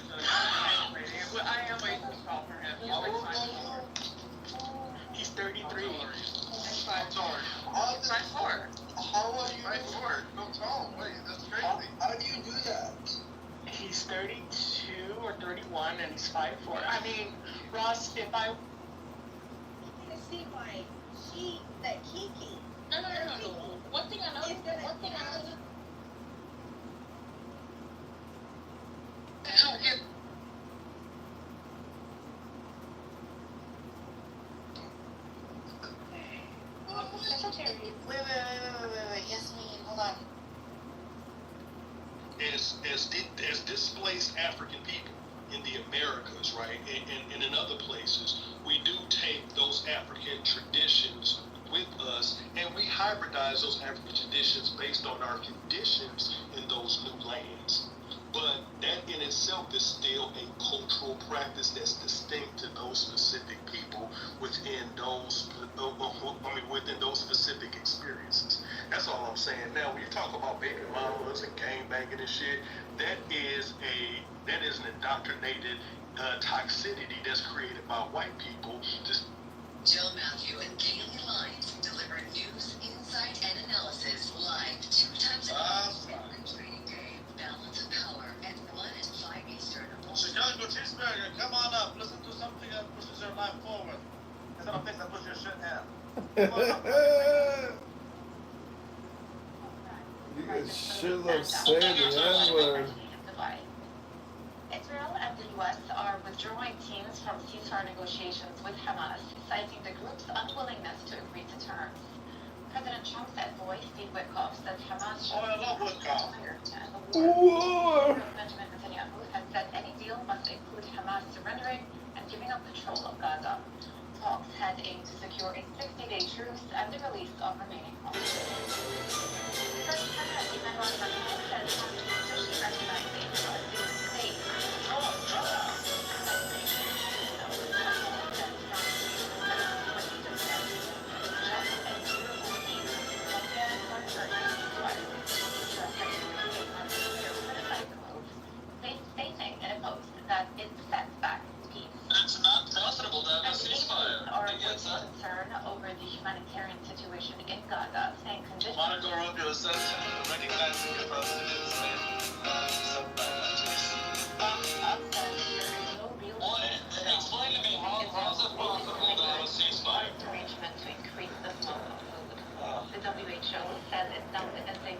am way too tall for him. He's like 5'4". He's 33. He's 5'4". How are you? 5'4", so tall. Wait, that's crazy. How do you do that? He's 32 or 31, and he's 5'4". I mean, Ross, if I... To see why that Kiki. No. One thing I know. Wait. Yasmin, hold on. As displaced African people in the Americas, right, and in other places, we do take those African traditions with us, and we hybridize those African traditions based on our conditions in those new lands. But that in itself is still a cultural practice that's distinct to those specific people within those specific experiences. That's all I'm saying. Now, when you talk about baby mamas and gangbanging and shit, that is an indoctrinated toxicity that's created by white people. Just Joe Matthew and Kaylee Lyons deliver news, insight, and analysis live 2 times a week. Training Day, Balance of Power at 1 and 5 Eastern. Chicago Cheeseburger, come on up. Listen to something that pushes your life forward. Instead of things that push your shit down. You guys sure love saying the N-word. Israel and the U.S. are withdrawing teams from ceasefire negotiations with Hamas, citing the group's unwillingness to agree to terms. President Trump said boy Steve Witkoff said Hamas should be required to end the war. Benjamin Netanyahu has said any deal must include Hamas surrendering and giving up control of Gaza. Talks had aimed to secure a 60-day truce and the release of remaining hostages. First President Emmanuel Macron said Trump officially recognizing a Palestinian state. Stating in a post that it sets back peace. It's not profitable to have a ceasefire. Are concern over the humanitarian situation in Gaza, saying conditions. Marco Rubio says recognizing the Palestinian state. Explain to me how's it possible to have a ceasefire? Arrangement to increase the flow of food. The WHO says it's done as they.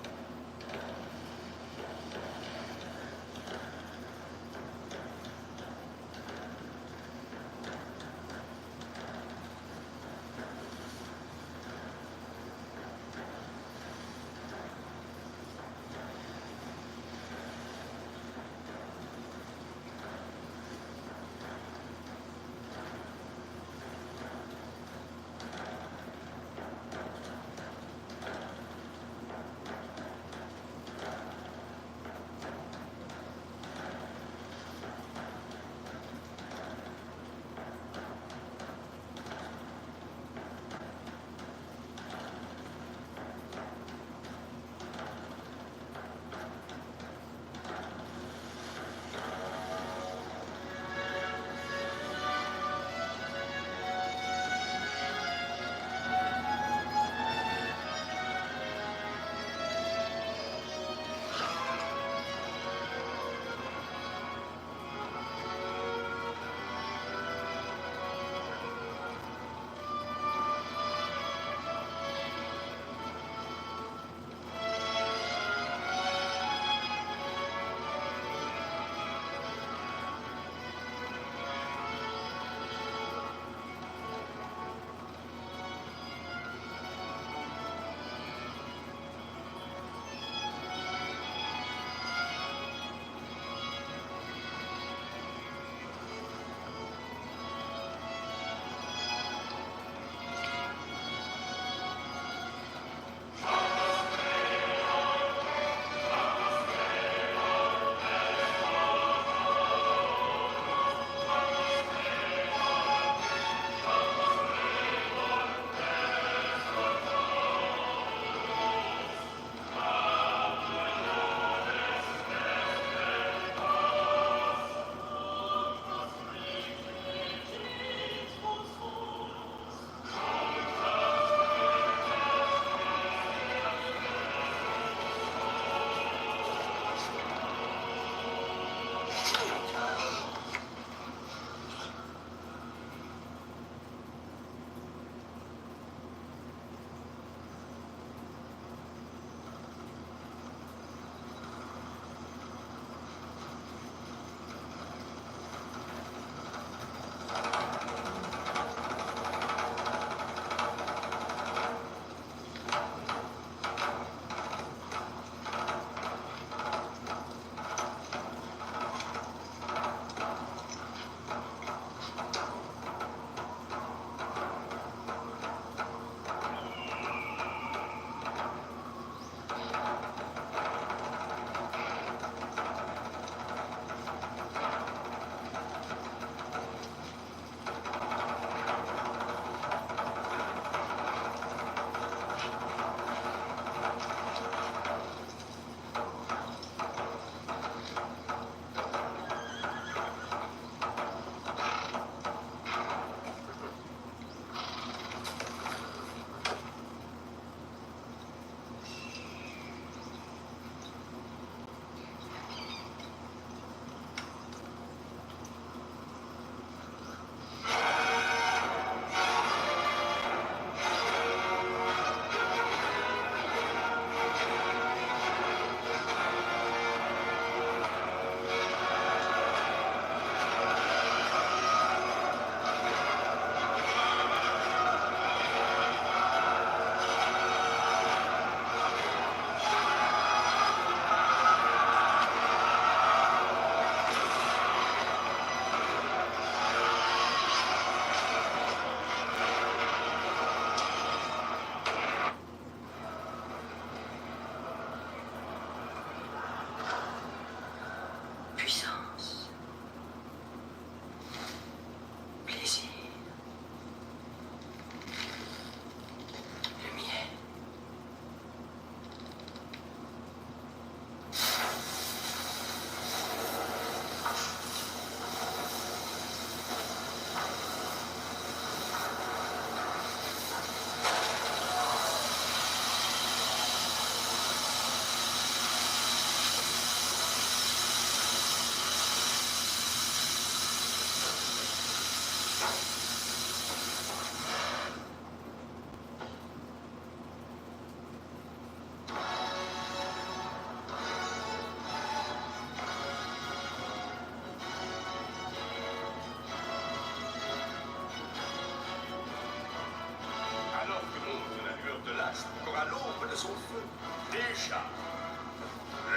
son feu. Déjà,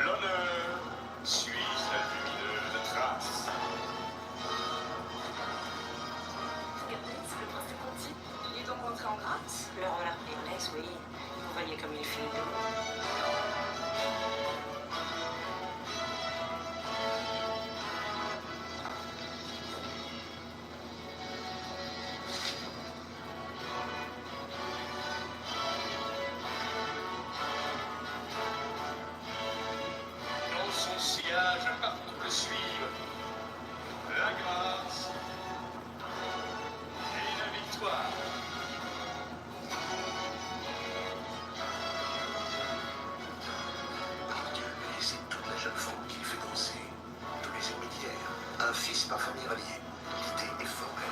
l'honneur suit sa lumineuse trace. Regardez, c'est le prince de Conti. Il est donc rentré en grâce. Le rôle a pris en laisse, oui. Vous voyez comme il file d'eau. Dans son sillage, partout le suivent. La grâce et la victoire. Par-Dieu, lui, c'est toute la jeune femme qui fait danser. Tous les ennemis d'hier. Un fils par famille rallié. Quitté et formé.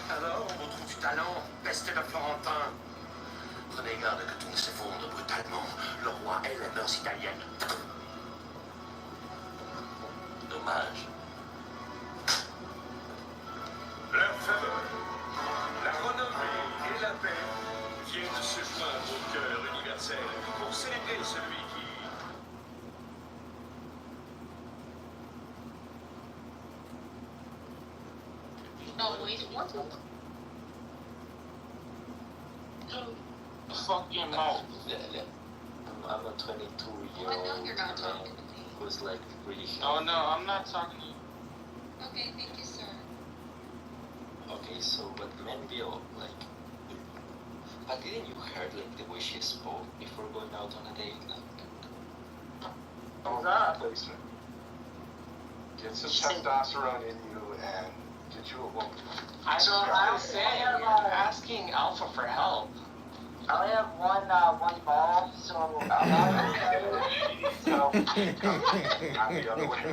Alors, on retrouve du talent, peste de Florentin. Prenez garde que tout ne s'effondre brutalement. Le roi est la mœurs italiennes. Dommage. La faveur, la renommée et la paix viennent se joindre au cœur universel pour célébrer celui qui... Always wanted. Fucking mouth. I'm a 22-year-old I know you're not talking to me. who's like really Oh no, I'm not talking to you. Okay, thank you, sir. Okay, so but Manville, like, but didn't you heard like the way she spoke before going out on a date? Like, Oh, that placement. Get some testosterone in you and get you a woman. So I was saying, you're asking Alpha for help. I only have one ball, so I'm the other way around.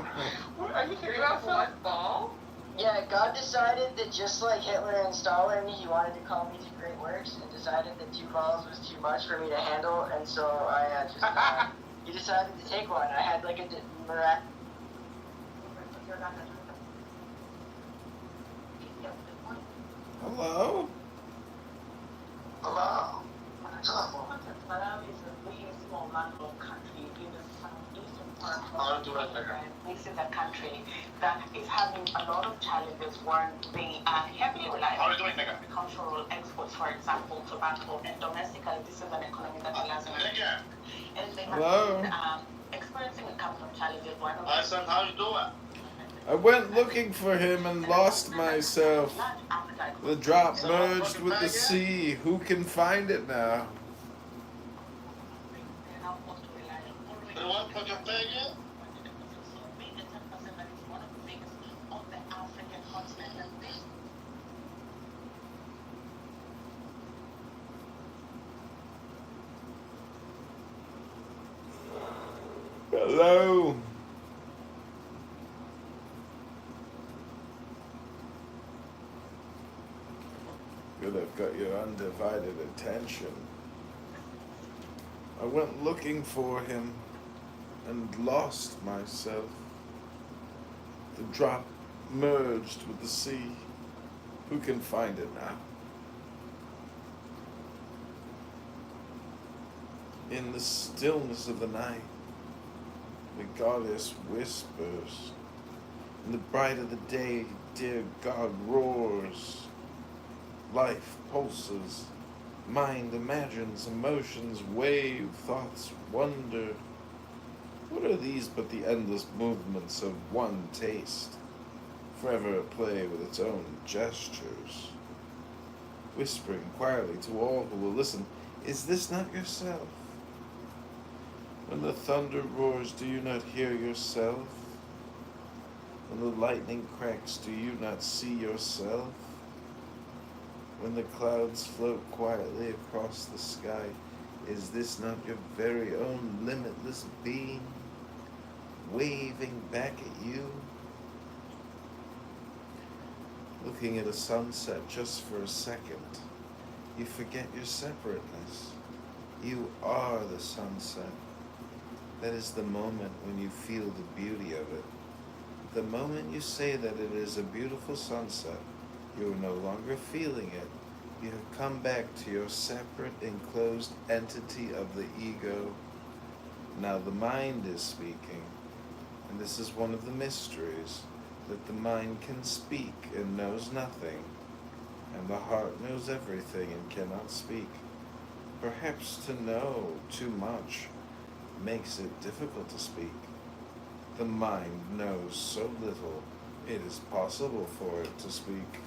Are you hearing about one ball? yeah, God decided that just like Hitler and Stalin, he wanted to call me to great works, and decided that 2 balls was too much for me to handle, and so I just he decided to take one. I had like a miraculous. Hello? Hello. Palau is a really small landlocked country in the southeastern part I'll do it later. This is a country that is having a lot of challenges where they are heavily reliant How are you doing, nigga? on agricultural exports, for example, tobacco, and domestically, this is an economy that relies on Nigga. and they have Hello? been experiencing a couple of challenges. One of Hi, son. How you doing? I went looking for him and lost myself. The drop merged with the sea. Who can find it now? You want to plug your thing in? Hello? Good, I've got your undivided attention. I went looking for him and lost myself. The drop merged with the sea. Who can find it now? In the stillness of the night, the goddess whispers. In the bright of the day, dear God roars. Life pulses. Mind imagines, emotions wave, thoughts wonder. What are these but the endless movements of one taste, forever at play with its own gestures? Whispering quietly to all who will listen, is this not yourself? When the thunder roars, do you not hear yourself? When the lightning cracks, do you not see yourself? When the clouds float quietly across the sky, is this not your very own limitless being, waving back at you? Looking at a sunset just for a second, you forget your separateness. You are the sunset. That is the moment when you feel the beauty of it. The moment you say that it is a beautiful sunset, you are no longer feeling it. You have come back to your separate, enclosed entity of the ego. Now the mind is speaking, and this is one of the mysteries, that the mind can speak and knows nothing, and the heart knows everything and cannot speak. Perhaps to know too much makes it difficult to speak. The mind knows so little, it is possible for it to speak.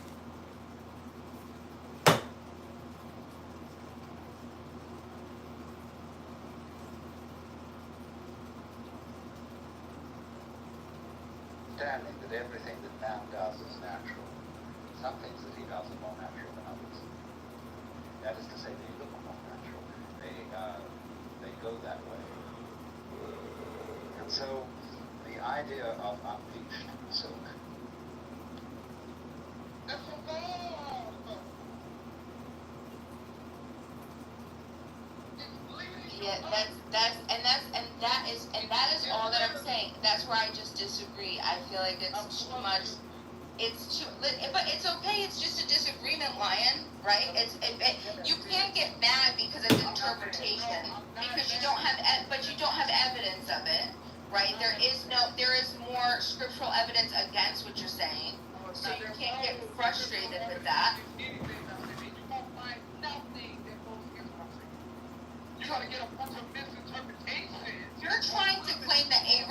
Understanding that everything that man does is natural. Some things that he does are more natural than others. That is to say, they look more natural. They go that way. And so, the idea of unleashed silk. Yeah, that is all that I'm saying. That's where I just disagree. I feel like it's too much. It's too, but it's okay. It's just a disagreement, Lion. Right? You can't get mad because it's interpretation because you don't have, but you don't have evidence of it, right? There is more scriptural evidence against what you're saying, so you can't get frustrated with that. You gotta get a bunch of misinterpretations. You're trying to claim that Abraham